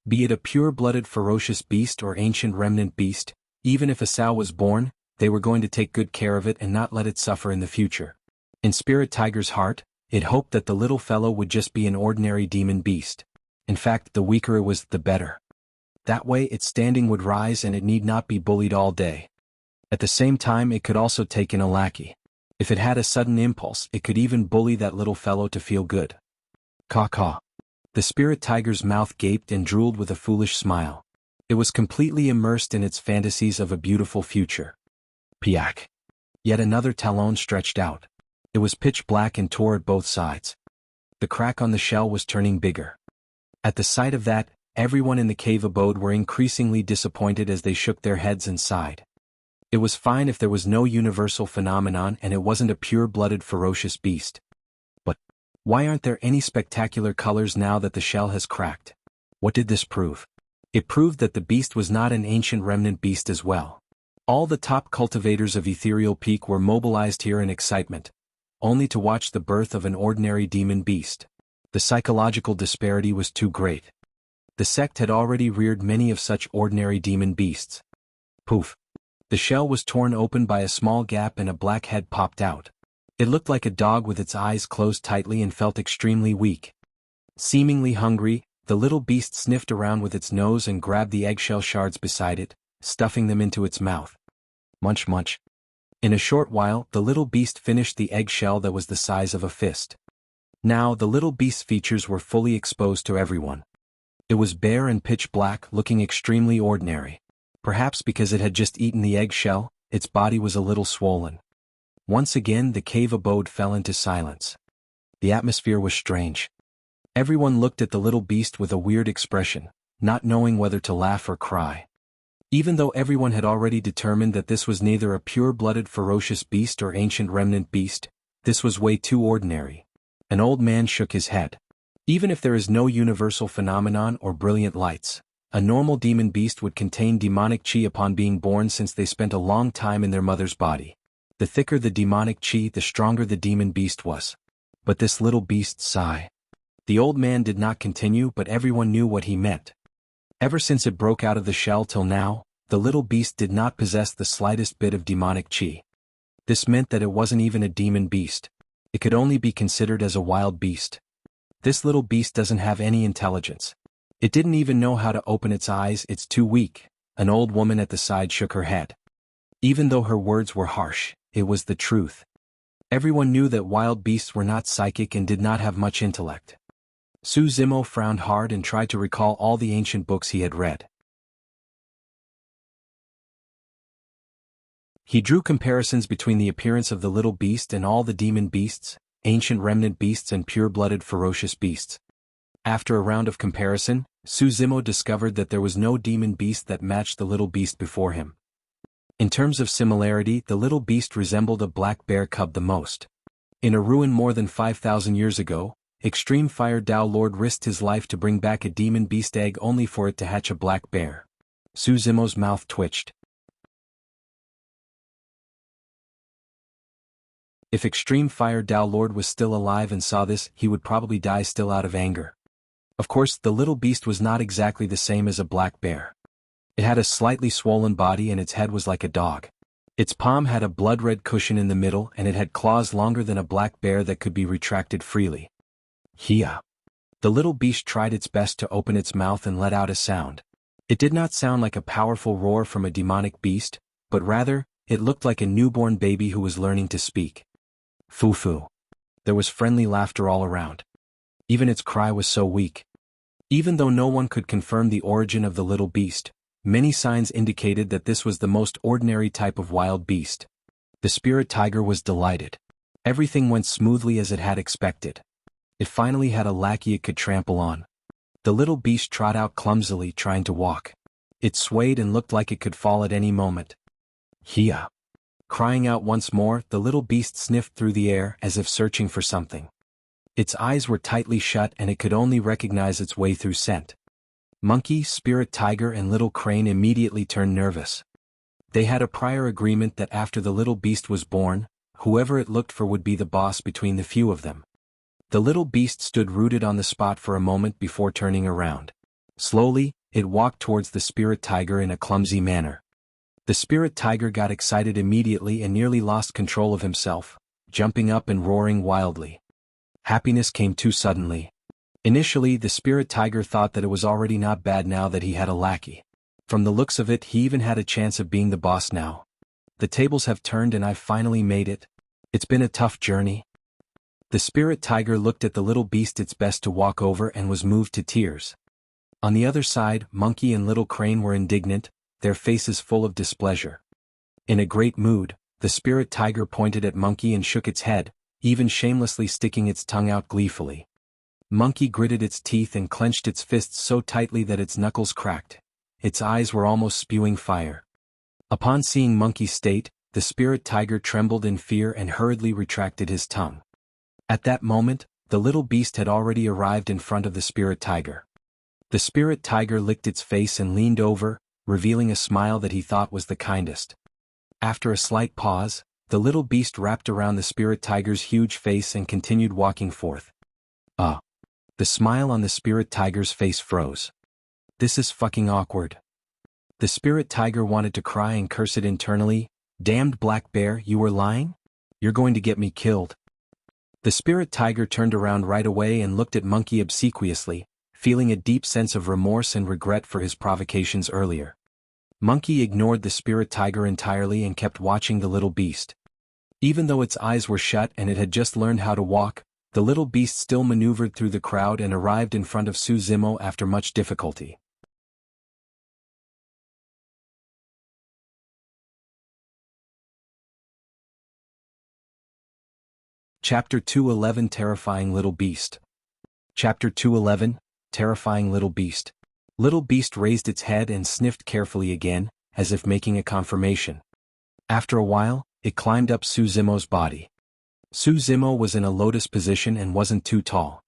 Be it a pure-blooded ferocious beast or ancient remnant beast, even if a sow was born, they were going to take good care of it and not let it suffer in the future. In Spirit Tiger's heart, it hoped that the little fellow would just be an ordinary demon beast. In fact, the weaker it was, the better. That way its standing would rise and it need not be bullied all day. At the same time it could also take in a lackey. If it had a sudden impulse, it could even bully that little fellow to feel good. Caw-caw. The Spirit Tiger's mouth gaped and drooled with a foolish smile. It was completely immersed in its fantasies of a beautiful future. Piak. Yet another talon stretched out. It was pitch black and tore at both sides. The crack on the shell was turning bigger. At the sight of that, everyone in the cave abode were increasingly disappointed as they shook their heads and sighed. It was fine if there was no universal phenomenon and it wasn't a pure-blooded ferocious beast. But why aren't there any spectacular colors now that the shell has cracked? What did this prove? It proved that the beast was not an ancient remnant beast as well. All the top cultivators of Ethereal Peak were mobilized here in excitement, only to watch the birth of an ordinary demon beast. The psychological disparity was too great. The sect had already reared many of such ordinary demon beasts. Poof! The shell was torn open by a small gap and a black head popped out. It looked like a dog with its eyes closed tightly and felt extremely weak. Seemingly hungry, the little beast sniffed around with its nose and grabbed the eggshell shards beside it, stuffing them into its mouth. Munch munch. In a short while, the little beast finished the eggshell that was the size of a fist. Now, the little beast's features were fully exposed to everyone. It was bare and pitch black, looking extremely ordinary. Perhaps because it had just eaten the eggshell, its body was a little swollen. Once again the cave abode fell into silence. The atmosphere was strange. Everyone looked at the little beast with a weird expression, not knowing whether to laugh or cry. Even though everyone had already determined that this was neither a pure-blooded ferocious beast or ancient remnant beast, this was way too ordinary. An old man shook his head. Even if there is no universal phenomenon or brilliant lights, a normal demon beast would contain demonic chi upon being born since they spent a long time in their mother's body. The thicker the demonic chi, the stronger the demon beast was. But this little beast sigh. The old man did not continue, but everyone knew what he meant. Ever since it broke out of the shell till now, the little beast did not possess the slightest bit of demonic chi. This meant that it wasn't even a demon beast. It could only be considered as a wild beast. This little beast doesn't have any intelligence. It didn't even know how to open its eyes, it's too weak. An old woman at the side shook her head. Even though her words were harsh, it was the truth. Everyone knew that wild beasts were not psychic and did not have much intellect. Su Zimo frowned hard and tried to recall all the ancient books he had read. He drew comparisons between the appearance of the little beast and all the demon beasts, ancient remnant beasts and pure-blooded ferocious beasts. After a round of comparison, Su Zimo discovered that there was no demon beast that matched the little beast before him. In terms of similarity, the little beast resembled a black bear cub the most. In a ruin more than 5,000 years ago, Extreme Fire Dao Lord risked his life to bring back a demon beast egg only for it to hatch a black bear. Su Zimo's mouth twitched. If Extreme Fire Dao Lord was still alive and saw this, he would probably die still out of anger. Of course, the little beast was not exactly the same as a black bear. It had a slightly swollen body and its head was like a dog. Its palm had a blood-red cushion in the middle and it had claws longer than a black bear that could be retracted freely. Hia. The little beast tried its best to open its mouth and let out a sound. It did not sound like a powerful roar from a demonic beast, but rather, it looked like a newborn baby who was learning to speak. Foo-foo. There was friendly laughter all around. Even its cry was so weak. Even though no one could confirm the origin of the little beast, Many signs indicated that this was the most ordinary type of wild beast. The spirit tiger was delighted. Everything went smoothly as it had expected. It finally had a lackey it could trample on. The little beast trod out clumsily, trying to walk. It swayed and looked like it could fall at any moment. Hia! Crying out once more, the little beast sniffed through the air as if searching for something. Its eyes were tightly shut and it could only recognize its way through scent. Monkey, spirit tiger and little crane immediately turned nervous. They had a prior agreement that after the little beast was born, whoever it looked for would be the boss between the few of them. The little beast stood rooted on the spot for a moment before turning around. Slowly, it walked towards the spirit tiger in a clumsy manner. The spirit tiger got excited immediately and nearly lost control of himself, jumping up and roaring wildly. Happiness came too suddenly. Initially, the spirit tiger thought that it was already not bad now that he had a lackey. From the looks of it, he even had a chance of being the boss now. The tables have turned and I've finally made it. It's been a tough journey. The spirit tiger looked at the little beast its best to walk over and was moved to tears. On the other side, Monkey and little crane were indignant, their faces full of displeasure. In a great mood, the spirit tiger pointed at Monkey and shook its head, even shamelessly sticking its tongue out gleefully. Monkey gritted its teeth and clenched its fists so tightly that its knuckles cracked. Its eyes were almost spewing fire. Upon seeing Monkey's state, the spirit tiger trembled in fear and hurriedly retracted his tongue. At that moment, the little beast had already arrived in front of the spirit tiger. The spirit tiger licked its face and leaned over, revealing a smile that he thought was the kindest. After a slight pause, the little beast wrapped around the spirit tiger's huge face and continued walking forth. The smile on the spirit tiger's face froze. This is fucking awkward. The spirit tiger wanted to cry and curse it internally. Damned black bear, you were lying? You're going to get me killed. The spirit tiger turned around right away and looked at Monkey obsequiously, feeling a deep sense of remorse and regret for his provocations earlier. Monkey ignored the spirit tiger entirely and kept watching the little beast. Even though its eyes were shut and it had just learned how to walk, the little beast still maneuvered through the crowd and arrived in front of Su Zimo after much difficulty. Chapter 211 Terrifying Little Beast. Chapter 211 Terrifying Little Beast. Little Beast raised its head and sniffed carefully again, as if making a confirmation. After a while, it climbed up Su Zimo's body. Su Zimo was in a lotus position and wasn't too tall.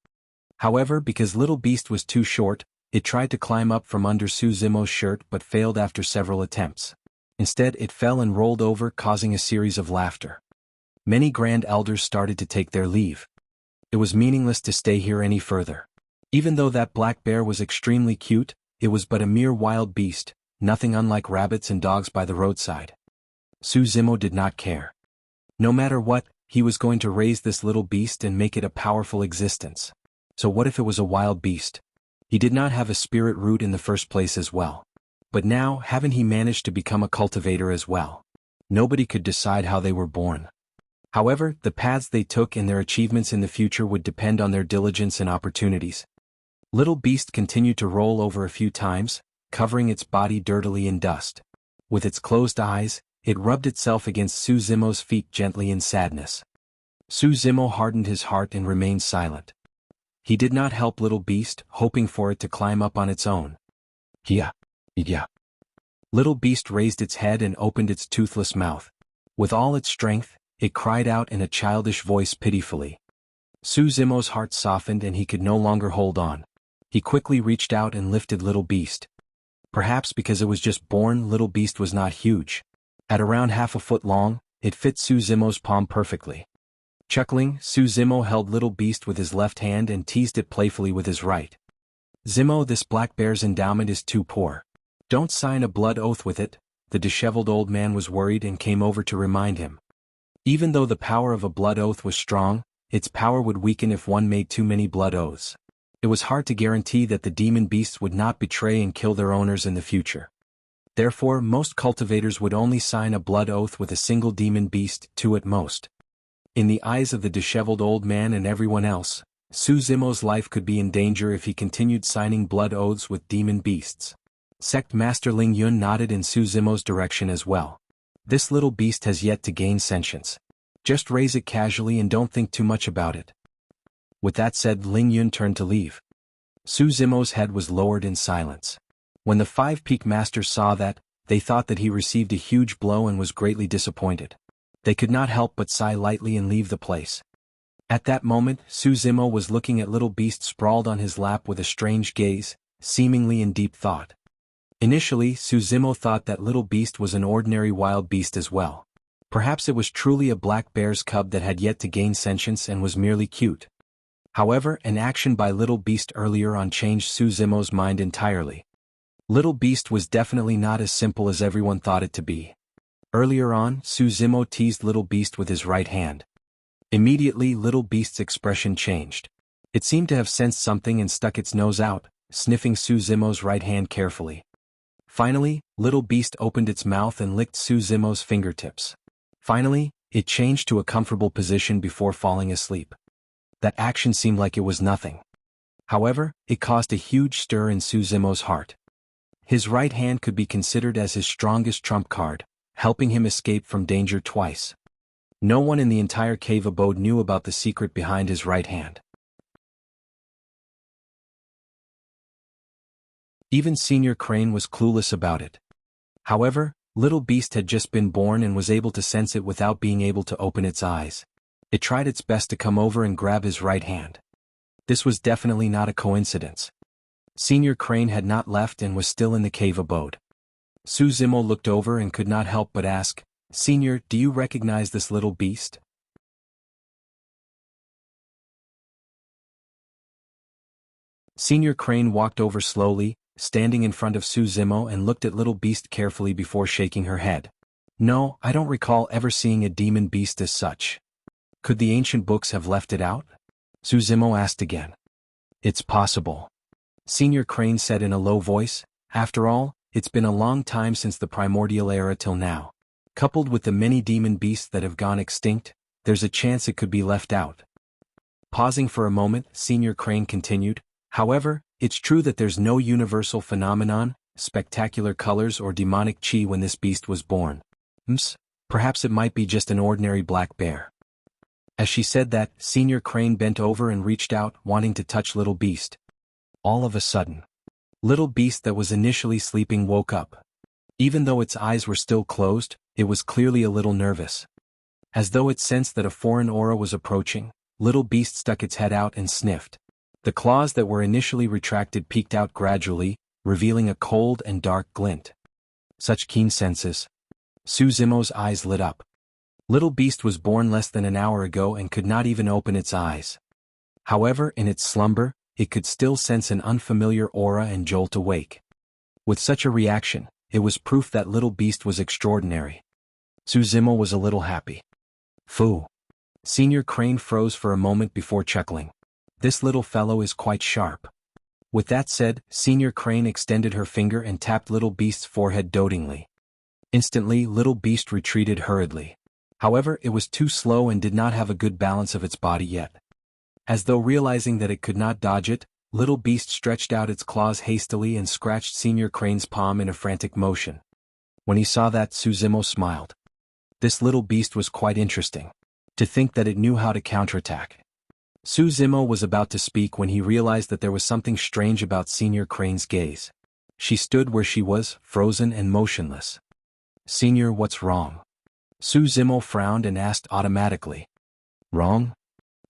However, because Little Beast was too short, it tried to climb up from under Su Zimo's shirt but failed after several attempts. Instead, it fell and rolled over, causing a series of laughter. Many grand elders started to take their leave. It was meaningless to stay here any further. Even though that black bear was extremely cute, it was but a mere wild beast, nothing unlike rabbits and dogs by the roadside. Su Zimo did not care. No matter what, he was going to raise this little beast and make it a powerful existence. So what if it was a wild beast? He did not have a spirit root in the first place as well. But now, haven't he managed to become a cultivator as well? Nobody could decide how they were born. However, the paths they took and their achievements in the future would depend on their diligence and opportunities. Little Beast continued to roll over a few times, covering its body dirtily in dust. With its closed eyes, it rubbed itself against Su Zimo's feet gently in sadness. Su Zimo hardened his heart and remained silent. He did not help Little Beast, hoping for it to climb up on its own. Yeah. Little Beast raised its head and opened its toothless mouth. With all its strength, it cried out in a childish voice pitifully. Su Zimo's heart softened and he could no longer hold on. He quickly reached out and lifted Little Beast. Perhaps because it was just born, Little Beast was not huge. At around half a foot long, it fit Su Zimo's palm perfectly. Chuckling, Su Zimo held Little Beast with his left hand and teased it playfully with his right. Zimo, this black bear's endowment is too poor. Don't sign a blood oath with it. The disheveled old man was worried and came over to remind him. Even though the power of a blood oath was strong, its power would weaken if one made too many blood oaths. It was hard to guarantee that the demon beasts would not betray and kill their owners in the future. Therefore, most cultivators would only sign a blood oath with a single demon beast, two at most. In the eyes of the disheveled old man and everyone else, Su Zimo's life could be in danger if he continued signing blood oaths with demon beasts. Sect Master Ling Yun nodded in Su Zimo's direction as well. This little beast has yet to gain sentience. Just raise it casually and don't think too much about it. With that said, Ling Yun turned to leave. Su Zimo's head was lowered in silence. When the five-peak masters saw that, they thought that he received a huge blow and was greatly disappointed. They could not help but sigh lightly and leave the place. At that moment, Su Zimo was looking at little beast sprawled on his lap with a strange gaze, seemingly in deep thought. Initially, Su Zimo thought that little beast was an ordinary wild beast as well. Perhaps it was truly a black bear's cub that had yet to gain sentience and was merely cute. However, an action by little beast earlier on changed Su Zimo's mind entirely. Little beast was definitely not as simple as everyone thought it to be. Earlier on, Su Zimo teased little beast with his right hand. Immediately, little beast's expression changed. It seemed to have sensed something and stuck its nose out, sniffing Su Zimo's right hand carefully. Finally, little beast opened its mouth and licked Su Zimo's fingertips. Finally, it changed to a comfortable position before falling asleep. That action seemed like it was nothing. However, it caused a huge stir in Su Zimo's heart. His right hand could be considered as his strongest trump card, helping him escape from danger twice. No one in the entire cave abode knew about the secret behind his right hand. Even Senior Crane was clueless about it. However, little beast had just been born and was able to sense it without being able to open its eyes. It tried its best to come over and grab his right hand. This was definitely not a coincidence. Senior Crane had not left and was still in the cave abode. Su Zimo looked over and could not help but ask, "Senior, do you recognize this little beast?" Senior Crane walked over slowly, standing in front of Su Zimo, and looked at little beast carefully before shaking her head. "No, I don't recall ever seeing a demon beast as such. Could the ancient books have left it out?" Su Zimo asked again. "It's possible," Senior Crane said in a low voice. "After all, it's been a long time since the primordial era till now. Coupled with the many demon beasts that have gone extinct, there's a chance it could be left out." Pausing for a moment, Senior Crane continued, "However, it's true that there's no universal phenomenon, spectacular colors or demonic chi when this beast was born. Perhaps it might be just an ordinary black bear." As she said that, Senior Crane bent over and reached out, wanting to touch little beast. All of a sudden, little beast that was initially sleeping woke up. Even though its eyes were still closed, it was clearly a little nervous. As though it sensed that a foreign aura was approaching, little beast stuck its head out and sniffed. The claws that were initially retracted peeked out gradually, revealing a cold and dark glint. Such keen senses. Su Zimo's eyes lit up. Little beast was born less than an hour ago and could not even open its eyes. However, in its slumber, it could still sense an unfamiliar aura and jolt awake. With such a reaction, it was proof that little beast was extraordinary. Su Zimo was a little happy. "Phew." Senior Crane froze for a moment before chuckling. "This little fellow is quite sharp." With that said, Senior Crane extended her finger and tapped little beast's forehead dotingly. Instantly, little beast retreated hurriedly. However, it was too slow and did not have a good balance of its body yet. As though realizing that it could not dodge it, little beast stretched out its claws hastily and scratched Senior Crane's palm in a frantic motion. When he saw that, Su Zimo smiled. This little beast was quite interesting. To think that it knew how to counterattack. Su Zimo was about to speak when he realized that there was something strange about Senior Crane's gaze. She stood where she was, frozen and motionless. "Senior, what's wrong?" Su Zimo frowned and asked automatically. "Wrong?"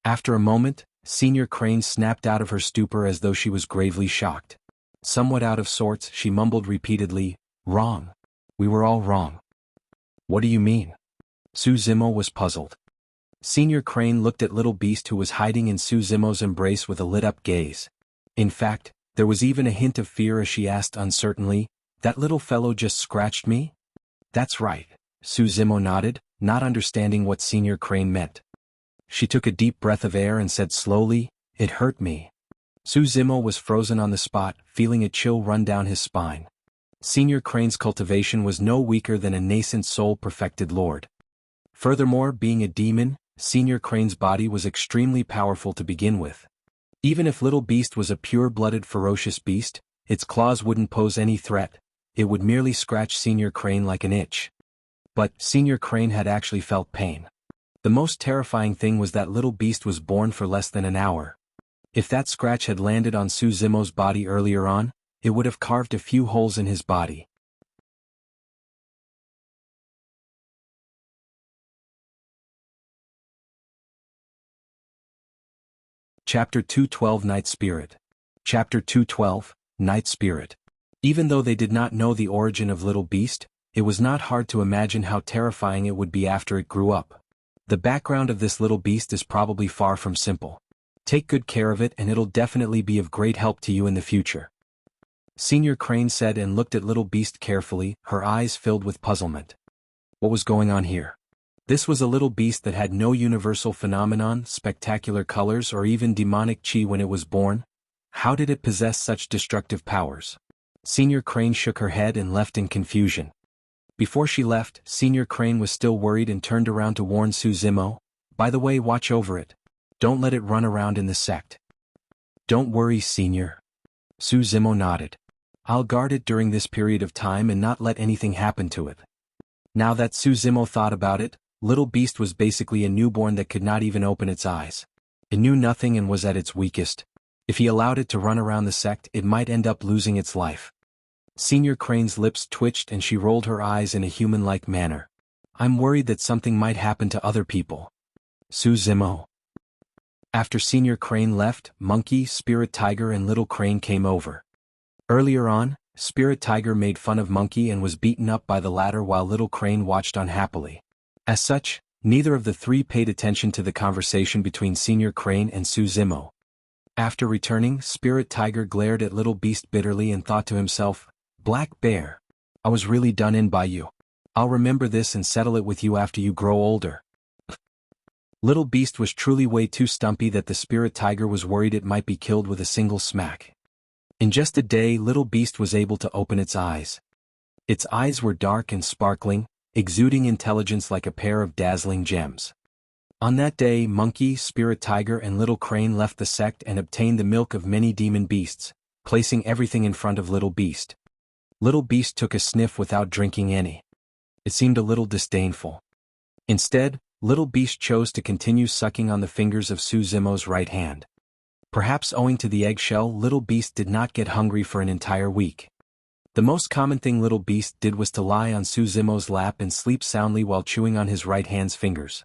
After a moment, Senior Crane snapped out of her stupor as though she was gravely shocked. Somewhat out of sorts, she mumbled repeatedly, "Wrong. We were all wrong." "What do you mean?" Su Zimo was puzzled. Senior Crane looked at little beast who was hiding in Su Zimo's embrace with a lit-up gaze. In fact, there was even a hint of fear as she asked uncertainly, "That little fellow just scratched me?" "That's right," Su Zimo nodded, not understanding what Senior Crane meant. She took a deep breath of air and said slowly, "It hurt me." Su Zimo was frozen on the spot, feeling a chill run down his spine. Senior Crane's cultivation was no weaker than a nascent soul-perfected lord. Furthermore, being a demon, Senior Crane's body was extremely powerful to begin with. Even if little beast was a pure-blooded ferocious beast, its claws wouldn't pose any threat, it would merely scratch Senior Crane like an itch. But Senior Crane had actually felt pain. The most terrifying thing was that little beast was born for less than an hour. If that scratch had landed on Su Zimo's body earlier on, it would have carved a few holes in his body. Chapter 212 Night Spirit. Chapter 212, Night Spirit. Even though they did not know the origin of Little Beast, it was not hard to imagine how terrifying it would be after it grew up. The background of this little beast is probably far from simple. Take good care of it and it'll definitely be of great help to you in the future. Senior Crane said and looked at Little Beast carefully, her eyes filled with puzzlement. What was going on here? This was a little beast that had no universal phenomenon, spectacular colors or even demonic chi when it was born. How did it possess such destructive powers? Senior Crane shook her head and left in confusion. Before she left, Senior Crane was still worried and turned around to warn Su Zimo. By the way, watch over it. Don't let it run around in the sect. Don't worry, Senior. Su Zimo nodded. I'll guard it during this period of time and not let anything happen to it. Now that Su Zimo thought about it, Little Beast was basically a newborn that could not even open its eyes. It knew nothing and was at its weakest. If he allowed it to run around the sect, it might end up losing its life. Senior Crane's lips twitched and she rolled her eyes in a human-like manner. I'm worried that something might happen to other people. Su Zimo. After Senior Crane left, Monkey, Spirit Tiger and Little Crane came over. Earlier on, Spirit Tiger made fun of Monkey and was beaten up by the latter while Little Crane watched unhappily. As such, neither of the three paid attention to the conversation between Senior Crane and Su Zimo. After returning, Spirit Tiger glared at Little Beast bitterly and thought to himself, Black Bear, I was really done in by you. I'll remember this and settle it with you after you grow older. Little Beast was truly way too stumpy that the Spirit Tiger was worried it might be killed with a single smack. In just a day, Little Beast was able to open its eyes. Its eyes were dark and sparkling, exuding intelligence like a pair of dazzling gems. On that day, Monkey, Spirit Tiger and Little Crane left the sect and obtained the milk of many demon beasts, placing everything in front of Little Beast. Little Beast took a sniff without drinking any. It seemed a little disdainful. Instead, Little Beast chose to continue sucking on the fingers of Su Zimo's right hand. Perhaps owing to the eggshell, Little Beast did not get hungry for an entire week. The most common thing Little Beast did was to lie on Su Zimo's lap and sleep soundly while chewing on his right hand's fingers.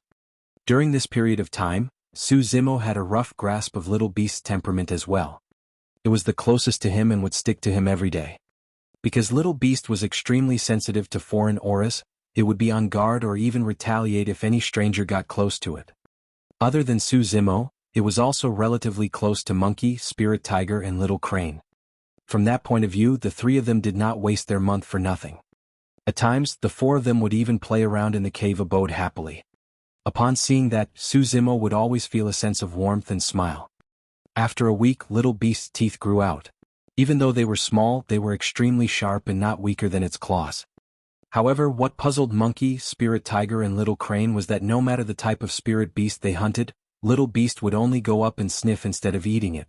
During this period of time, Su Zimo had a rough grasp of Little Beast's temperament as well. It was the closest to him and would stick to him every day. Because Little Beast was extremely sensitive to foreign auras, it would be on guard or even retaliate if any stranger got close to it. Other than Su Zimo, it was also relatively close to Monkey, Spirit Tiger and Little Crane. From that point of view, the three of them did not waste their month for nothing. At times, the four of them would even play around in the cave abode happily. Upon seeing that, Su Zimo would always feel a sense of warmth and smile. After a week, Little Beast's teeth grew out. Even though they were small, they were extremely sharp and not weaker than its claws. However, what puzzled Monkey, Spirit Tiger and Little Crane was that no matter the type of spirit beast they hunted, Little Beast would only go up and sniff instead of eating it.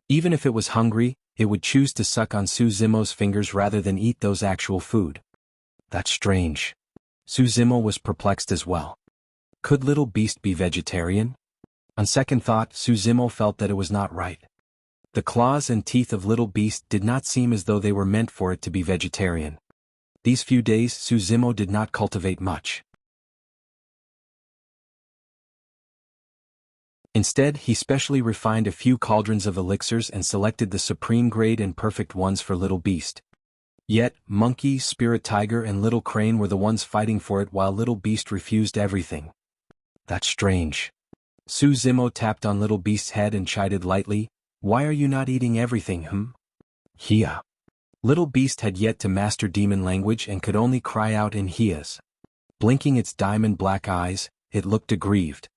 Even if it was hungry, it would choose to suck on Su Zimo's fingers rather than eat those actual food. That's strange. Su Zimo was perplexed as well. Could Little Beast be vegetarian? On second thought, Su Zimo felt that it was not right. The claws and teeth of Little Beast did not seem as though they were meant for it to be vegetarian. These few days, Su Zimo did not cultivate much. Instead, he specially refined a few cauldrons of elixirs and selected the supreme grade and perfect ones for Little Beast. Yet, Monkey, Spirit Tiger and Little Crane were the ones fighting for it while Little Beast refused everything. That's strange. Su Zimo tapped on Little Beast's head and chided lightly, Why are you not eating everything, Hia. Little Beast had yet to master demon language and could only cry out in Hias. Blinking its diamond black eyes, it looked aggrieved.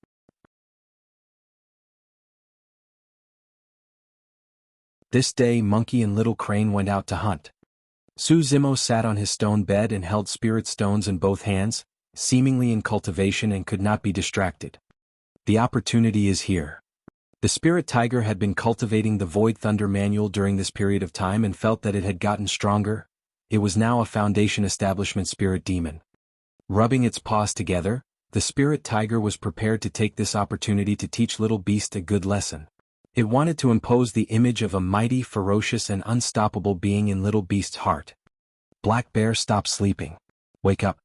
This day Monkey and Little Crane went out to hunt. Su Zimo sat on his stone bed and held spirit stones in both hands, seemingly in cultivation and could not be distracted. The opportunity is here. The Spirit Tiger had been cultivating the Void Thunder Manual during this period of time and felt that it had gotten stronger. it was now a Foundation Establishment spirit demon. Rubbing its paws together, the spirit tiger was prepared to take this opportunity to teach Little Beast a good lesson. It wanted to impose the image of a mighty, ferocious and unstoppable being in Little Beast's heart. Black Bear, stop sleeping. Wake up.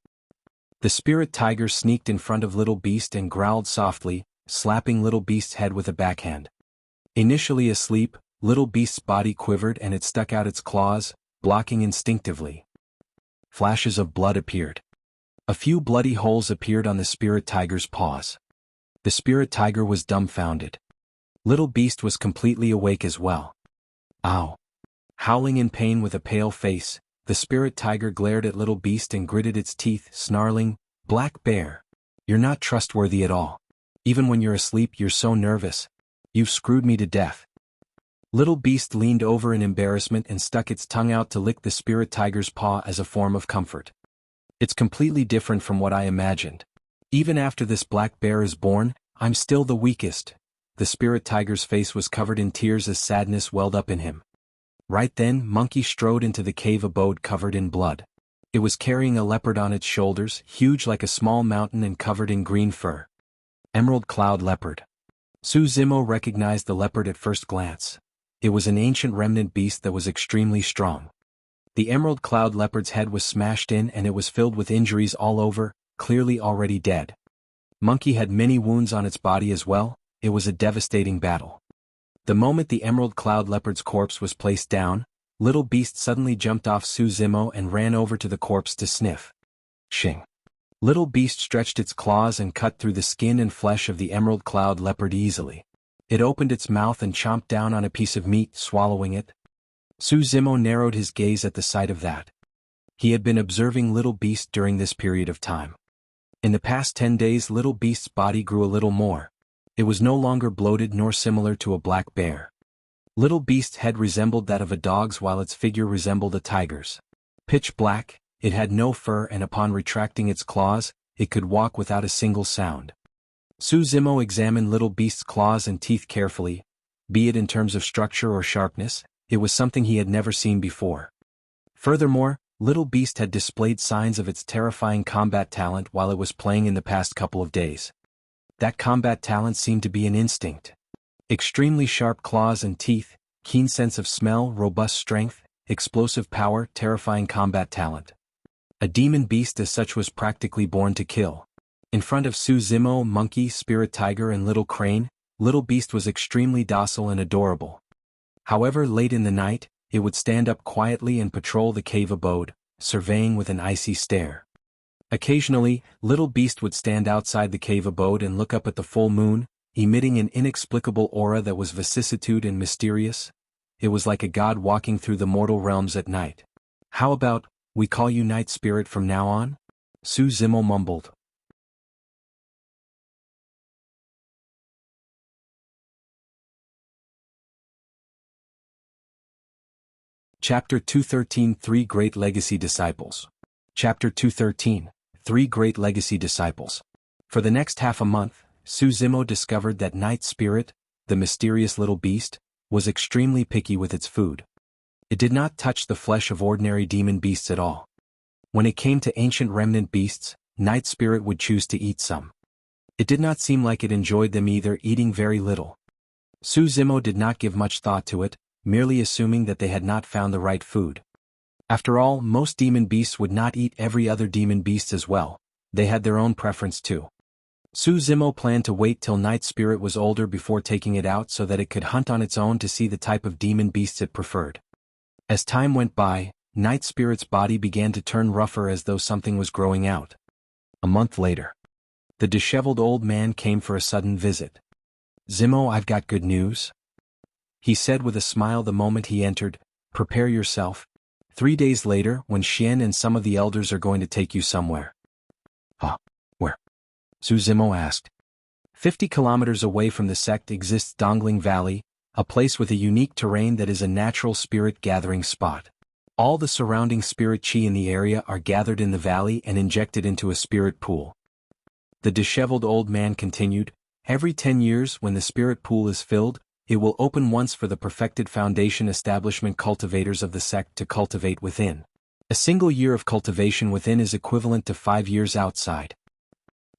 The spirit tiger sneaked in front of Little Beast and growled softly, slapping Little Beast's head with a backhand. Initially asleep, Little Beast's body quivered and it stuck out its claws, blocking instinctively. Flashes of blood appeared. A few bloody holes appeared on the spirit tiger's paws. The spirit tiger was dumbfounded. Little Beast was completely awake as well. Ow! Howling in pain with a pale face, the spirit tiger glared at Little Beast and gritted its teeth, snarling, "Black Bear, you're not trustworthy at all. Even when you're asleep you're so nervous. You've screwed me to death." Little Beast leaned over in embarrassment and stuck its tongue out to lick the spirit tiger's paw as a form of comfort. "It's completely different from what I imagined. Even after this Black Bear is born, I'm still the weakest." The spirit tiger's face was covered in tears as sadness welled up in him. Right then, Monkey strode into the cave abode covered in blood. It was carrying a leopard on its shoulders, huge like a small mountain and covered in green fur. Emerald Cloud Leopard. Su Zimo recognized the leopard at first glance. It was an ancient remnant beast that was extremely strong. The Emerald Cloud Leopard's head was smashed in and it was filled with injuries all over, clearly already dead. Monkey had many wounds on its body as well. It was a devastating battle. The moment the Emerald Cloud Leopard's corpse was placed down, Little Beast suddenly jumped off Su Zimo and ran over to the corpse to sniff. Shing! Little Beast stretched its claws and cut through the skin and flesh of the Emerald Cloud Leopard easily. It opened its mouth and chomped down on a piece of meat, swallowing it. Su Zimo narrowed his gaze at the sight of that. He had been observing Little Beast during this period of time. In the past 10 days Little Beast's body grew a little more. It was no longer bloated nor similar to a black bear. Little Beast's head resembled that of a dog's while its figure resembled a tiger's. Pitch black, it had no fur and upon retracting its claws, it could walk without a single sound. Su Zimo examined Little Beast's claws and teeth carefully. Be it in terms of structure or sharpness, it was something he had never seen before. Furthermore, Little Beast had displayed signs of its terrifying combat talent while it was playing in the past couple of days. That combat talent seemed to be an instinct. Extremely sharp claws and teeth, keen sense of smell, robust strength, explosive power, terrifying combat talent. A demon beast as such was practically born to kill. In front of Su Zimo, Monkey, Spirit Tiger and Little Crane, Little Beast was extremely docile and adorable. However, late in the night, it would stand up quietly and patrol the cave abode, surveying with an icy stare. Occasionally, Little Beast would stand outside the cave abode and look up at the full moon, emitting an inexplicable aura that was vicissitude and mysterious. It was like a god walking through the mortal realms at night. "How about, we call you Night Spirit from now on?" Su Zimo mumbled. Chapter 213 Three Great Legacy Disciples. Chapter 213 Three Great Legacy Disciples. For the next half a month, Su Zimo discovered that Night Spirit, the mysterious little beast, was extremely picky with its food. It did not touch the flesh of ordinary demon beasts at all. When it came to ancient remnant beasts, Night Spirit would choose to eat some. It did not seem like it enjoyed them either, eating very little. Su Zimo did not give much thought to it, merely assuming that they had not found the right food. After all, most demon beasts would not eat every other demon beast as well. They had their own preference too. Su Zimo planned to wait till Night Spirit was older before taking it out so that it could hunt on its own to see the type of demon beasts it preferred. As time went by, Night Spirit's body began to turn rougher as though something was growing out. A month later, the disheveled old man came for a sudden visit. "Zimo, I've got good news," he said with a smile the moment he entered. "Prepare yourself. 3 days later, when Xian and some of the elders are going to take you somewhere." "Huh? Where?" Su Zimo asked. 50 kilometers away from the sect exists Dongling Valley, a place with a unique terrain that is a natural spirit gathering spot. All the surrounding spirit chi in the area are gathered in the valley and injected into a spirit pool. The disheveled old man continued, "Every 10 years when the spirit pool is filled, it will open once for the perfected Foundation Establishment cultivators of the sect to cultivate within. A single year of cultivation within is equivalent to 5 years outside.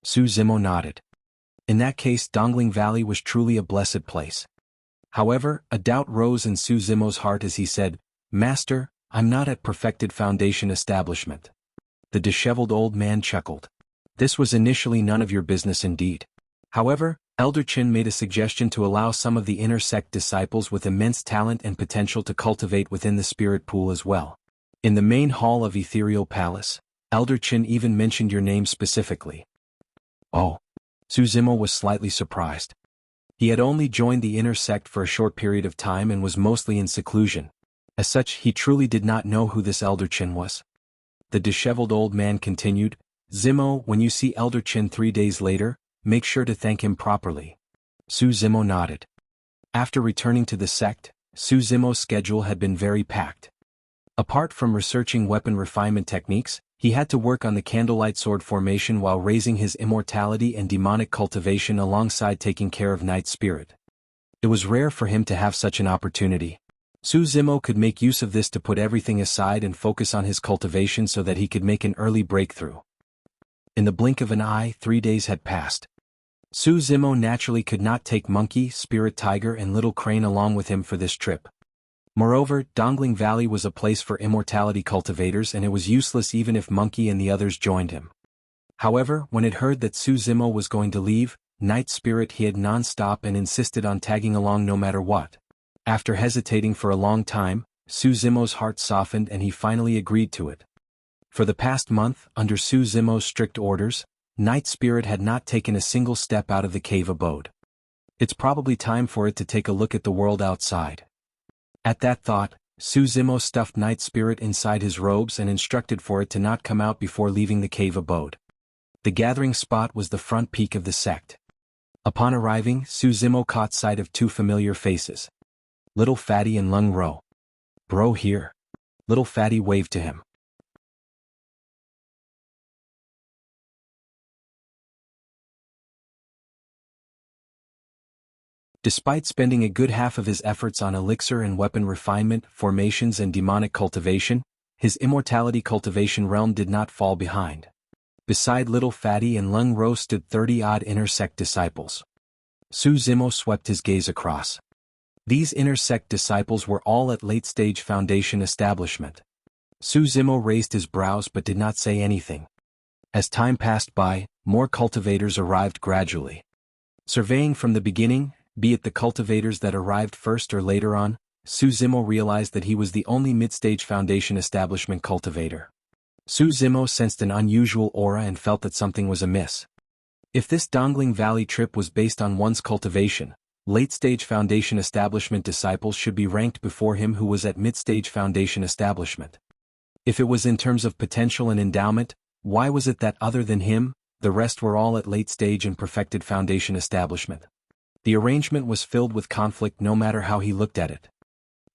Su Zimo nodded. In that case, Dongling Valley was truly a blessed place. However, a doubt rose in Su Zimo's heart as he said, "Master, I'm not at perfected foundation establishment." The disheveled old man chuckled. This was initially none of your business indeed. However, Elder Qin made a suggestion to allow some of the inner sect disciples with immense talent and potential to cultivate within the spirit pool as well. In the main hall of Ethereal Palace, Elder Qin even mentioned your name specifically. Oh. Su Zimo was slightly surprised. He had only joined the inner sect for a short period of time and was mostly in seclusion. As such, he truly did not know who this Elder Qin was. The disheveled old man continued, "Zimo, when you see Elder Qin 3 days later, make sure to thank him properly." Su Zimo nodded. After returning to the sect, Su Zimo's schedule had been very packed. Apart from researching weapon refinement techniques, he had to work on the candlelight sword formation while raising his immortality and demonic cultivation alongside taking care of Night Spirit. It was rare for him to have such an opportunity. Su Zimo could make use of this to put everything aside and focus on his cultivation so that he could make an early breakthrough. In the blink of an eye, 3 days had passed. Su Zimo naturally could not take Monkey, Spirit Tiger and Little Crane along with him for this trip. Moreover, Dongling Valley was a place for immortality cultivators and it was useless even if Monkey and the others joined him. However, when it heard that Su Zimo was going to leave, Night Spirit hid non-stop and insisted on tagging along no matter what. After hesitating for a long time, Su Zimo's heart softened and he finally agreed to it. For the past month, under Su Zimo's strict orders, Night Spirit had not taken a single step out of the cave abode. It's probably time for it to take a look at the world outside. At that thought, Su Zimo stuffed Night Spirit inside his robes and instructed for it to not come out before leaving the cave abode. The gathering spot was the front peak of the sect. Upon arriving, Su Zimo caught sight of 2 familiar faces. Little Fatty and Lung Ro. "Bro here." Little Fatty waved to him. Despite spending a good half of his efforts on elixir and weapon refinement, formations and demonic cultivation, his immortality cultivation realm did not fall behind. Beside Little Fatty and Lung Ro stood 30-odd inner sect disciples. Su Zimo swept his gaze across. These inner sect disciples were all at late-stage foundation establishment. Su Zimo raised his brows but did not say anything. As time passed by, more cultivators arrived gradually. Surveying from the beginning, be it the cultivators that arrived first or later on, Su Zimo realized that he was the only mid-stage foundation establishment cultivator. Su Zimo sensed an unusual aura and felt that something was amiss. If this Dongling Valley trip was based on one's cultivation, late-stage foundation establishment disciples should be ranked before him who was at mid-stage foundation establishment. If it was in terms of potential and endowment, why was it that other than him, the rest were all at late-stage and perfected foundation establishment? The arrangement was filled with conflict no matter how he looked at it.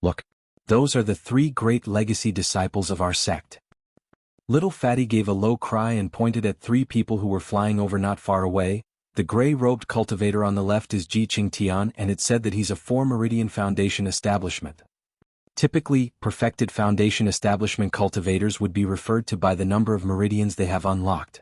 Look, those are the 3 great legacy disciples of our sect. Little Fatty gave a low cry and pointed at 3 people who were flying over not far away. The gray-robed cultivator on the left is Ji Qingtian and it said that he's a 4 Meridian Foundation establishment. Typically, perfected foundation establishment cultivators would be referred to by the number of meridians they have unlocked.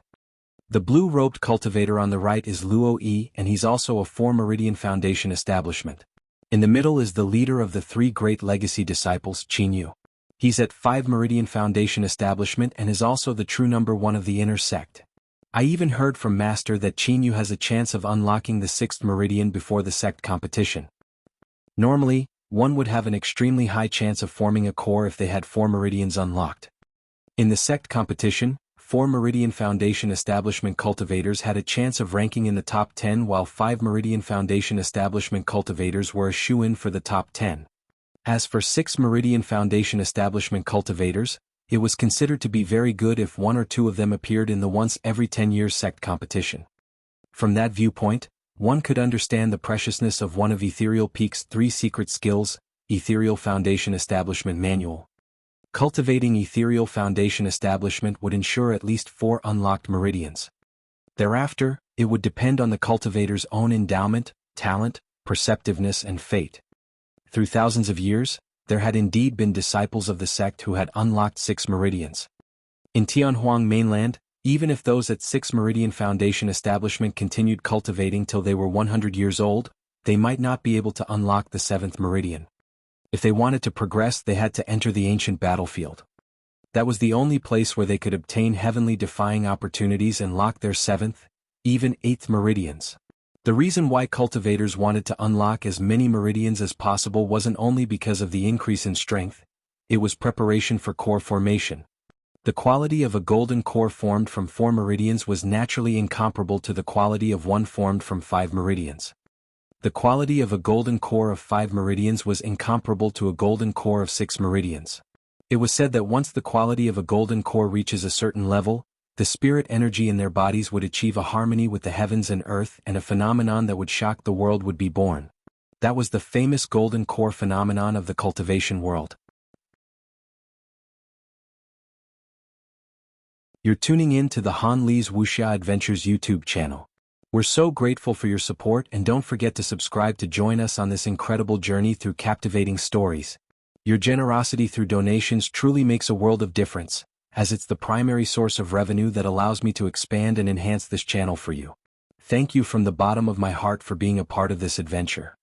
The blue-robed cultivator on the right is Luo Yi and he's also a 4 Meridian Foundation establishment. In the middle is the leader of the 3 great legacy disciples, Qinyu. He's at 5 Meridian Foundation establishment and is also the true number 1 of the inner sect. I even heard from Master that Qinyu has a chance of unlocking the 6th Meridian before the sect competition. Normally, one would have an extremely high chance of forming a core if they had 4 Meridians unlocked. In the sect competition, 4 Meridian Foundation establishment cultivators had a chance of ranking in the top 10 while 5 Meridian Foundation establishment cultivators were a shoo-in for the top 10. As for 6 Meridian Foundation establishment cultivators, it was considered to be very good if 1 or 2 of them appeared in the once every 10 years sect competition. From that viewpoint, one could understand the preciousness of one of Ethereal Peak's 3 secret skills, Ethereal Foundation Establishment Manual. Cultivating Ethereal Foundation Establishment would ensure at least 4 unlocked meridians. Thereafter, it would depend on the cultivator's own endowment, talent, perceptiveness and fate. Through thousands of years, there had indeed been disciples of the sect who had unlocked 6 meridians. In Tianhuang mainland, even if those at 6 Meridian Foundation establishment continued cultivating till they were 100 years old, they might not be able to unlock the 7th meridian. If they wanted to progress, they had to enter the ancient battlefield. That was the only place where they could obtain heavenly defying opportunities and lock their 7th, even 8th meridians. The reason why cultivators wanted to unlock as many meridians as possible wasn't only because of the increase in strength, it was preparation for core formation. The quality of a golden core formed from 4 meridians was naturally incomparable to the quality of one formed from 5 meridians. The quality of a golden core of 5 meridians was incomparable to a golden core of 6 meridians. It was said that once the quality of a golden core reaches a certain level, the spirit energy in their bodies would achieve a harmony with the heavens and earth, and a phenomenon that would shock the world would be born. That was the famous golden core phenomenon of the cultivation world. You're tuning in to the Han Li's Wuxia Adventures YouTube channel. We're so grateful for your support, and don't forget to subscribe to join us on this incredible journey through captivating stories. Your generosity through donations truly makes a world of difference, as it's the primary source of revenue that allows me to expand and enhance this channel for you. Thank you from the bottom of my heart for being a part of this adventure.